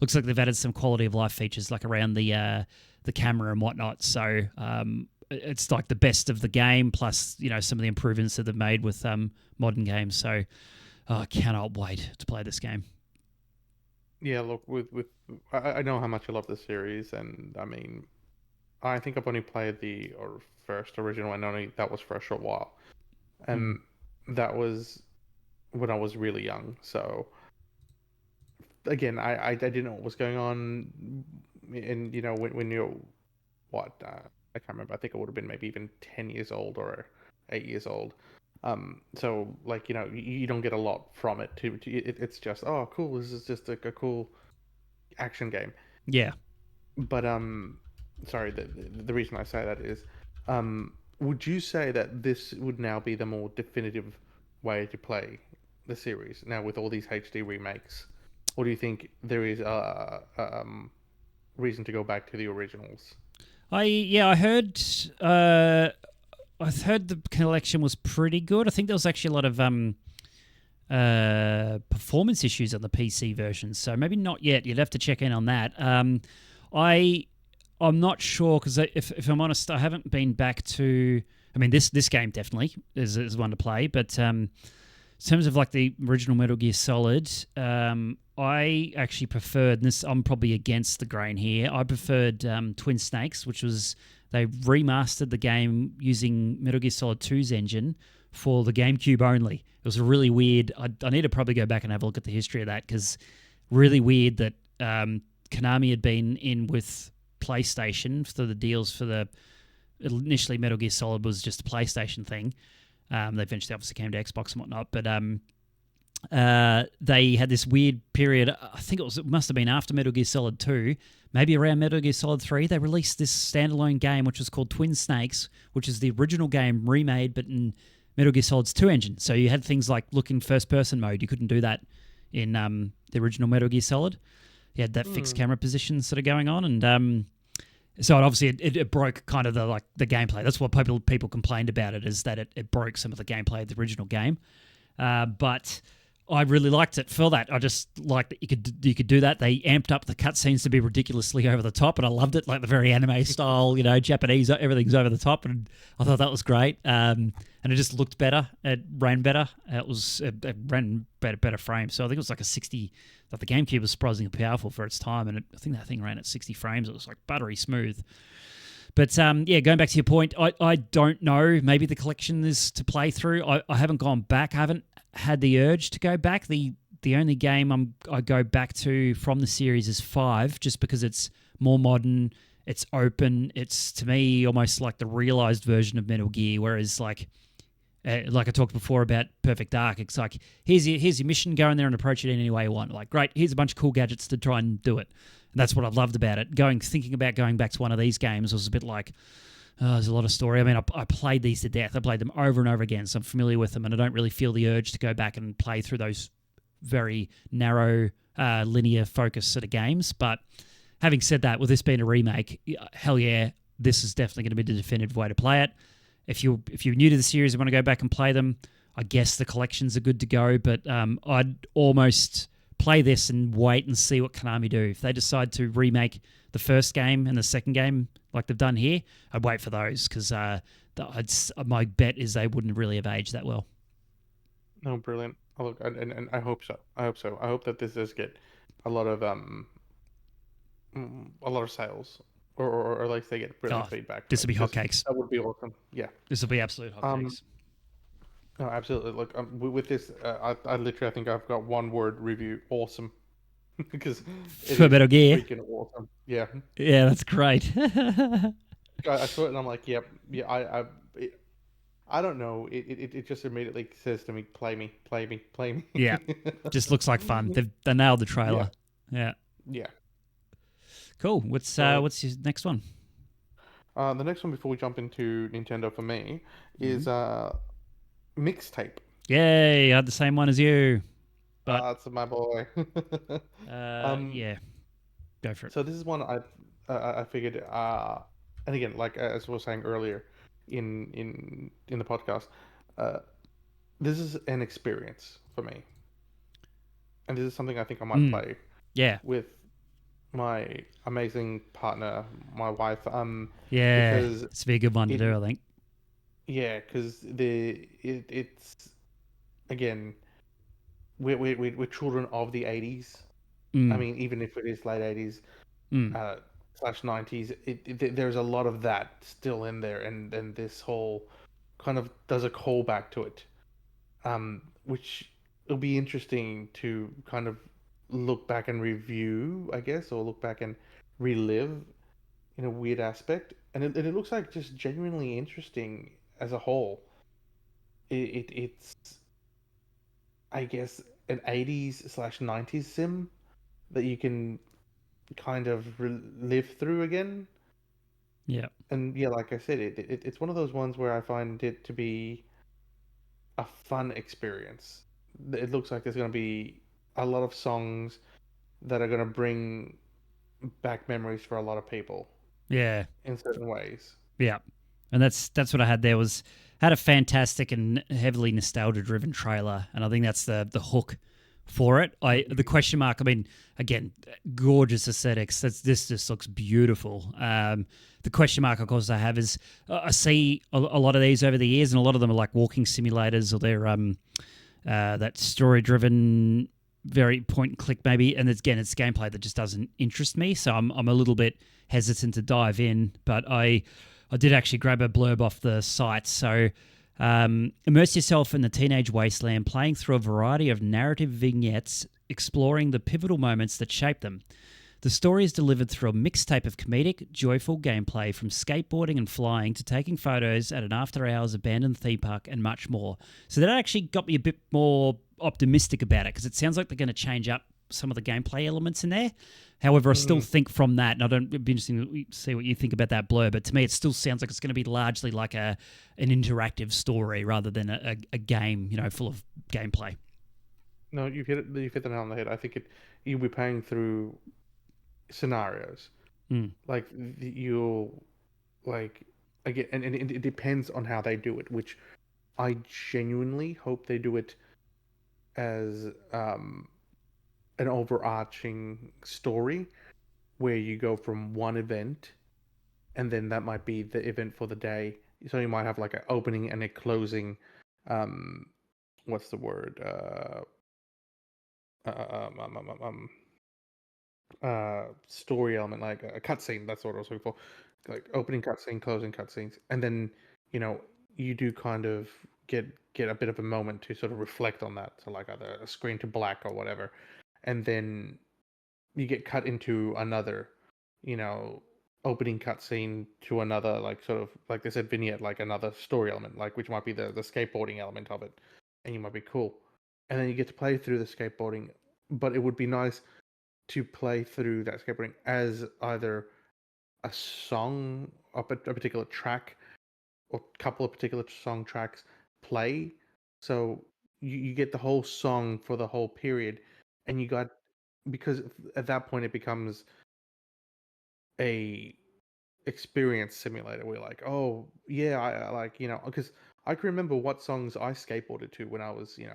Looks like they've added some quality of life features like around the camera and whatnot. So it's like the best of the game plus some of the improvements that they've made with modern games. So I cannot wait to play this game. Yeah, look, I know how much I love this series, and I mean, I think I've only played the first original, and only that was for a short while, and that was when I was really young. So again, I didn't know what was going on, and when you're I can't remember. I think it would have been maybe even 10 years old or 8 years old. So like you don't get a lot from it. It's just cool. This is just a cool action game. Yeah. But sorry. The reason I say that is, would you say that this would now be the more definitive way to play the series now with all these HD remakes, or do you think there is reason to go back to the originals? I heard the collection was pretty good. I think there was actually a lot of performance issues on the PC version, so maybe not yet. You'd have to check in on that. I'm not sure because if I'm honest, I haven't been back to. I mean, this game definitely is one to play, but in terms of like the original Metal Gear Solid, I actually preferred this. I'm probably against the grain here. I preferred Twin Snakes, which was they remastered the game using Metal Gear Solid 2's engine for the GameCube only. It was a really weird. I need to probably go back and have a look at the history of that because really weird that Konami had been in with PlayStation for the deals for the initially Metal Gear Solid was just a PlayStation thing. They eventually obviously came to Xbox and whatnot, but they had this weird period. I think it must have been after Metal Gear Solid 2, maybe around Metal Gear Solid 3. They released this standalone game which was called Twin Snakes, which is the original game remade, but in Metal Gear Solid's 2 engine. So you had things like look in first-person mode. You couldn't do that in the original Metal Gear Solid. You had that fixed camera position sort of going on, and So it broke kind of the gameplay. That's what people complained about it, is that it broke some of the gameplay of the original game. But I really liked it for that. I just liked that you could do that. They amped up the cutscenes to be ridiculously over the top, and I loved it, like the very anime style, Japanese. Everything's over the top, and I thought that was great. And it just looked better. It ran better. It ran better frames. So I think it was like a 60. Like the GameCube was surprisingly powerful for its time, and I think that thing ran at 60 frames. It was like buttery smooth. But going back to your point, I don't know. Maybe the collection is to play through. I haven't gone back. I haven't had the urge to go back. The only game I go back to from the series is 5, just because it's more modern, it's open. It's, to me, almost like the realized version of Metal Gear, whereas like I talked before about Perfect Dark, it's like, here's your mission, go in there and approach it in any way you want. Like, great, here's a bunch of cool gadgets to try and do it. And that's what I've loved about it. Thinking about going back to one of these games was a bit like, there's a lot of story. I mean, I played these to death. I played them over and over again, so I'm familiar with them, and I don't really feel the urge to go back and play through those very narrow, linear focus sort of games. But having said that, with this being a remake, hell yeah, this is definitely going to be the definitive way to play it. If you're new to the series and want to go back and play them, I guess the collections are good to go, but I'd almost play this and wait and see what Konami do. If they decide to remake the first game and the second game like they've done here, I'd wait for those, because my bet is they wouldn't really have aged that well. No, brilliant. Look, and I hope so. I hope that this does get a lot of sales, or at least they get brilliant feedback. This will be hotcakes. That would be awesome. Yeah, this will be absolute hotcakes. No, absolutely. Look, with this, I literally, I think I've got one word review: awesome. Because for Metal Gear, freaking awesome. Yeah. Yeah, that's great. I saw it and I'm like, yep, yeah. I don't know. It just immediately says to me, play me. Yeah, just looks like fun. They nailed the trailer. Yeah. Cool. What's your next one? The next one before we jump into Nintendo for me is mixtape. Yay! I had the same one as you. But that's my boy. Yeah, go for it. So this is one I figured, and again, like as I was saying earlier in the podcast, this is an experience for me, and this is something I think I might play. Yeah. With my amazing partner, my wife. Yeah, it's a good one to do, I think. Yeah, because it's again. We're children of the 80s. I mean, even if it is late 80s / 90s, there's a lot of that still in there, and this whole kind of does a callback to it, which will be interesting to kind of look back and review, I guess, or look back and relive in a weird aspect. And it looks like just genuinely interesting as a whole. It's I guess an 80s / 90s sim that you can kind of live through again. Yeah. And yeah, like I said, it's one of those ones where I find it to be a fun experience. It looks like there's going to be a lot of songs that are going to bring back memories for a lot of people. Yeah. In certain ways. Yeah. And that's what I had there. Had a fantastic and heavily nostalgia-driven trailer, and I think that's the hook for it. The question mark, I mean, again, gorgeous aesthetics. This just looks beautiful. The question mark, of course, I have is I see a lot of these over the years, and a lot of them are like walking simulators, or they're that story-driven, very point-and-click maybe. And again, it's gameplay that just doesn't interest me, so I'm a little bit hesitant to dive in. But I did actually grab a blurb off the site. So, immerse yourself in the teenage wasteland, playing through a variety of narrative vignettes, exploring the pivotal moments that shape them. The story is delivered through a mixtape of comedic, joyful gameplay, from skateboarding and flying to taking photos at an after-hours abandoned theme park and much more. So that actually got me a bit more optimistic about it, because it sounds like they're going to change up some of the gameplay elements in there. However, I still think from that, and it'd be interesting to see what you think about that blur, but to me it still sounds like it's going to be largely like an interactive story rather than a game, full of gameplay. No, you've hit the nail on the head. I think you'll be playing through scenarios. Mm. Like you like again, and it depends on how they do it, which I genuinely hope they do it as an overarching story where you go from one event and then that might be the event for the day. So you might have like an opening and a closing. Um, what's the word? Uh, um, um, um, um, um, Story element, like a cutscene. That's what I was looking for. Like opening cutscene, closing cutscenes, and then you know you do kind of get a bit of a moment to sort of reflect on that. So like either a screen to black or whatever, and then you get cut into another, you know, opening cutscene to another, like sort of like they said, vignette, like another story element, like which might be the skateboarding element of it, and you might be cool, and then you get to play through the skateboarding. But it would be nice to play through that skateboarding as either a song, a particular track, or a couple of particular song tracks play. So you get the whole song for the whole period, and you got because at that point it becomes a experience simulator. We're like, oh yeah, I like because I can remember what songs I skateboarded to when I was in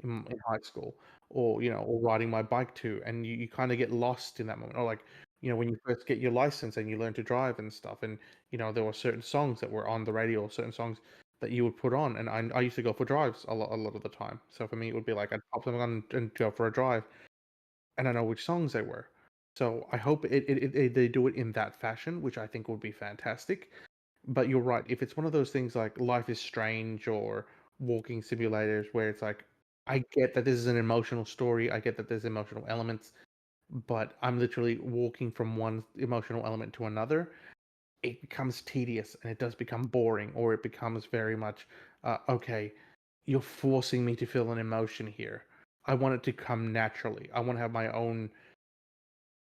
high school, or or riding my bike to, and you kind of get lost in that moment, or like when you first get your license and you learn to drive and stuff, and there were certain songs that were on the radio, or certain songs that you would put on, and I used to go for drives a lot of the time. So for me, it would be like I'd pop something on and go for a drive, and I know which songs they were. So I hope they do it in that fashion, which I think would be fantastic. But you're right. If it's one of those things like Life is Strange or walking simulators where it's like, I get that this is an emotional story, I get that there's emotional elements, but I'm literally walking from one emotional element to another, it becomes tedious and it does become boring, or it becomes very much, okay, you're forcing me to feel an emotion here. I want it to come naturally. I want to have my own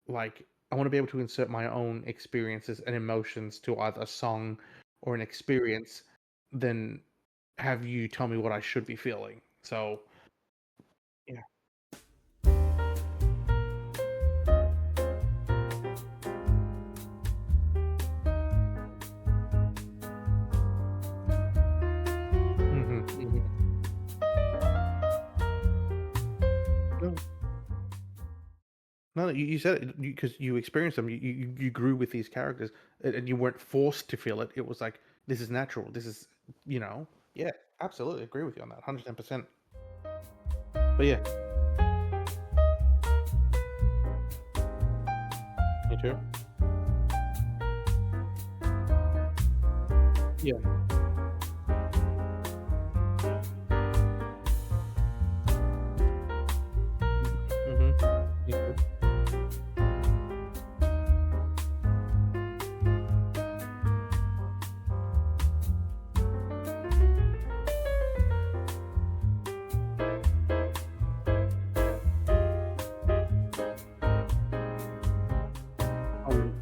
I want to be able to insert my own experiences and emotions to either a song or an experience than have you tell me what I should be feeling. So, yeah. Hmm. No, no, you said it because you experienced them. You grew with these characters, and you weren't forced to feel it. It was like this is natural. This is, yeah, absolutely agree with you on that, 110%. But yeah, me too. Yeah. Mm-hmm. Me too.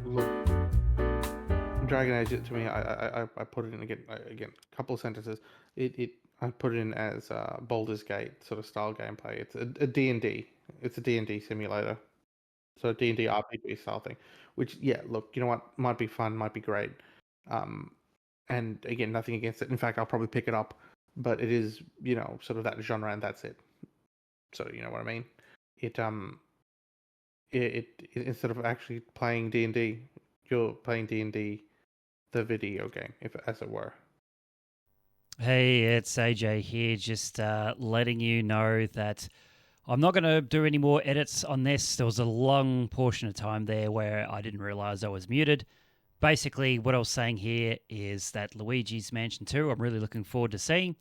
Look, Dragon Age to me, I put it in again, a couple of sentences. It I put it in as Baldur's Gate sort of style gameplay. It's a D&D. It's a D&D simulator. So D&D RPG style thing. Which yeah, look, you know what? Might be fun, might be great. Um, and again, nothing against it. In fact, I'll probably pick it up. But it is, sort of that genre, and that's it. So you know what I mean? It instead of actually playing D&D, you're playing D&D the video game, if as it were. Hey, it's AJ here, just letting you know that I'm not going to do any more edits on this. There was a long portion of time there where I didn't realize I was muted. Basically, what I was saying here is that Luigi's Mansion 2, I'm really looking forward to seeing.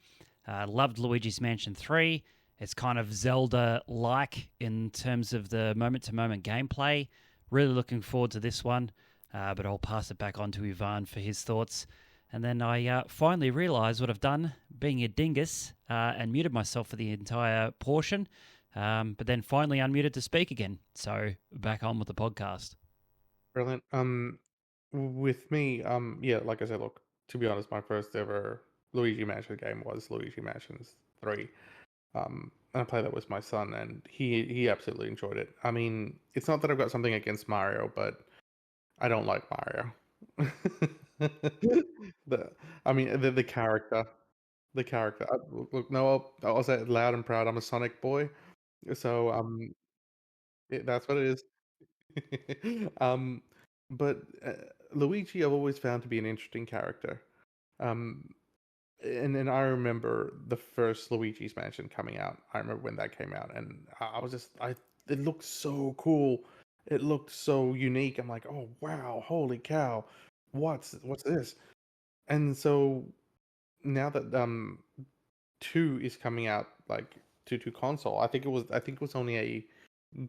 Loved Luigi's Mansion 3. It's kind of Zelda like in terms of the moment to moment gameplay. Really looking forward to this one, but I'll pass it back on to Ivan for his thoughts. And then I finally realised what I've done, being a dingus, and muted myself for the entire portion, but then finally unmuted to speak again. So back on with the podcast. Brilliant. With me, yeah, like I said, look, to be honest, my first ever Luigi Mansion game was Luigi Mansions 3. And I played that with my son, and he absolutely enjoyed it. I mean, it's not that I've got something against Mario, but I don't like Mario. the I mean the character, the character. Look, no, I'll say it loud and proud. I'm a Sonic boy, so that's what it is. um, but Luigi, I've always found to be an interesting character. Um, and I remember the first Luigi's Mansion coming out. I remember when that came out, and I was just it looked so cool. It looked so unique. I'm like, oh wow, holy cow, what's this? And so now that two is coming out like to console, I think it was only a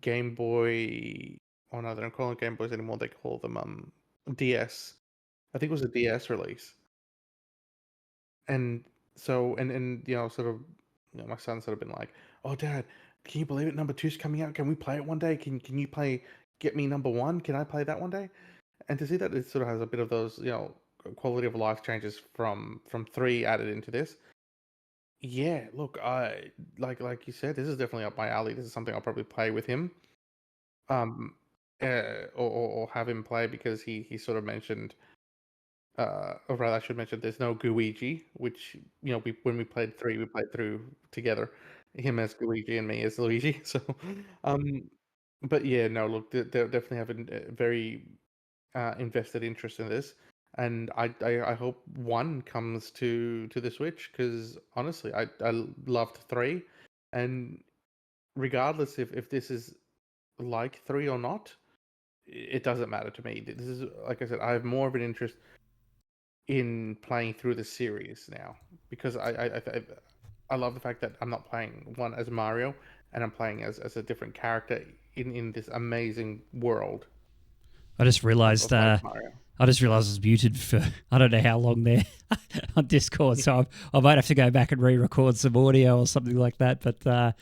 Game Boy. Oh no, they don't call it Game Boys anymore. They call them DS. I think it was a DS release. And so and sort of my son sort of been like, "Oh, Dad, can you believe it? Number two's coming out. Can we play it one day? Can you play? Get me number one? Can I play that one day?" And to see that it sort of has a bit of those quality of life changes from three added into this. Yeah, look, I like you said, this is definitely up my alley. This is something I'll probably play with him, um, or have him play because he sort of mentioned. Or rather, I should mention there's no Guigi, which when we played three, we played through together, him as Luigi and me as Luigi. So, um, but yeah, no, look, they definitely have a very invested interest in this, and I hope one comes to the Switch because honestly, I loved three, and regardless if this is like three or not, it doesn't matter to me. This is like I said, I have more of an interest in playing through the series now because I love the fact that I'm not playing one as Mario and I'm playing as a different character in this amazing world I just of, realized of like Mario. I was muted for I don't know how long there on Discord, so I might have to go back and re-record some audio or something like that. But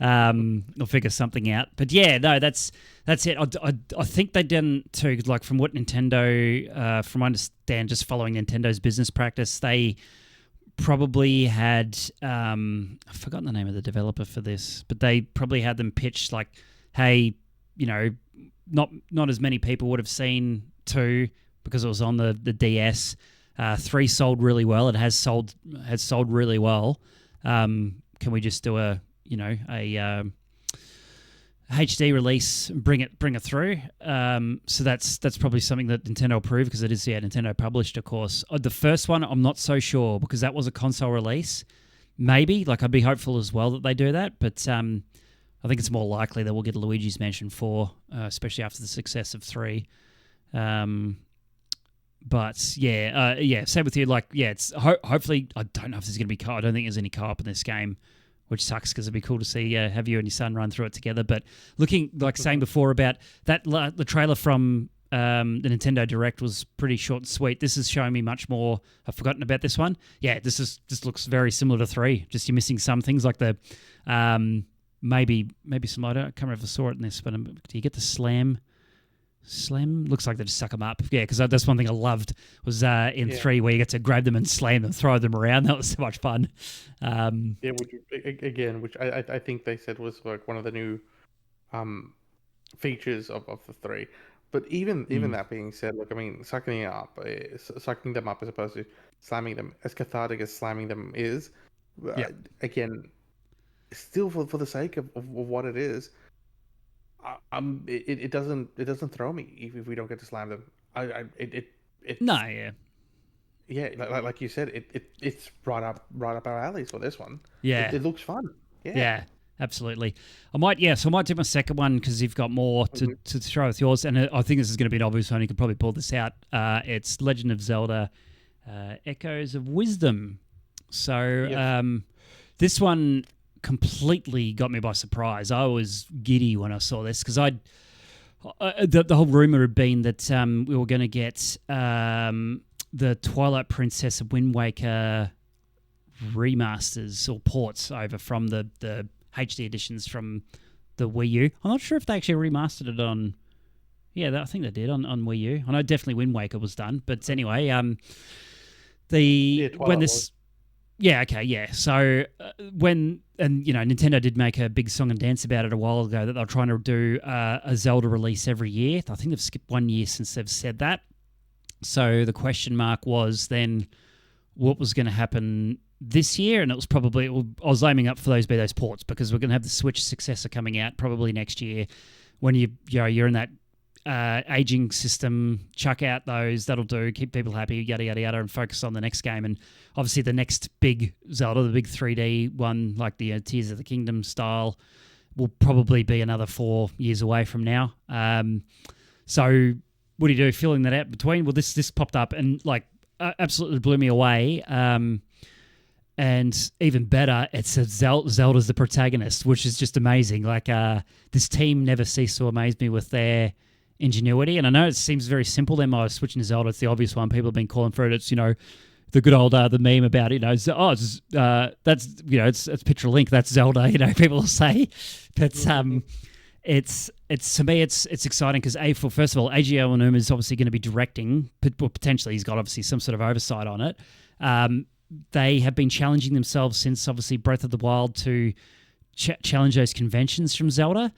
I'll figure something out. But yeah, no, that's it. I think they didn't too. Like from what Nintendo, from I understand, just following Nintendo's business practice, they probably had I've forgotten the name of the developer for this, but they probably had them pitch like, hey, not as many people would have seen two because it was on the DS. Three sold really well. It has sold really well. Can we just do a HD release, bring it through? So that's probably something that Nintendo approved because it is Nintendo published, of course. The first one I'm not so sure because that was a console release. Maybe I'd be hopeful as well that they do that, but I think it's more likely that we'll get a Luigi's Mansion 4, especially after the success of 3. But yeah, same with you. It's hopefully I don't know if there's going to be co-op. I don't think there's any co-op in this game, which sucks because it'd be cool to see have you and your son run through it together. But looking like saying before about that, the trailer from the Nintendo Direct was pretty short and sweet. This is showing me much more. I've forgotten about this one. Yeah, this looks very similar to 3. Just you're missing some things like the maybe some. I can't remember if I saw it in this, but do you get the slam? Slam looks like they just suck them up. Yeah, because that's one thing I loved was in 3 where you get to grab them and slam them, throw them around. That was so much fun. Which I think they said was like one of the new features of the 3. But even that being said, look, I mean, sucking them up as opposed to slamming them, as cathartic as slamming them is, again, still for the sake of what it is. It doesn't throw me if we don't get to slam them. Like you said, it's right up our alleys for this one. Yeah, it looks fun. Yeah, absolutely. I might do my second one because you've got more to throw with yours, and I think this is going to be an obvious one. You could probably pull this out. It's Legend of Zelda: Echoes of Wisdom. So this one completely got me by surprise. I was giddy when I saw this because the whole rumor had been that we were going to get the Twilight Princess of Wind Waker remasters or ports over from the HD editions from the Wii U. I'm not sure if they actually remastered it on. Yeah, I think they did on Wii U. I know definitely Wind Waker was done, but anyway, Yeah, okay, yeah. So Nintendo did make a big song and dance about it a while ago that they're trying to do a Zelda release every year. I think they've skipped 1 year since they've said that. So the question mark was then what was going to happen this year, and it was probably I was aiming up for those ports because we're going to have the Switch successor coming out probably next year. When you're in that aging system, chuck out those, that'll do, keep people happy, yada yada yada, and focus on the next game. And obviously the next big Zelda, the big 3D one, like the Tears of the Kingdom style, will probably be another 4 years away from now. So what do you do filling that out between? Well, this popped up and like absolutely blew me away. And even better, it says Zelda's the protagonist, which is just amazing. Like this team never ceased to amaze me with their ingenuity. And I know it seems very simple. Them switching to Zelda, it's the obvious one. People have been calling for it. It's the good old the meme about it's picture Link, that's Zelda. People will say, but it's to me it's exciting because first of all, Eiji Aonuma is obviously going to be directing, potentially he's got obviously some sort of oversight on it. They have been challenging themselves since obviously Breath of the Wild to challenge those conventions from Zelda.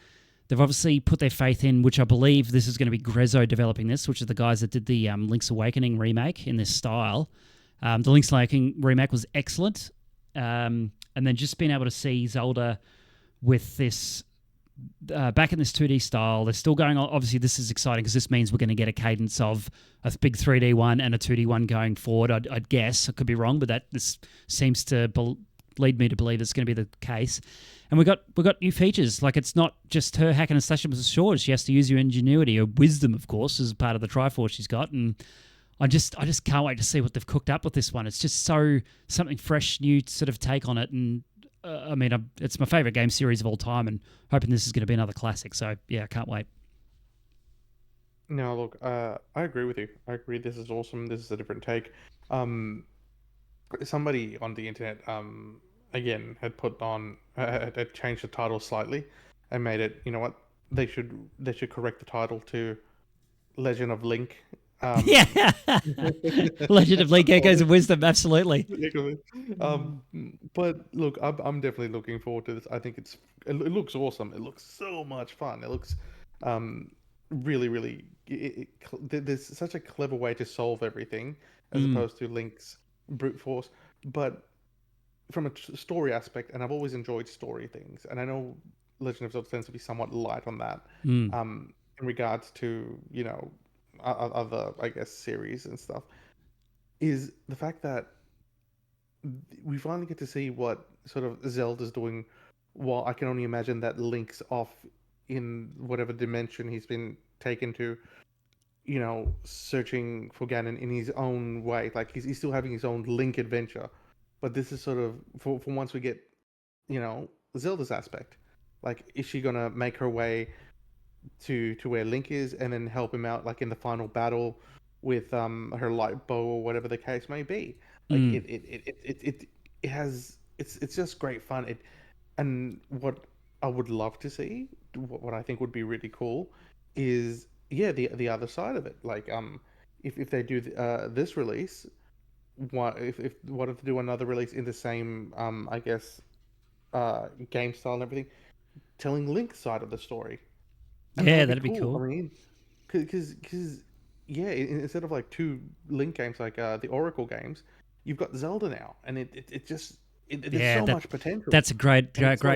They've obviously put their faith in, which I believe this is going to be Grezzo developing this, which are the guys that did the Link's Awakening remake in this style. The Link's Awakening remake was excellent. And then just being able to see Zelda with this back in this 2D style, they're still going on. Obviously, this is exciting because this means we're going to get a cadence of a big 3D one and a 2D one going forward. I'd guess. I could be wrong, but this seems to lead me to believe it's going to be the case. And we got new features. Like it's not just her hacking and slashing with the sword. She has to use her ingenuity, her wisdom, of course, as part of the Triforce she's got. And I just can't wait to see what they've cooked up with this one. It's just something fresh, new sort of take on it. And it's my favorite game series of all time, and hoping this is going to be another classic. So yeah, I can't wait. No, look, I agree with you. I agree. This is awesome. This is a different take. Somebody on the internet, again, had had changed the title slightly and made it. You know what? They should correct the title to Legend of Link. Yeah, Legend of Link: Echoes of Wisdom, absolutely. But look, I'm definitely looking forward to this. I think it looks awesome. It looks so much fun. It looks really, really. There's such a clever way to solve everything as opposed to Link's brute force. But from a story aspect, and I've always enjoyed story things, and I know Legend of Zelda tends to be somewhat light on that. In regards to other, I guess, series and stuff, is the fact that we finally get to see what sort of Zelda's doing, while I can only imagine that Link's off in whatever dimension he's been taken to, searching for Ganon in his own way. Like he's still having his own Link adventure, but this is sort of for once we get, Zelda's aspect. Like, is she gonna make her way to where Link is and then help him out, like in the final battle with her light bow or whatever the case may be? Like it's just great fun. And what I would love to see, what I think would be really cool, is the other side of it. Like if they do this release, what if they do another release in the same I guess game style and everything, telling Link's side of the story. And that'd be cool. I mean, because instead of like 2 Link games like the Oracle games, you've got Zelda now, and there's so much potential. That's a great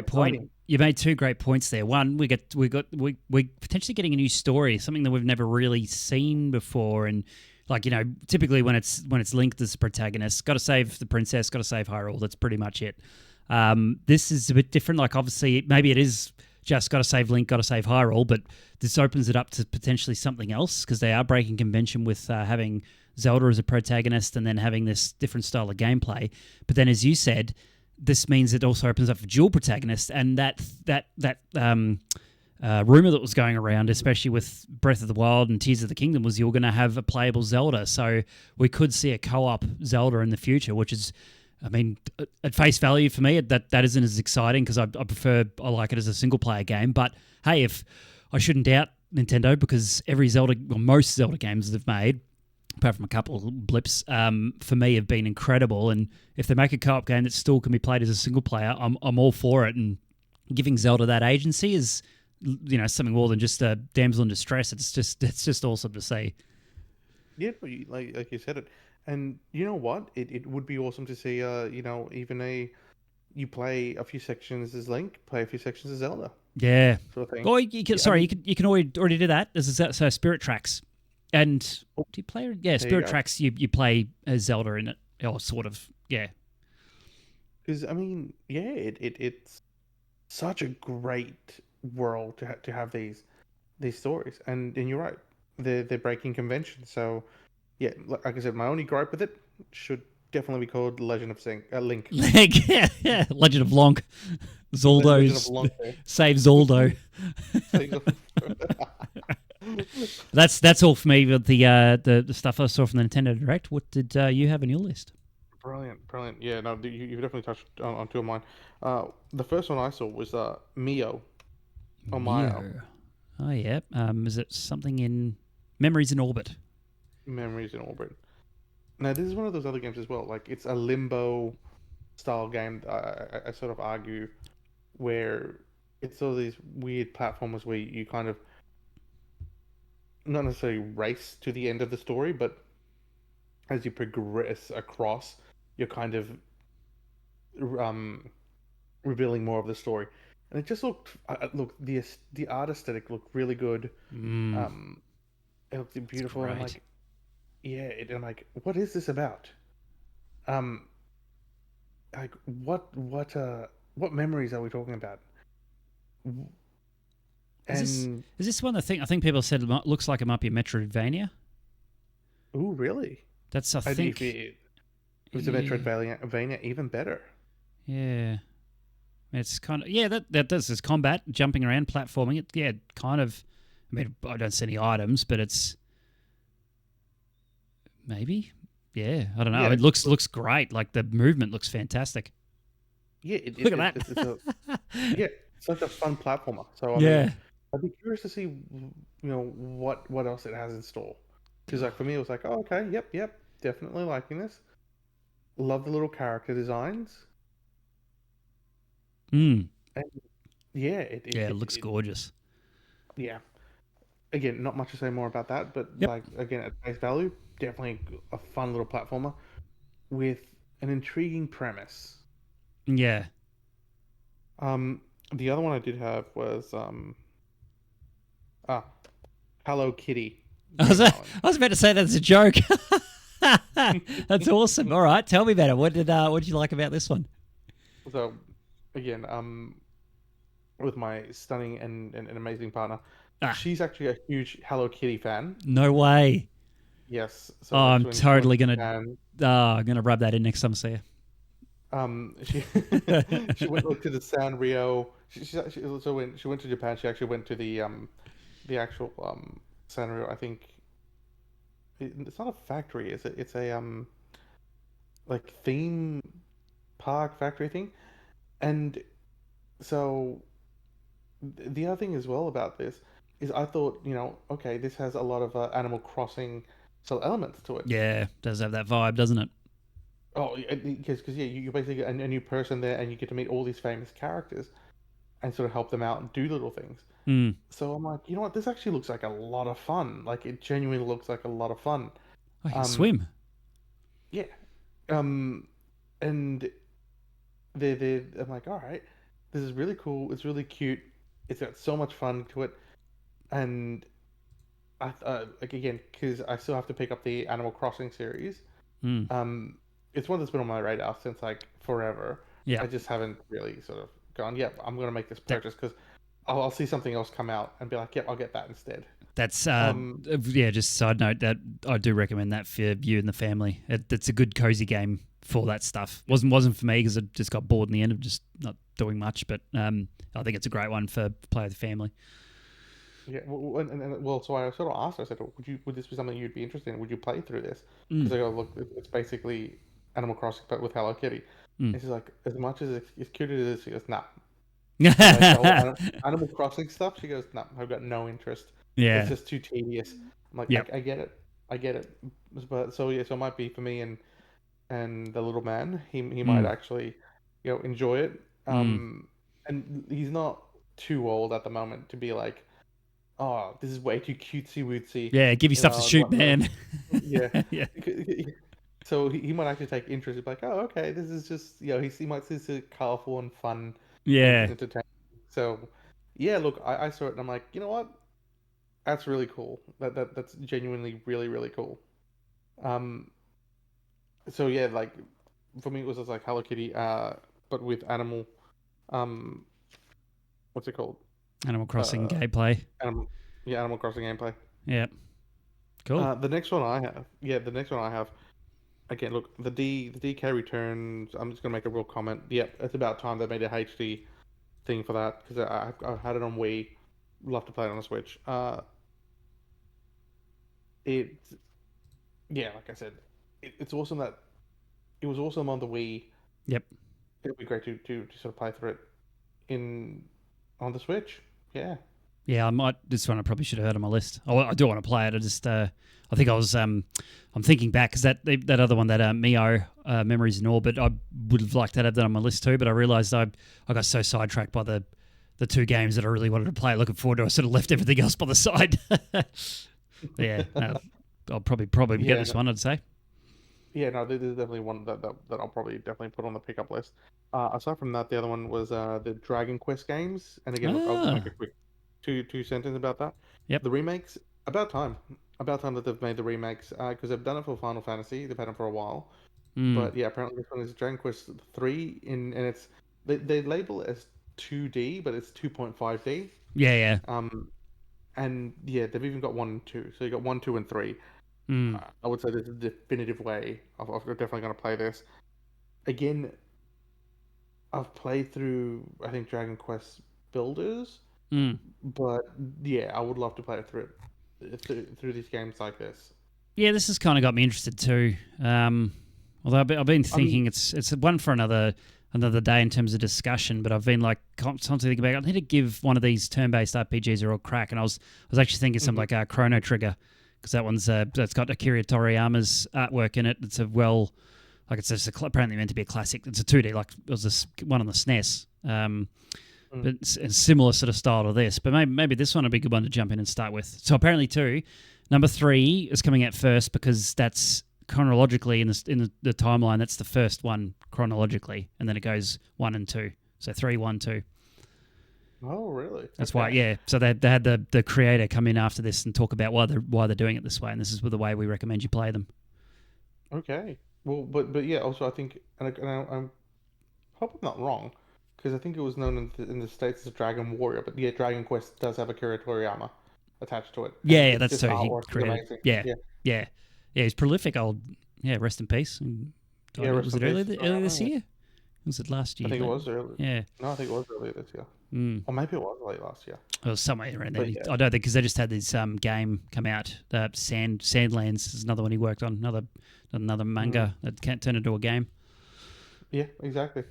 point. You made 2 great points there. One, we're potentially getting a new story, something that we've never really seen before, and like typically when it's Link that's the protagonist, got to save the princess, got to save Hyrule. That's pretty much it. This is a bit different. Like obviously, maybe it is just got to save Link, got to save Hyrule, but this opens it up to potentially something else because they are breaking convention with having Zelda as a protagonist and then having this different style of gameplay. But then, as you said, this means it also opens up for dual protagonists, and that rumor that was going around, especially with Breath of the Wild and Tears of the Kingdom, was you're going to have a playable Zelda. So we could see a co-op Zelda in the future, which is, I mean, at face value for me, that isn't as exciting because I like it as a single player game. But hey, if I shouldn't doubt Nintendo, because every Zelda, or most Zelda games they've made, apart from a couple of blips, for me have been incredible. And if they make a co-op game that still can be played as a single player, I'm all for it. And giving Zelda that agency is, something more than just a damsel in distress. It's just awesome to see. Yeah, but like you said it, and you know what? It would be awesome to see. Even you play a few sections as Link, play a few sections as Zelda, Yeah. sort of thing. Or you can, Yeah, I mean, you can already do that. This is so Spirit Tracks, and oh, do you play? Yeah, there you Spirit go. Tracks. You play as Zelda in it, or sort of. Yeah. Because I mean, yeah, it's such a great world to have these stories, and you're right, they're breaking convention. So yeah, like I said, my only gripe with it should definitely be called Legend of Link. Yeah. Legend of Lonk. Legend of Zoldo's Link. save Zoldo. That's all for me with the stuff I saw from the Nintendo Direct. What did you have on your list? Brilliant, brilliant. Yeah, no, you definitely touched on two of mine. The first one I saw was Mio on my Mio. Oh yeah. Is it something in Memories in Orbit? Memories in Orbit. Now, this is one of those other games as well. Like, it's a limbo style game, I sort of argue, where it's all these weird platformers where you kind of not necessarily race to the end of the story, but as you progress across, you're kind of um, revealing more of the story. And it just the art aesthetic looked really good. Mm, It looked it's beautiful, and I'm great. like, yeah, I'm like, what is this about? Um, like what memories are we talking about? Is this And is this one I think people said looks like it might be a Metroidvania? ooh, really? That's I And if think. it was a Yeah. Metroidvania, even better. Yeah. It's kind of that does this combat, jumping around, platforming. It kind of. I mean, I don't see any items, but it's maybe. Yeah, I don't know. Yeah, It looks great. Like the movement looks fantastic. yeah, Look at it's a that. yeah, such a fun platformer. So I mean, Yeah. I'd be curious to see, what else it has in store. Because like for me, it was like, oh, okay, yep, definitely liking this. Love the little character designs, Mm. and yeah, Yeah, it looks gorgeous. yeah. Again, not much to say more about that, but Yep. like again, at face value, definitely a fun little platformer with an intriguing premise. Yeah. Um, the other one I did have was ah, Hello Kitty Dream I Island. was about to say that's a joke. That's awesome. All right, tell me about it. What did you like about this one? So again, with my stunning and amazing partner, Ah, she's actually a huge Hello Kitty fan. no way. Yes, Oh, so like I'm when she went totally to gonna. Japan, I'm gonna rub that in next time I see she her. she went like, to the Sanrio. So when she went to Japan, she actually went to the actual Sanrio. I think it's not a factory, is it? It's a like theme park factory thing. And so the other thing as well about this is I thought, okay, this has a lot of Animal Crossing sort of elements to it. Yeah, does have that vibe, doesn't it? Oh, because yeah, you basically get a new person there, and you get to meet all these famous characters and sort of help them out and do little things. Mm. So I'm like, you know what? This actually looks like a lot of fun. Like it genuinely looks like a lot of fun. I can Um, swim. yeah. And I'm like, all right, this is really cool. It's really cute. It's got so much fun to it, and like again, because I still have to pick up the Animal Crossing series. Mm. Um, it's one that's been on my radar since like forever. Yeah. I just haven't really sort of gone, yep, I'm gonna make this That purchase because I'll see something else come out and be like, yep, I'll get that instead. that's Um, yeah. Just side note that I do recommend that for you and the family. It's a good cozy game for that stuff. Wasn't for me because I just got bored in the end of just not doing much. But I think it's a great one for play with the family. yeah, well, so I sort of asked her, I said, would this be something you'd be interested in? Would you play through this? Because Mm. I go, look, it's basically Animal Crossing but with Hello Kitty. Mm. And she's like, as much as it's cute as it is, she goes, nah. Like the whole Animal Crossing stuff, she goes, no, I've got no interest. It's Yeah. just too tedious. I'm like, Yep. I get it. I get it. But so yeah, so it might be for me and the little man. He might Mm, actually, enjoy it. mm. And he's not too old at the moment to be like, oh, this is way too cutesy wootsy, Yeah, give you stuff to and shoot, whatnot. man. Yeah. Yeah. So he might actually take interest. He'd be like, oh, okay, this is just, he might see this as colorful and fun and Yeah. entertaining. So, yeah, look, I saw it and I'm like, you know what? That's really cool. That's genuinely really, really cool. Um, so yeah, like for me, it was just like Hello Kitty, but with animal, um, what's it called? Animal Crossing Uh, gameplay. animal, yeah, Animal Crossing gameplay. Yeah. Cool. The next one I have, yeah, the next one I have. Again, look, the DK returns. I'm just gonna make a real comment. Yep, it's about time they made a HD thing for that because I've had it on Wii. Love to play it on the Switch. It yeah, like I said, it's awesome that it was awesome on the Wii. Yep. It'll be great to sort of play through it in on the Switch. Yeah. Yeah, I might. This one I probably should have had on my list. I do want to play it. I just, I think I was, I'm thinking back because that other one, that Mio Memories in Orbit, I would have liked to have that on my list too. But I realised I got so sidetracked by the two games that I really wanted to play. Looking forward to, I sort of left everything else by the side. Yeah, no, I'll probably get Yeah. this one. I'd say. Yeah, no, this is definitely one that I'll probably definitely put on the pickup list. Aside from that, the other one was the Dragon Quest games. And again, look, I'll just make Ah, a quick two sentence about that. yep. The remakes, about time that they've made the remakes, because they've done it for Final Fantasy. They've had them for a while, Mm. but yeah, apparently this one is Dragon Quest 3 and it's they label it as 2D, but it's 2.5D. Yeah, yeah. Um, and yeah, they've even got one and two. So you got one, two, and three. Mm. I would say this is the definitive way of definitely going to play this. Again, I've played through, I think, Dragon Quest Builders, Mm. but yeah, I would love to play it through these games like this. Yeah, this has kind of got me interested too. Although I've been I mean, thinking it's one for another day in terms of discussion. But I've been like constantly thinking about, I need to give one of these turn-based RPGs a real crack. And I was actually thinking something mhm, like Chrono Trigger, because that one's that's got Akira Toriyama's artwork in it. It's it's just apparently meant to be a classic. It's a 2D, like it was this one on the SNES. mm. But it's a similar sort of style to this. But maybe this one would be a good one to jump in and start with. So apparently too, number 3 is coming out first because that's chronologically in the timeline. That's the first one chronologically, and then it goes 1 and 2. So 3, 1, 2. Oh, really? That's why, Okay. yeah. So they had the creator come in after this and talk about why they're doing it this way, and this is the way we recommend you play them. Okay. Well, but yeah. Also, I think, I'm hope I'm not wrong, because I think it was known in the States as Dragon Warrior, but yeah, Dragon Quest does have Akira Toriyama attached to it, and Yeah, it's that's just the too. He artwork is created. amazing. Yeah, Yeah, yeah, yeah. He's prolific. Old. Yeah. Rest in peace. And yeah. died. Rest Was in it peace, earlier Toriyama. this Yeah. year? Was it last I year? think it was early. Yeah. No, I think it was earlier this year, Mm. or maybe it was late last year. It was somewhere around there. But yeah, I don't think because they just had this game come out. Sandlands is another one he worked on. Another mm, manga that can't turn into a game. yeah, exactly.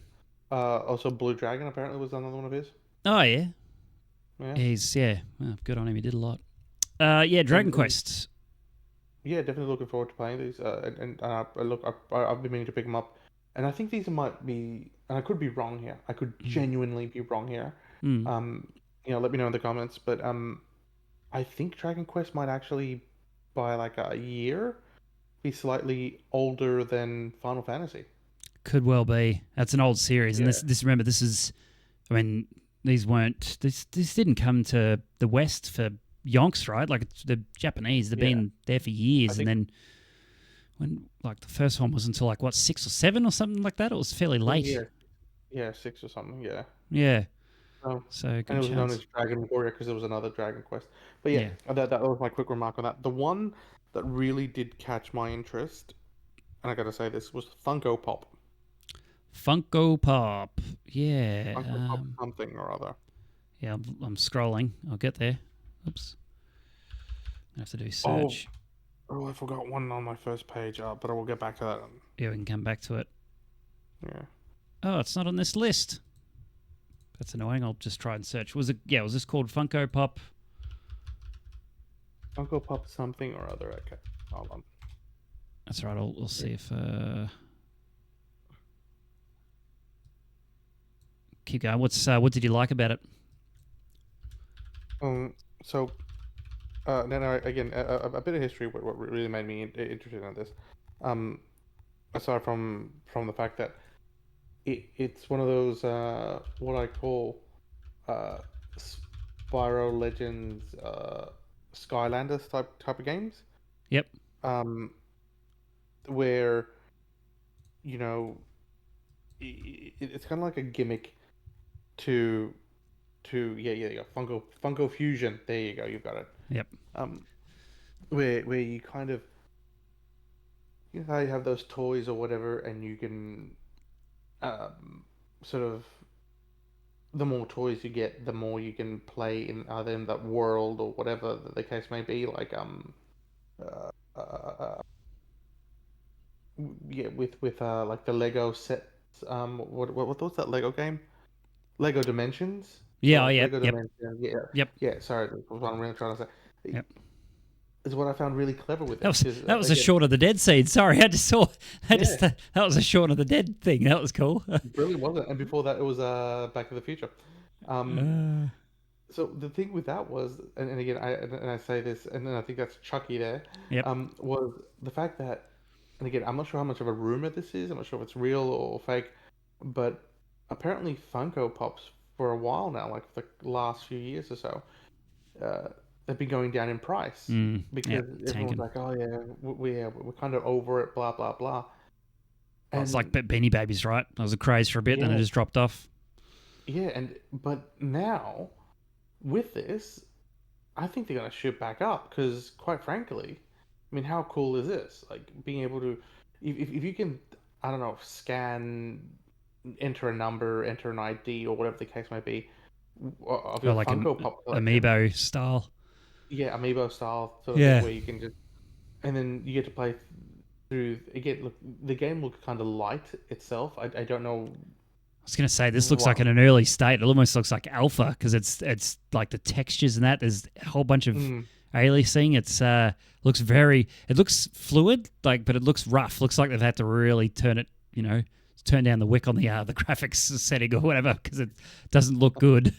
Also Blue Dragon apparently was another one of his. Oh yeah, Yeah, he's well, good on him. He did a lot. Yeah, Dragon and Quest. yeah, definitely looking forward to playing these. Look, I've been meaning to pick them up, and I think these might be, and I could be wrong here. I could Mm. genuinely be wrong here. Mm. Um, let me know in the comments. But I think Dragon Quest might actually, by like a year, be slightly older than Final Fantasy. Could well be. That's an old series, and Yeah, this remember this is. I mean, these weren't. This didn't come to the West for yonks, right? Like the Japanese, they've yeah. been there for I years, and think then when like the first one was until like what 6 or 7 or something like that. It was fairly I think late. yeah, six or something. Yeah. Yeah, Oh, so and good it was known as chance. Dragon Warrior because there was another Dragon Quest. But yeah, Yeah, that was my quick remark on that. The one that really did catch my interest, and I gotta say this, was Funko Pop. Funko Pop. Yeah, Funko Pop something or other. yeah. I'm scrolling. I'll get there. Oops, I have to do Oh, search. I forgot one on my first page, but I will get back to that. Yeah, we can come back to it. Yeah. Oh, it's not on this list. That's annoying. I'll just try and search. Was it? Yeah, was this called Funko Pop? Funko Pop something or other. Okay. Hold on. That's right. We'll see if. Keep going. What did you like about it? So then again, a bit of history. What really made me interested in this, um, aside from the fact that it's one of those what I call uh, Spyro Legends Skylanders type of games, Yep. um, where you know it's kind of like a gimmick to yeah, Funko Fusion. There you go, you've got it. Yep. Um, where you kind of you know how you have those toys or whatever, and you can sort of the more toys you get, the more you can play in either in that world or whatever the case may be. Like uh, uh, uh, yeah, with like the Lego sets. What was that Lego game? Lego Dimensions. Yeah. Oh, Like yep. Lego Yep. Dimensions. Yeah, Yep. yeah. Sorry, that's what I'm really trying to say. Yep. Is what I found really clever with That it was because that was a again, Shaun of the Dead scene. Sorry, I just saw. yeah, That was a Shaun of the Dead thing. That was cool. it really wasn't. And before that, it was Back to the Future. Um, uh, So the thing with that was, and again, I say this, and then I think that's Chucky there, yep. was the fact that, and again, I'm not sure how much of a rumor this is. I'm not sure if it's real or fake, but apparently Funko Pops for a while now, like the last few years or so, uh, they've been going down in price Yep. because everyone's Tanking. like, oh yeah, we're kind of over it, blah blah blah, Oh, it's like and Beanie Babies, right? That was a craze for a bit, and then it yeah, just dropped off. yeah, and but now with this. I think they're going to shoot back up because, quite frankly, I mean, how cool is this? Like being able to, if you can, I don't know, scan, enter a number, enter an ID, or whatever the case might be, of Or your like Funko Pop collection. Amiibo style. Yeah, Amiibo style sort of thing Yeah. where you can just, and then you get to play through again. Look, the game looks kind of light itself. I don't know I was gonna say this looks like what. in an early state. It almost looks like alpha because it's like the textures and that. There's a whole bunch of Mm, aliasing. It's looks very. It looks fluid, like, but it looks rough. Looks like they've had to really turn it. Turn down the wick on the graphics setting or whatever because it doesn't look good.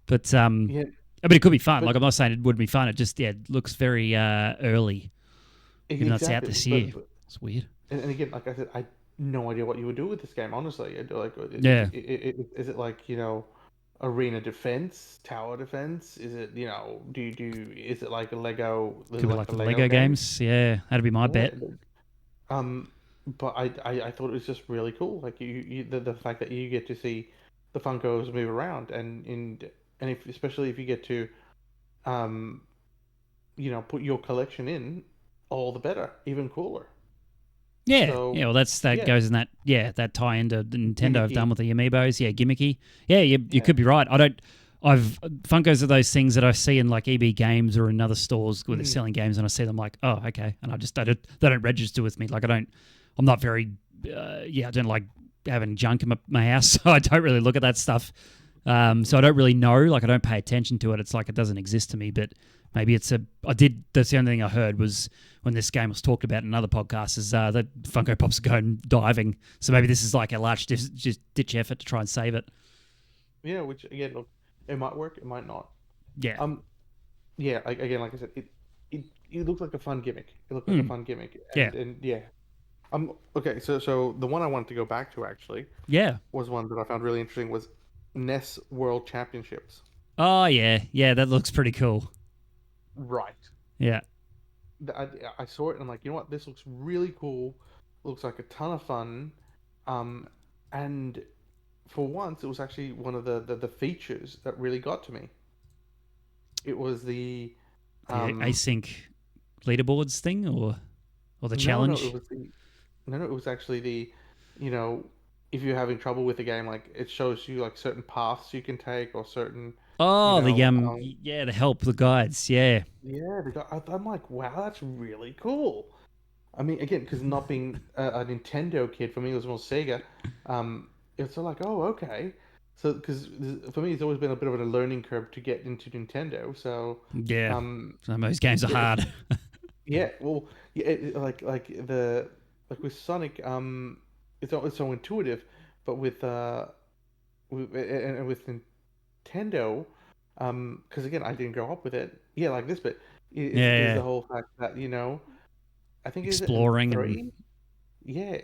But yeah, I mean, it could be fun. but Like I'm not saying it wouldn't be fun. It just it looks very early, even though it's out exactly. this year. It's weird. And again, like I said, I no idea what you would do with this game. Honestly, like, Yeah, is it like arena defense, tower defense? Is it do you do? Is it like a Lego, could be like like the the Lego Lego game? games. Yeah, that'd be my Yeah. bet. Um, but I thought it was just really cool. Like the fact that you get to see the Funkos move around and if especially if you get to um put your collection in, all the better, even cooler. Yeah, yeah. So Well, that yeah, goes in that tie into the Nintendo have done gimmicky. with the amiibos. Yeah, gimmicky. Yeah, you Yeah. could be right. I don't. I've Funkos are those things that I see in like EB Games or in other stores where they're Mm. selling games, and I see them like, oh, okay, and I just they don't register with me. Like I don't. I'm not very. I don't like having junk in my house, so I don't really look at that stuff. So I don't really know. Like I don't pay attention to it. It's like it doesn't exist to me. But maybe it's a. I did. That's the only thing I heard was when this game was talked about in another podcast is that Funko Pops are going diving. So maybe this is like a large just ditch effort to try and save it. Yeah, which again, look, it might work, it might not. Yeah. Um, yeah, again, like I said, it looks like a fun gimmick. It looked like a Hmm. fun gimmick, Yeah. and yeah. Okay, so the one I wanted to go back to actually Yeah. was one that I found really interesting was NES World Championships. Oh yeah. Yeah. That looks pretty cool. Right. Yeah. I saw it and I'm like, you know what? This looks really cool. Looks like a ton of fun. Um, and for once, it was actually one of the features that really got to me. It was the The um async leaderboards thing or the no, it challenge. was the no, it was actually the you know if you're having trouble with the game, like it shows you like certain paths you can take or certain you Oh, know the help, the guides. Yeah. yeah. I'm like, wow, that's really cool. I mean, again, because not being a Nintendo kid, for me it was more Sega. It's sort of like, oh, okay. So, because for me, it's always been a bit of a learning curve to get into Nintendo. So, Yeah. um, Some of those games are yeah, hard. Yeah, well, yeah, like with Sonic, it's so intuitive, but and with Nintendo, because again, I didn't grow up with it. Yeah, like this bit is Yeah, the whole fact that I think is it in exploring and three? Yeah,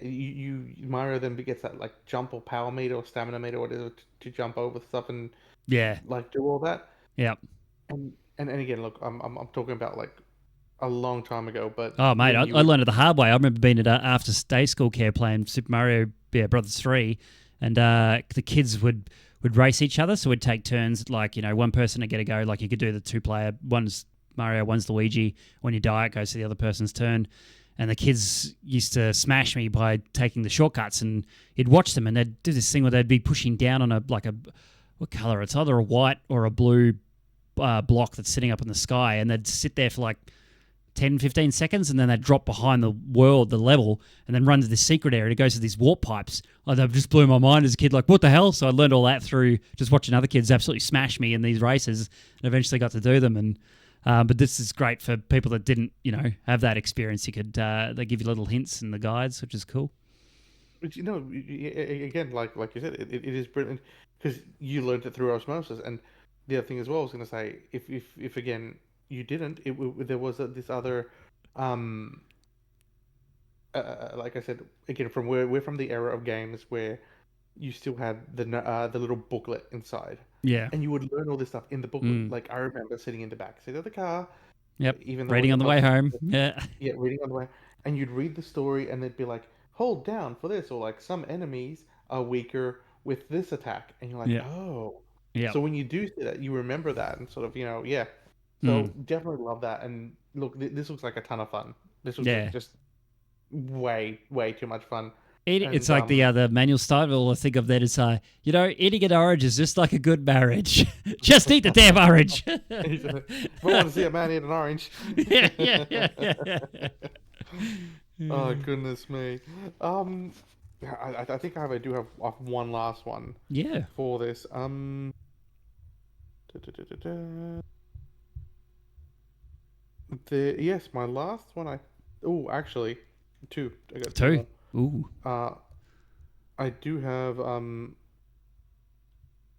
Mario then gets that like jump or power meter or stamina meter or whatever to jump over stuff and yeah, like do all that. yeah. And again, look, I'm talking about like a long time ago, but Oh, mate, when I you would learned it the hard way. I remember being at after day school care playing Super Mario Brothers 3, and the kids would race each other. So we'd take turns, like, one person to get a go. Like you could do the two-player, one's Mario, one's Luigi. When you die, it goes to the other person's turn. And the kids used to smash me by taking the shortcuts, and you'd watch them, and they'd do this thing where they'd be pushing down on what color? It's either a white or a blue block that's sitting up in the sky, and they'd sit there for like 10, 15 seconds, and then they drop behind the level, and then run to this secret area. It goes to these warp pipes. Oh, that just blew my mind as a kid. Like, what the hell? So I learned all that through just watching other kids absolutely smash me in these races, and eventually got to do them. And but this is great for people that didn't, have that experience. You could they give you little hints in the guides, which is cool. But again, like you said, it is brilliant because you learned it through osmosis. And the other thing as well, I was going to say, if again you didn't, there was this other, um, like I said, again from where we're from the era of games where you still had the little booklet inside, Yeah. and you would learn all this stuff in the booklet. Mm. Like I remember sitting in the back seat of the car, Yep. even though it Reading on wasn't the way possible. home. Yeah. Yeah, reading on the way, and you'd read the story, and they'd be like, "Hold down for this," or like, "Some enemies are weaker with this attack," and you're like, Yeah. "Oh." Yeah. So when you do see that, you remember that, and sort of, yeah. Mm. So definitely love that, and look, this looks like a ton of fun. This looks like Yeah. just way, way too much fun, It's and like the manual style. All I think of that is, eating an orange is just like a good marriage. Just eat the damn orange. if you want to see a man eat an orange. Yeah, yeah, yeah, yeah, Oh yeah. goodness me. Um, I think I do have one last one Yeah. for this. Da, da, da, da, da. Yes, my last one. Actually, two. I got two Two. more. Ooh. Uh, I do have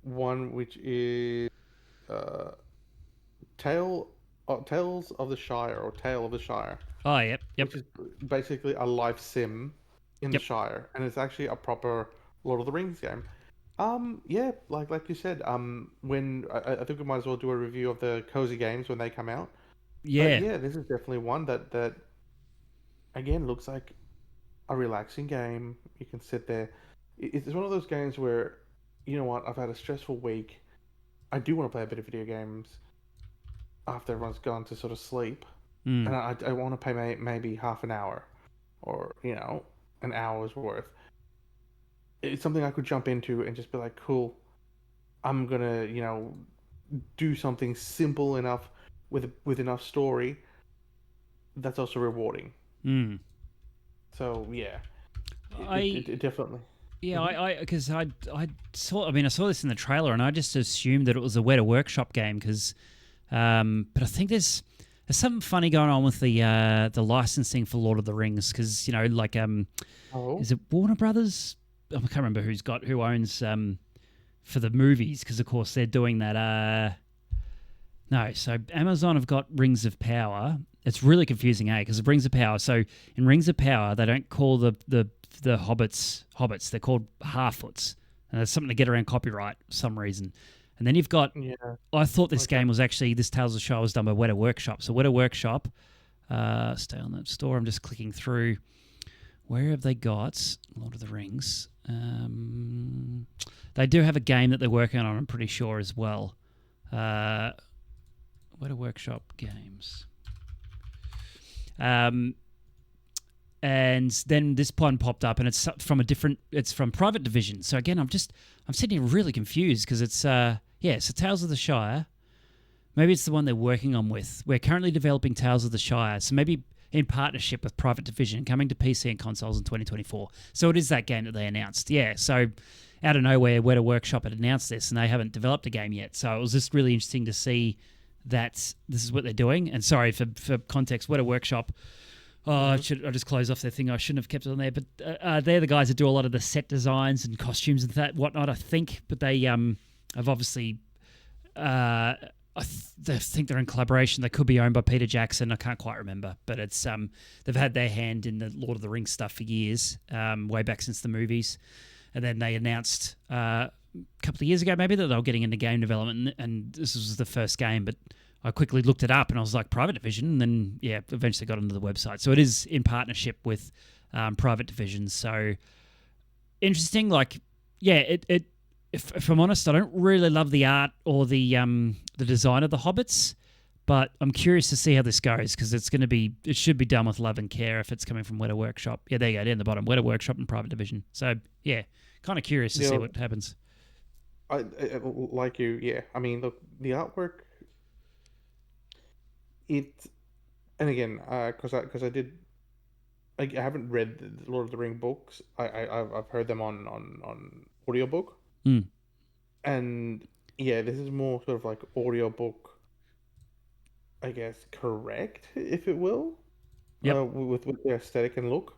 one which is uh Tales of the Shire or Tale of the Shire, Oh, yep, yep, which is basically a life sim in the yep. Shire, and it's actually a proper Lord of the Rings game. Yeah, like you said, when I think we might as well do a review of the cozy games when they come out. But Yeah. yeah, this is definitely one that again looks like a relaxing game. You can sit there. It's one of those games where, you know what, I've had a stressful week. I do want to play a bit of video games after everyone's gone to sort of sleep, and Mm. I want to play maybe half an hour or an hour's worth. It's something I could jump into and just be like, cool. I'm gonna do something simple enough with enough story that's also rewarding. Mm. So yeah, I it definitely. Yeah, Hmm. because I saw. I mean, I saw this in the trailer, and I just assumed that it was a Weta Workshop game. Because, but I think there's something funny going on with the licensing for Lord of the Rings. Because like Oh, is it Warner Brothers? I can't remember who owns for the movies. Because of course they're doing that. No, so Amazon have got Rings of Power. It's really confusing, Because Rings of Power. So in Rings of Power, they don't call the hobbits. They're called Harfoots, and there's something to get around copyright for some reason. And then you've got. yeah. I thought this Okay. game was actually this Tales of the Shire was done by Weta Workshop. So Weta Workshop, stay on that store. I'm just clicking through. Where have they got Lord of the Rings? They do have a game that they're working on. I'm pretty sure as well. Weta Workshop games. And then this one popped up, and it's from it's from Private Division. So again, I'm sitting here really confused because it's so Tales of the Shire. Maybe it's the one they're working on with. We're currently developing Tales of the Shire, so maybe in partnership with Private Division, coming to PC and consoles in 2024. So it is that game that they announced. Yeah, so out of nowhere, Weta Workshop had announced this, and they haven't developed a game yet. So it was just really interesting to see that this is what they're doing. And sorry for context, Weta Workshop. I just close off their thing. I shouldn't have kept it on there, but they're the guys that do a lot of the set designs and costumes and whatnot. I think, but they have obviously. I think they're in collaboration. They could be owned by Peter Jackson. I can't quite remember, but it's they've had their hand in the Lord of the Rings stuff for years, way back since the movies. And then they announced a couple of years ago, maybe, that they were getting into game development, and this was the first game. But I quickly looked it up, and I was like, Private Division, and then eventually got onto the website. So it is in partnership with Private Division. So interesting. Like, it. If I'm honest, I don't really love the art or the design of the Hobbits, but I'm curious to see how this goes because it should be done with love and care if it's coming from Weta Workshop. Yeah, there you go, down the bottom, Weta Workshop and Private Division. So yeah, kind of curious to see what happens. I like you, yeah. I mean, look, the artwork, and again, because I haven't read the Lord of the Ring books. I've heard them on audiobook. And yeah, this is more sort of like audiobook, I guess, correct, if it will, with their aesthetic and look.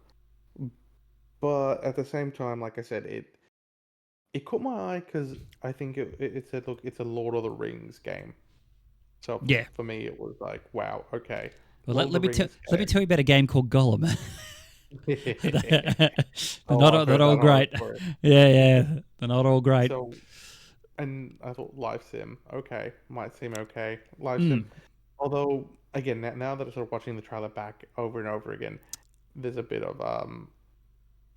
But at the same time, like I said, it caught my eye because I think it said, look, it's a Lord of the Rings game. So for me, it was like, wow, okay. Well, let me tell you about a game called Gollum. They're not all great. Yeah, they're not all great. So, and I thought live sim, okay, might seem okay. Live sim, although again, now that I'm sort of watching the trailer back over and over again, there's a bit of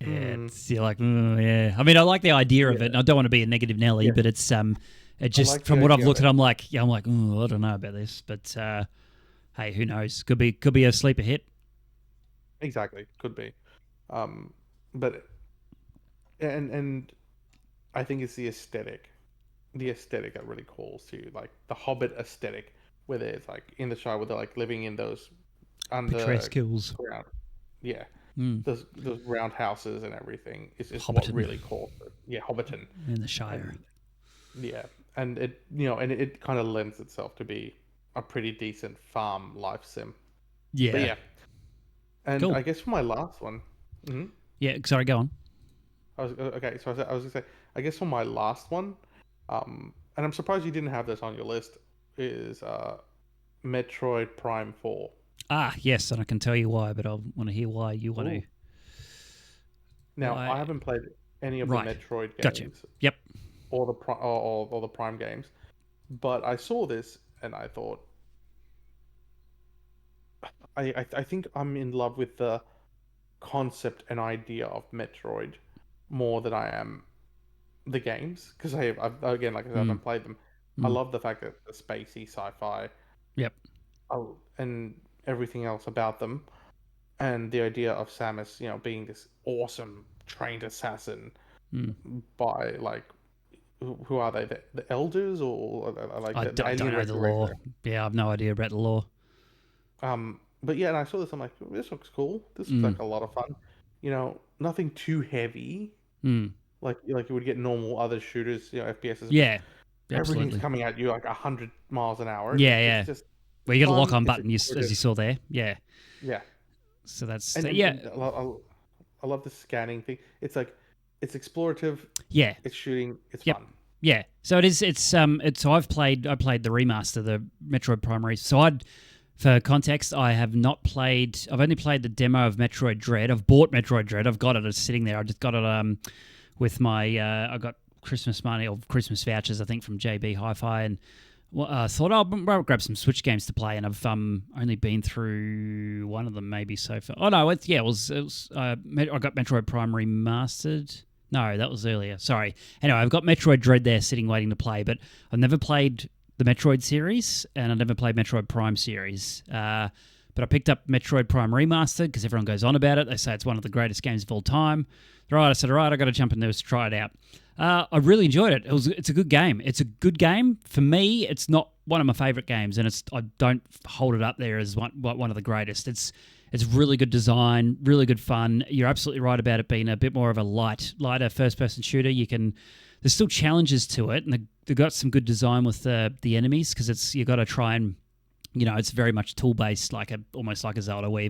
you're like, yeah. I mean, I like the idea of it. And I don't want to be a negative Nelly, but it's it just like from what I've looked at, I'm like, I don't know about this, but hey, who knows? Could be a sleeper hit. Exactly, could be, but and I think it's the aesthetic that really calls to you, like the Hobbit aesthetic, where it's like in the Shire, where they're like living in those picturesque hills, those round houses and everything. Is what really calls it. Yeah, Hobbiton in the Shire. And it it kind of lends itself to be a pretty decent farm life sim. Yeah. And cool. I guess for my last one... Mm-hmm. Yeah, sorry, go on. I was going to say, I guess for my last one, and I'm surprised you didn't have this on your list, is Metroid Prime 4. Ah, yes, and I can tell you why, but I want to hear why you want to... Now, I haven't played any of the Metroid games. Gotcha. Yep. Or the Prime games, but I saw this, and I thought... I think I'm in love with the concept and idea of Metroid more than I am the games, because I've again, like I said, I haven't played them. I love the fact that the spacey sci-fi, and everything else about them, and the idea of Samus, being this awesome trained assassin by like, who are they? The elders or like I don't know the lore. Yeah, I've no idea about the lore. But yeah, and I saw this, I'm like, this looks cool. This looks like a lot of fun. Nothing too heavy. Like you would get normal other shooters, FPSs. Yeah, everything's absolutely. coming at you like 100 miles an hour. Yeah, it's just well, you got a lock on button, as you saw there. Yeah. So that's and I love the scanning thing. It's like, it's explorative. Yeah. It's shooting. It's fun. Yeah. So it is. So I played the remaster, the Metroid Prime. So for context, I've only played the demo of Metroid Dread. I've bought Metroid Dread. I've got it. It's sitting there. I just got it with my I got Christmas money or Christmas vouchers, I think, from JB Hi-Fi, and thought I'll grab some Switch games to play. And I've only been through one of them maybe so far. Oh no, I got Metroid Prime Remastered. No, that was earlier. Sorry. Anyway, I've got Metroid Dread there sitting waiting to play, but I've never played the Metroid series, and I never played Metroid Prime series. But I picked up Metroid Prime Remastered because everyone goes on about it. They say it's one of the greatest games of all time. I said, all right, I got to jump in there to try it out. I really enjoyed it. It's a good game. It's a good game. For me, it's not one of my favorite games, and I don't hold it up there as one of the greatest. It's really good design, really good fun. You're absolutely right about it being a bit more of a lighter first-person shooter. There's still challenges to it, and they've got some good design with the enemies, because you got to try and, it's very much tool based, almost like a Zelda, where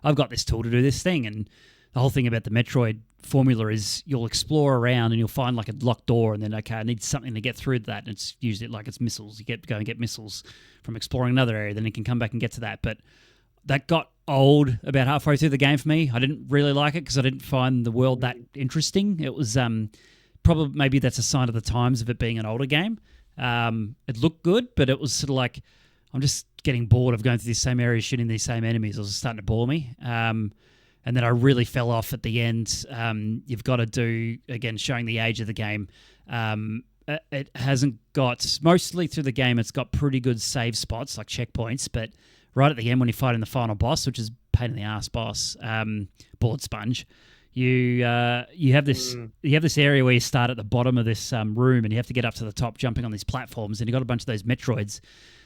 I've got this tool to do this thing, and the whole thing about the Metroid formula is you'll explore around and you'll find like a locked door, and then I need something to get through that, and it's usually like it's missiles. You go and get missiles from exploring another area, then you can come back and get to that. But that got old about halfway through the game for me. I didn't really like it because I didn't find the world that interesting. It was probably, maybe that's a sign of the times of it being an older game. It looked good, but it was sort of like, I'm just getting bored of going through these same areas, shooting these same enemies. It was starting to bore me. And then I really fell off at the end. You've got to do, again, showing the age of the game. It hasn't got, mostly through the game, it's got pretty good save spots, like checkpoints, but right at the end when you fight in the final boss, which is pain in the ass boss, Bullet Sponge, you have this area where you start at the bottom of this room, and you have to get up to the top, jumping on these platforms, and you got a bunch of those Metroids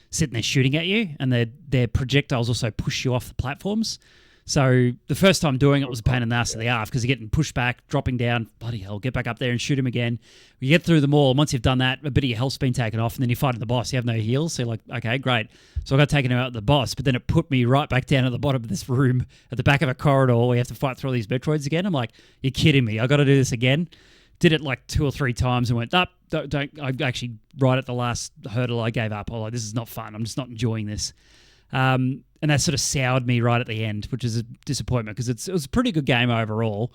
sitting there shooting at you, and their projectiles also push you off the platforms. So the first time doing it was a pain in the ass of the arse, because you're getting pushed back, dropping down, bloody hell, get back up there and shoot him again. You get through them all, and once you've done that, a bit of your health's been taken off, and then you fight the boss. You have no heals, so you're like, okay, great. So I got taken out the boss, but then it put me right back down at the bottom of this room at the back of a corridor where you have to fight through all these Metroids again. I'm like, you're kidding me. I got to do this again. Did it like 2 or 3 times and went, don't. I actually, right at the last hurdle, I gave up. I was like, this is not fun. I'm just not enjoying this. And that sort of soured me right at the end, which is a disappointment, because it was a pretty good game overall.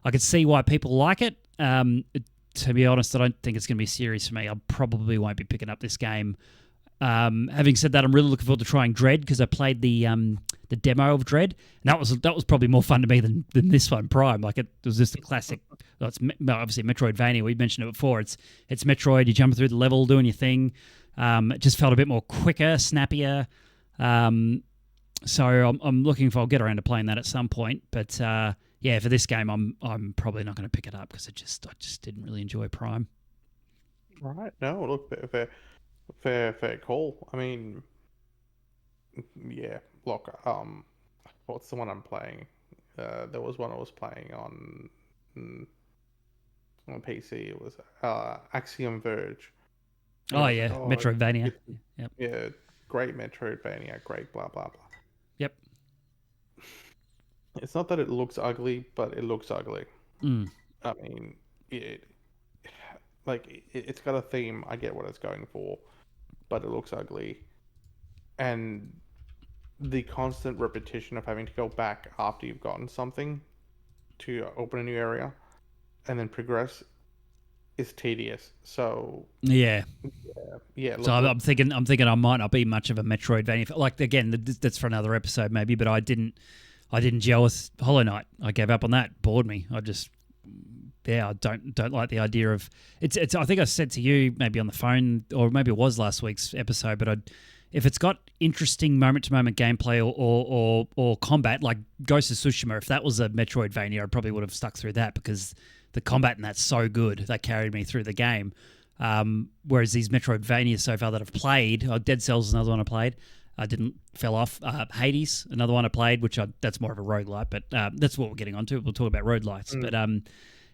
I could see why people like it. To be honest, I don't think it's going to be serious for me. I probably won't be picking up this game. Having said that, I'm really looking forward to trying Dread, because I played the demo of Dread, and that was probably more fun to me than this one, Prime. Like, it was just a classic. Well, it's obviously Metroidvania. We mentioned it before. It's Metroid. You jump through the level, doing your thing. It just felt a bit more quicker, snappier. So I'm looking for. I'll get around to playing that at some point. But yeah, for this game, I'm probably not going to pick it up, because I just didn't really enjoy Prime. Right. No, look, fair call. I mean, yeah. Look, what's the one I'm playing? There was one I was playing on PC. It was Axiom Verge. Oh yeah, Metroidvania. Yep. Yeah, great Metroidvania, great blah blah blah. Yep. It's not that it looks ugly, but it looks ugly. I mean, it's got a theme. I get what it's going for, but it looks ugly, and the constant repetition of having to go back after you've gotten something to open a new area and then progress is tedious. So yeah. So I'm thinking I might not be much of a Metroidvania. Like, again, that's for another episode maybe. But I didn't gel with Hollow Knight. I gave up on that. Bored me. I don't like the idea of it's. I think I said to you maybe on the phone, or maybe it was last week's episode. But if it's got interesting moment-to-moment gameplay or combat, like Ghost of Tsushima, if that was a Metroidvania, I probably would have stuck through that, because the combat in that's so good. That carried me through the game. Whereas these Metroidvanias so far that I've played, Dead Cells is another one I played. I fell off. Hades, another one I played, which that's more of a roguelite, but that's what we're getting onto. We'll talk about roguelites. But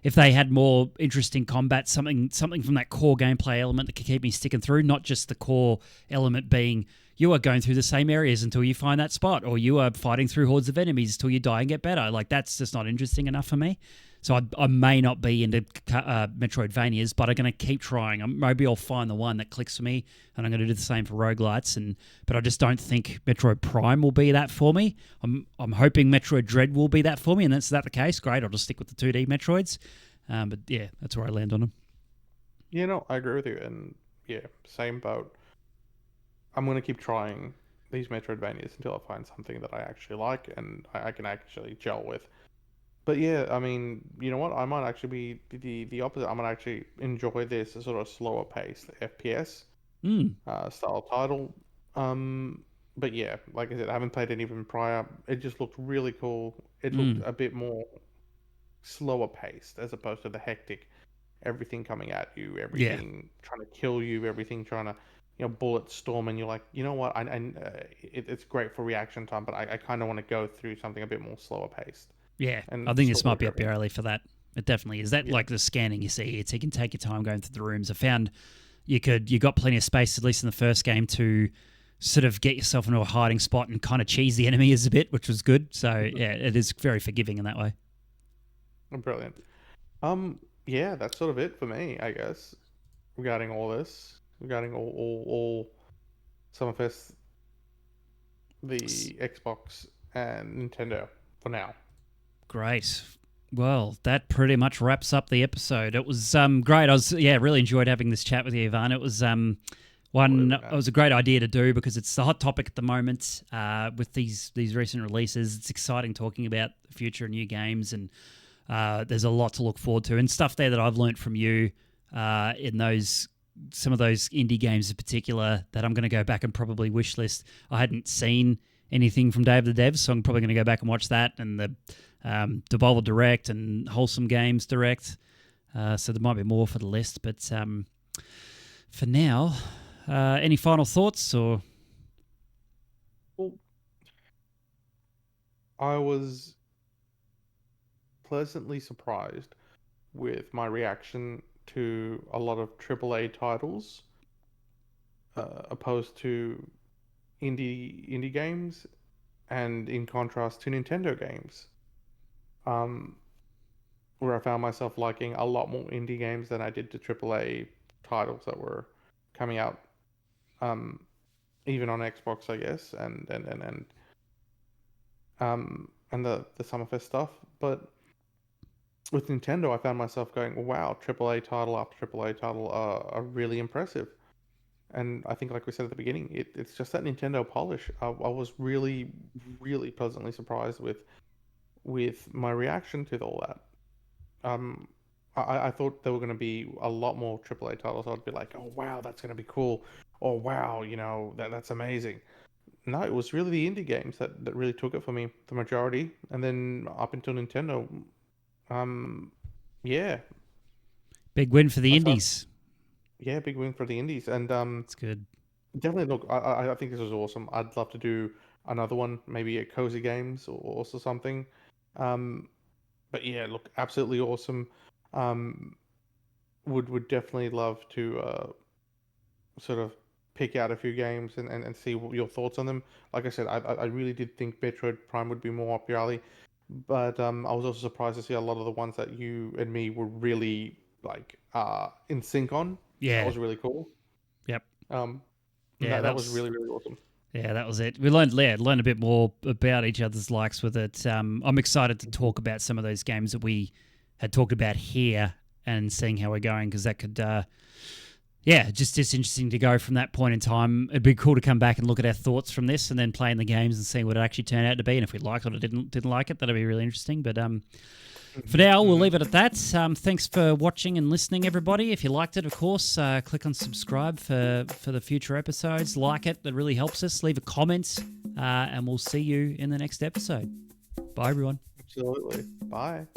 if they had more interesting combat, something from that core gameplay element that could keep me sticking through, not just the core element being you are going through the same areas until you find that spot, or you are fighting through hordes of enemies till you die and get better. Like, that's just not interesting enough for me. So I may not be into Metroidvanias, but I'm going to keep trying. Maybe I'll find the one that clicks for me, and I'm going to do the same for roguelites. But I just don't think Metroid Prime will be that for me. I'm hoping Metroid Dread will be that for me, and that's that the case. Great, I'll just stick with the 2D Metroids. But yeah, that's where I land on them. You know, I agree with you, and yeah, same boat. I'm going to keep trying these Metroidvanias until I find something that I actually like and I can actually gel with. But yeah, I mean, you know what? I might actually be the opposite. I might actually enjoy this sort of slower paced FPS style title. But yeah, like I said, I haven't played any of them prior. It just looked really cool. It looked a bit more slower paced as opposed to the hectic, everything coming at you, everything trying to kill you, everything trying to, bullet storm, and you're like, you know what? It's great for reaction time, but I kind of want to go through something a bit more slower paced. Yeah, and I think this might be up your alley for that. It definitely is. That like the scanning you see, you can take your time going through the rooms. I found, you got plenty of space, at least in the first game, to sort of get yourself into a hiding spot and kind of cheese the enemies a bit, which was good. So yeah, it is very forgiving in that way. Brilliant. Yeah, that's sort of it for me, I guess, regarding all this, regarding all Summerfest, the Xbox and Nintendo for now. Great. Well, that pretty much wraps up the episode. It was great. I was really enjoyed having this chat with you, Ivan. It was it was a great idea to do because it's the hot topic at the moment with these recent releases. It's exciting talking about the future of new games, and there's a lot to look forward to and stuff there that I've learnt from you in some of those indie games in particular that I'm going to go back and probably wishlist. I hadn't seen anything from Dave the Dev, so I'm probably going to go back and watch that and the Devolver Direct and Wholesome Games Direct. So there might be more for the list, but for now, any final thoughts? Or Well, I was pleasantly surprised with my reaction to a lot of AAA titles, opposed to indie games, and in contrast to Nintendo games. Where I found myself liking a lot more indie games than I did to AAA titles that were coming out, even on Xbox, I guess, and the Summerfest stuff. But with Nintendo, I found myself going, "Wow, AAA title after AAA title are really impressive." And I think, like we said at the beginning, it's just that Nintendo polish. I was really, really pleasantly surprised with my reaction to all that. I thought there were going to be a lot more AAA titles. I'd be like, oh wow, that's going to be cool. Oh wow, that's amazing. No, it was really the indie games that really took it for me, the majority. And then up until Nintendo, yeah, big win for the I thought, indies. yeah, big win for the indies. And It's good. definitely look, I think this was awesome. I'd love to do another one, maybe at Cozy Games or also something. But yeah, look, absolutely awesome. Um, would definitely love to sort of pick out a few games and see what your thoughts on them. Like I said, I really did think Metroid Prime would be more up your alley, but I was also surprised to see a lot of the ones that you and me were really like in sync on. That Yeah. was really cool. Yep. Um, Yeah, that was really really awesome. Yeah, that was it. We learned a bit more about each other's likes with it. I'm excited to talk about some of those games that we had talked about here and seeing how we're going, because that could, just interesting to go from that point in time. It'd be cool to come back and look at our thoughts from this and then playing the games and seeing what it actually turned out to be. And if we liked it or didn't like it, that'd be really interesting. But for now, we'll leave it at that. Thanks for watching and listening, everybody. If you liked it, of course, click on subscribe for the future episodes. Like it. That really helps us. Leave a comment, and we'll see you in the next episode. Bye, everyone. Absolutely. Bye.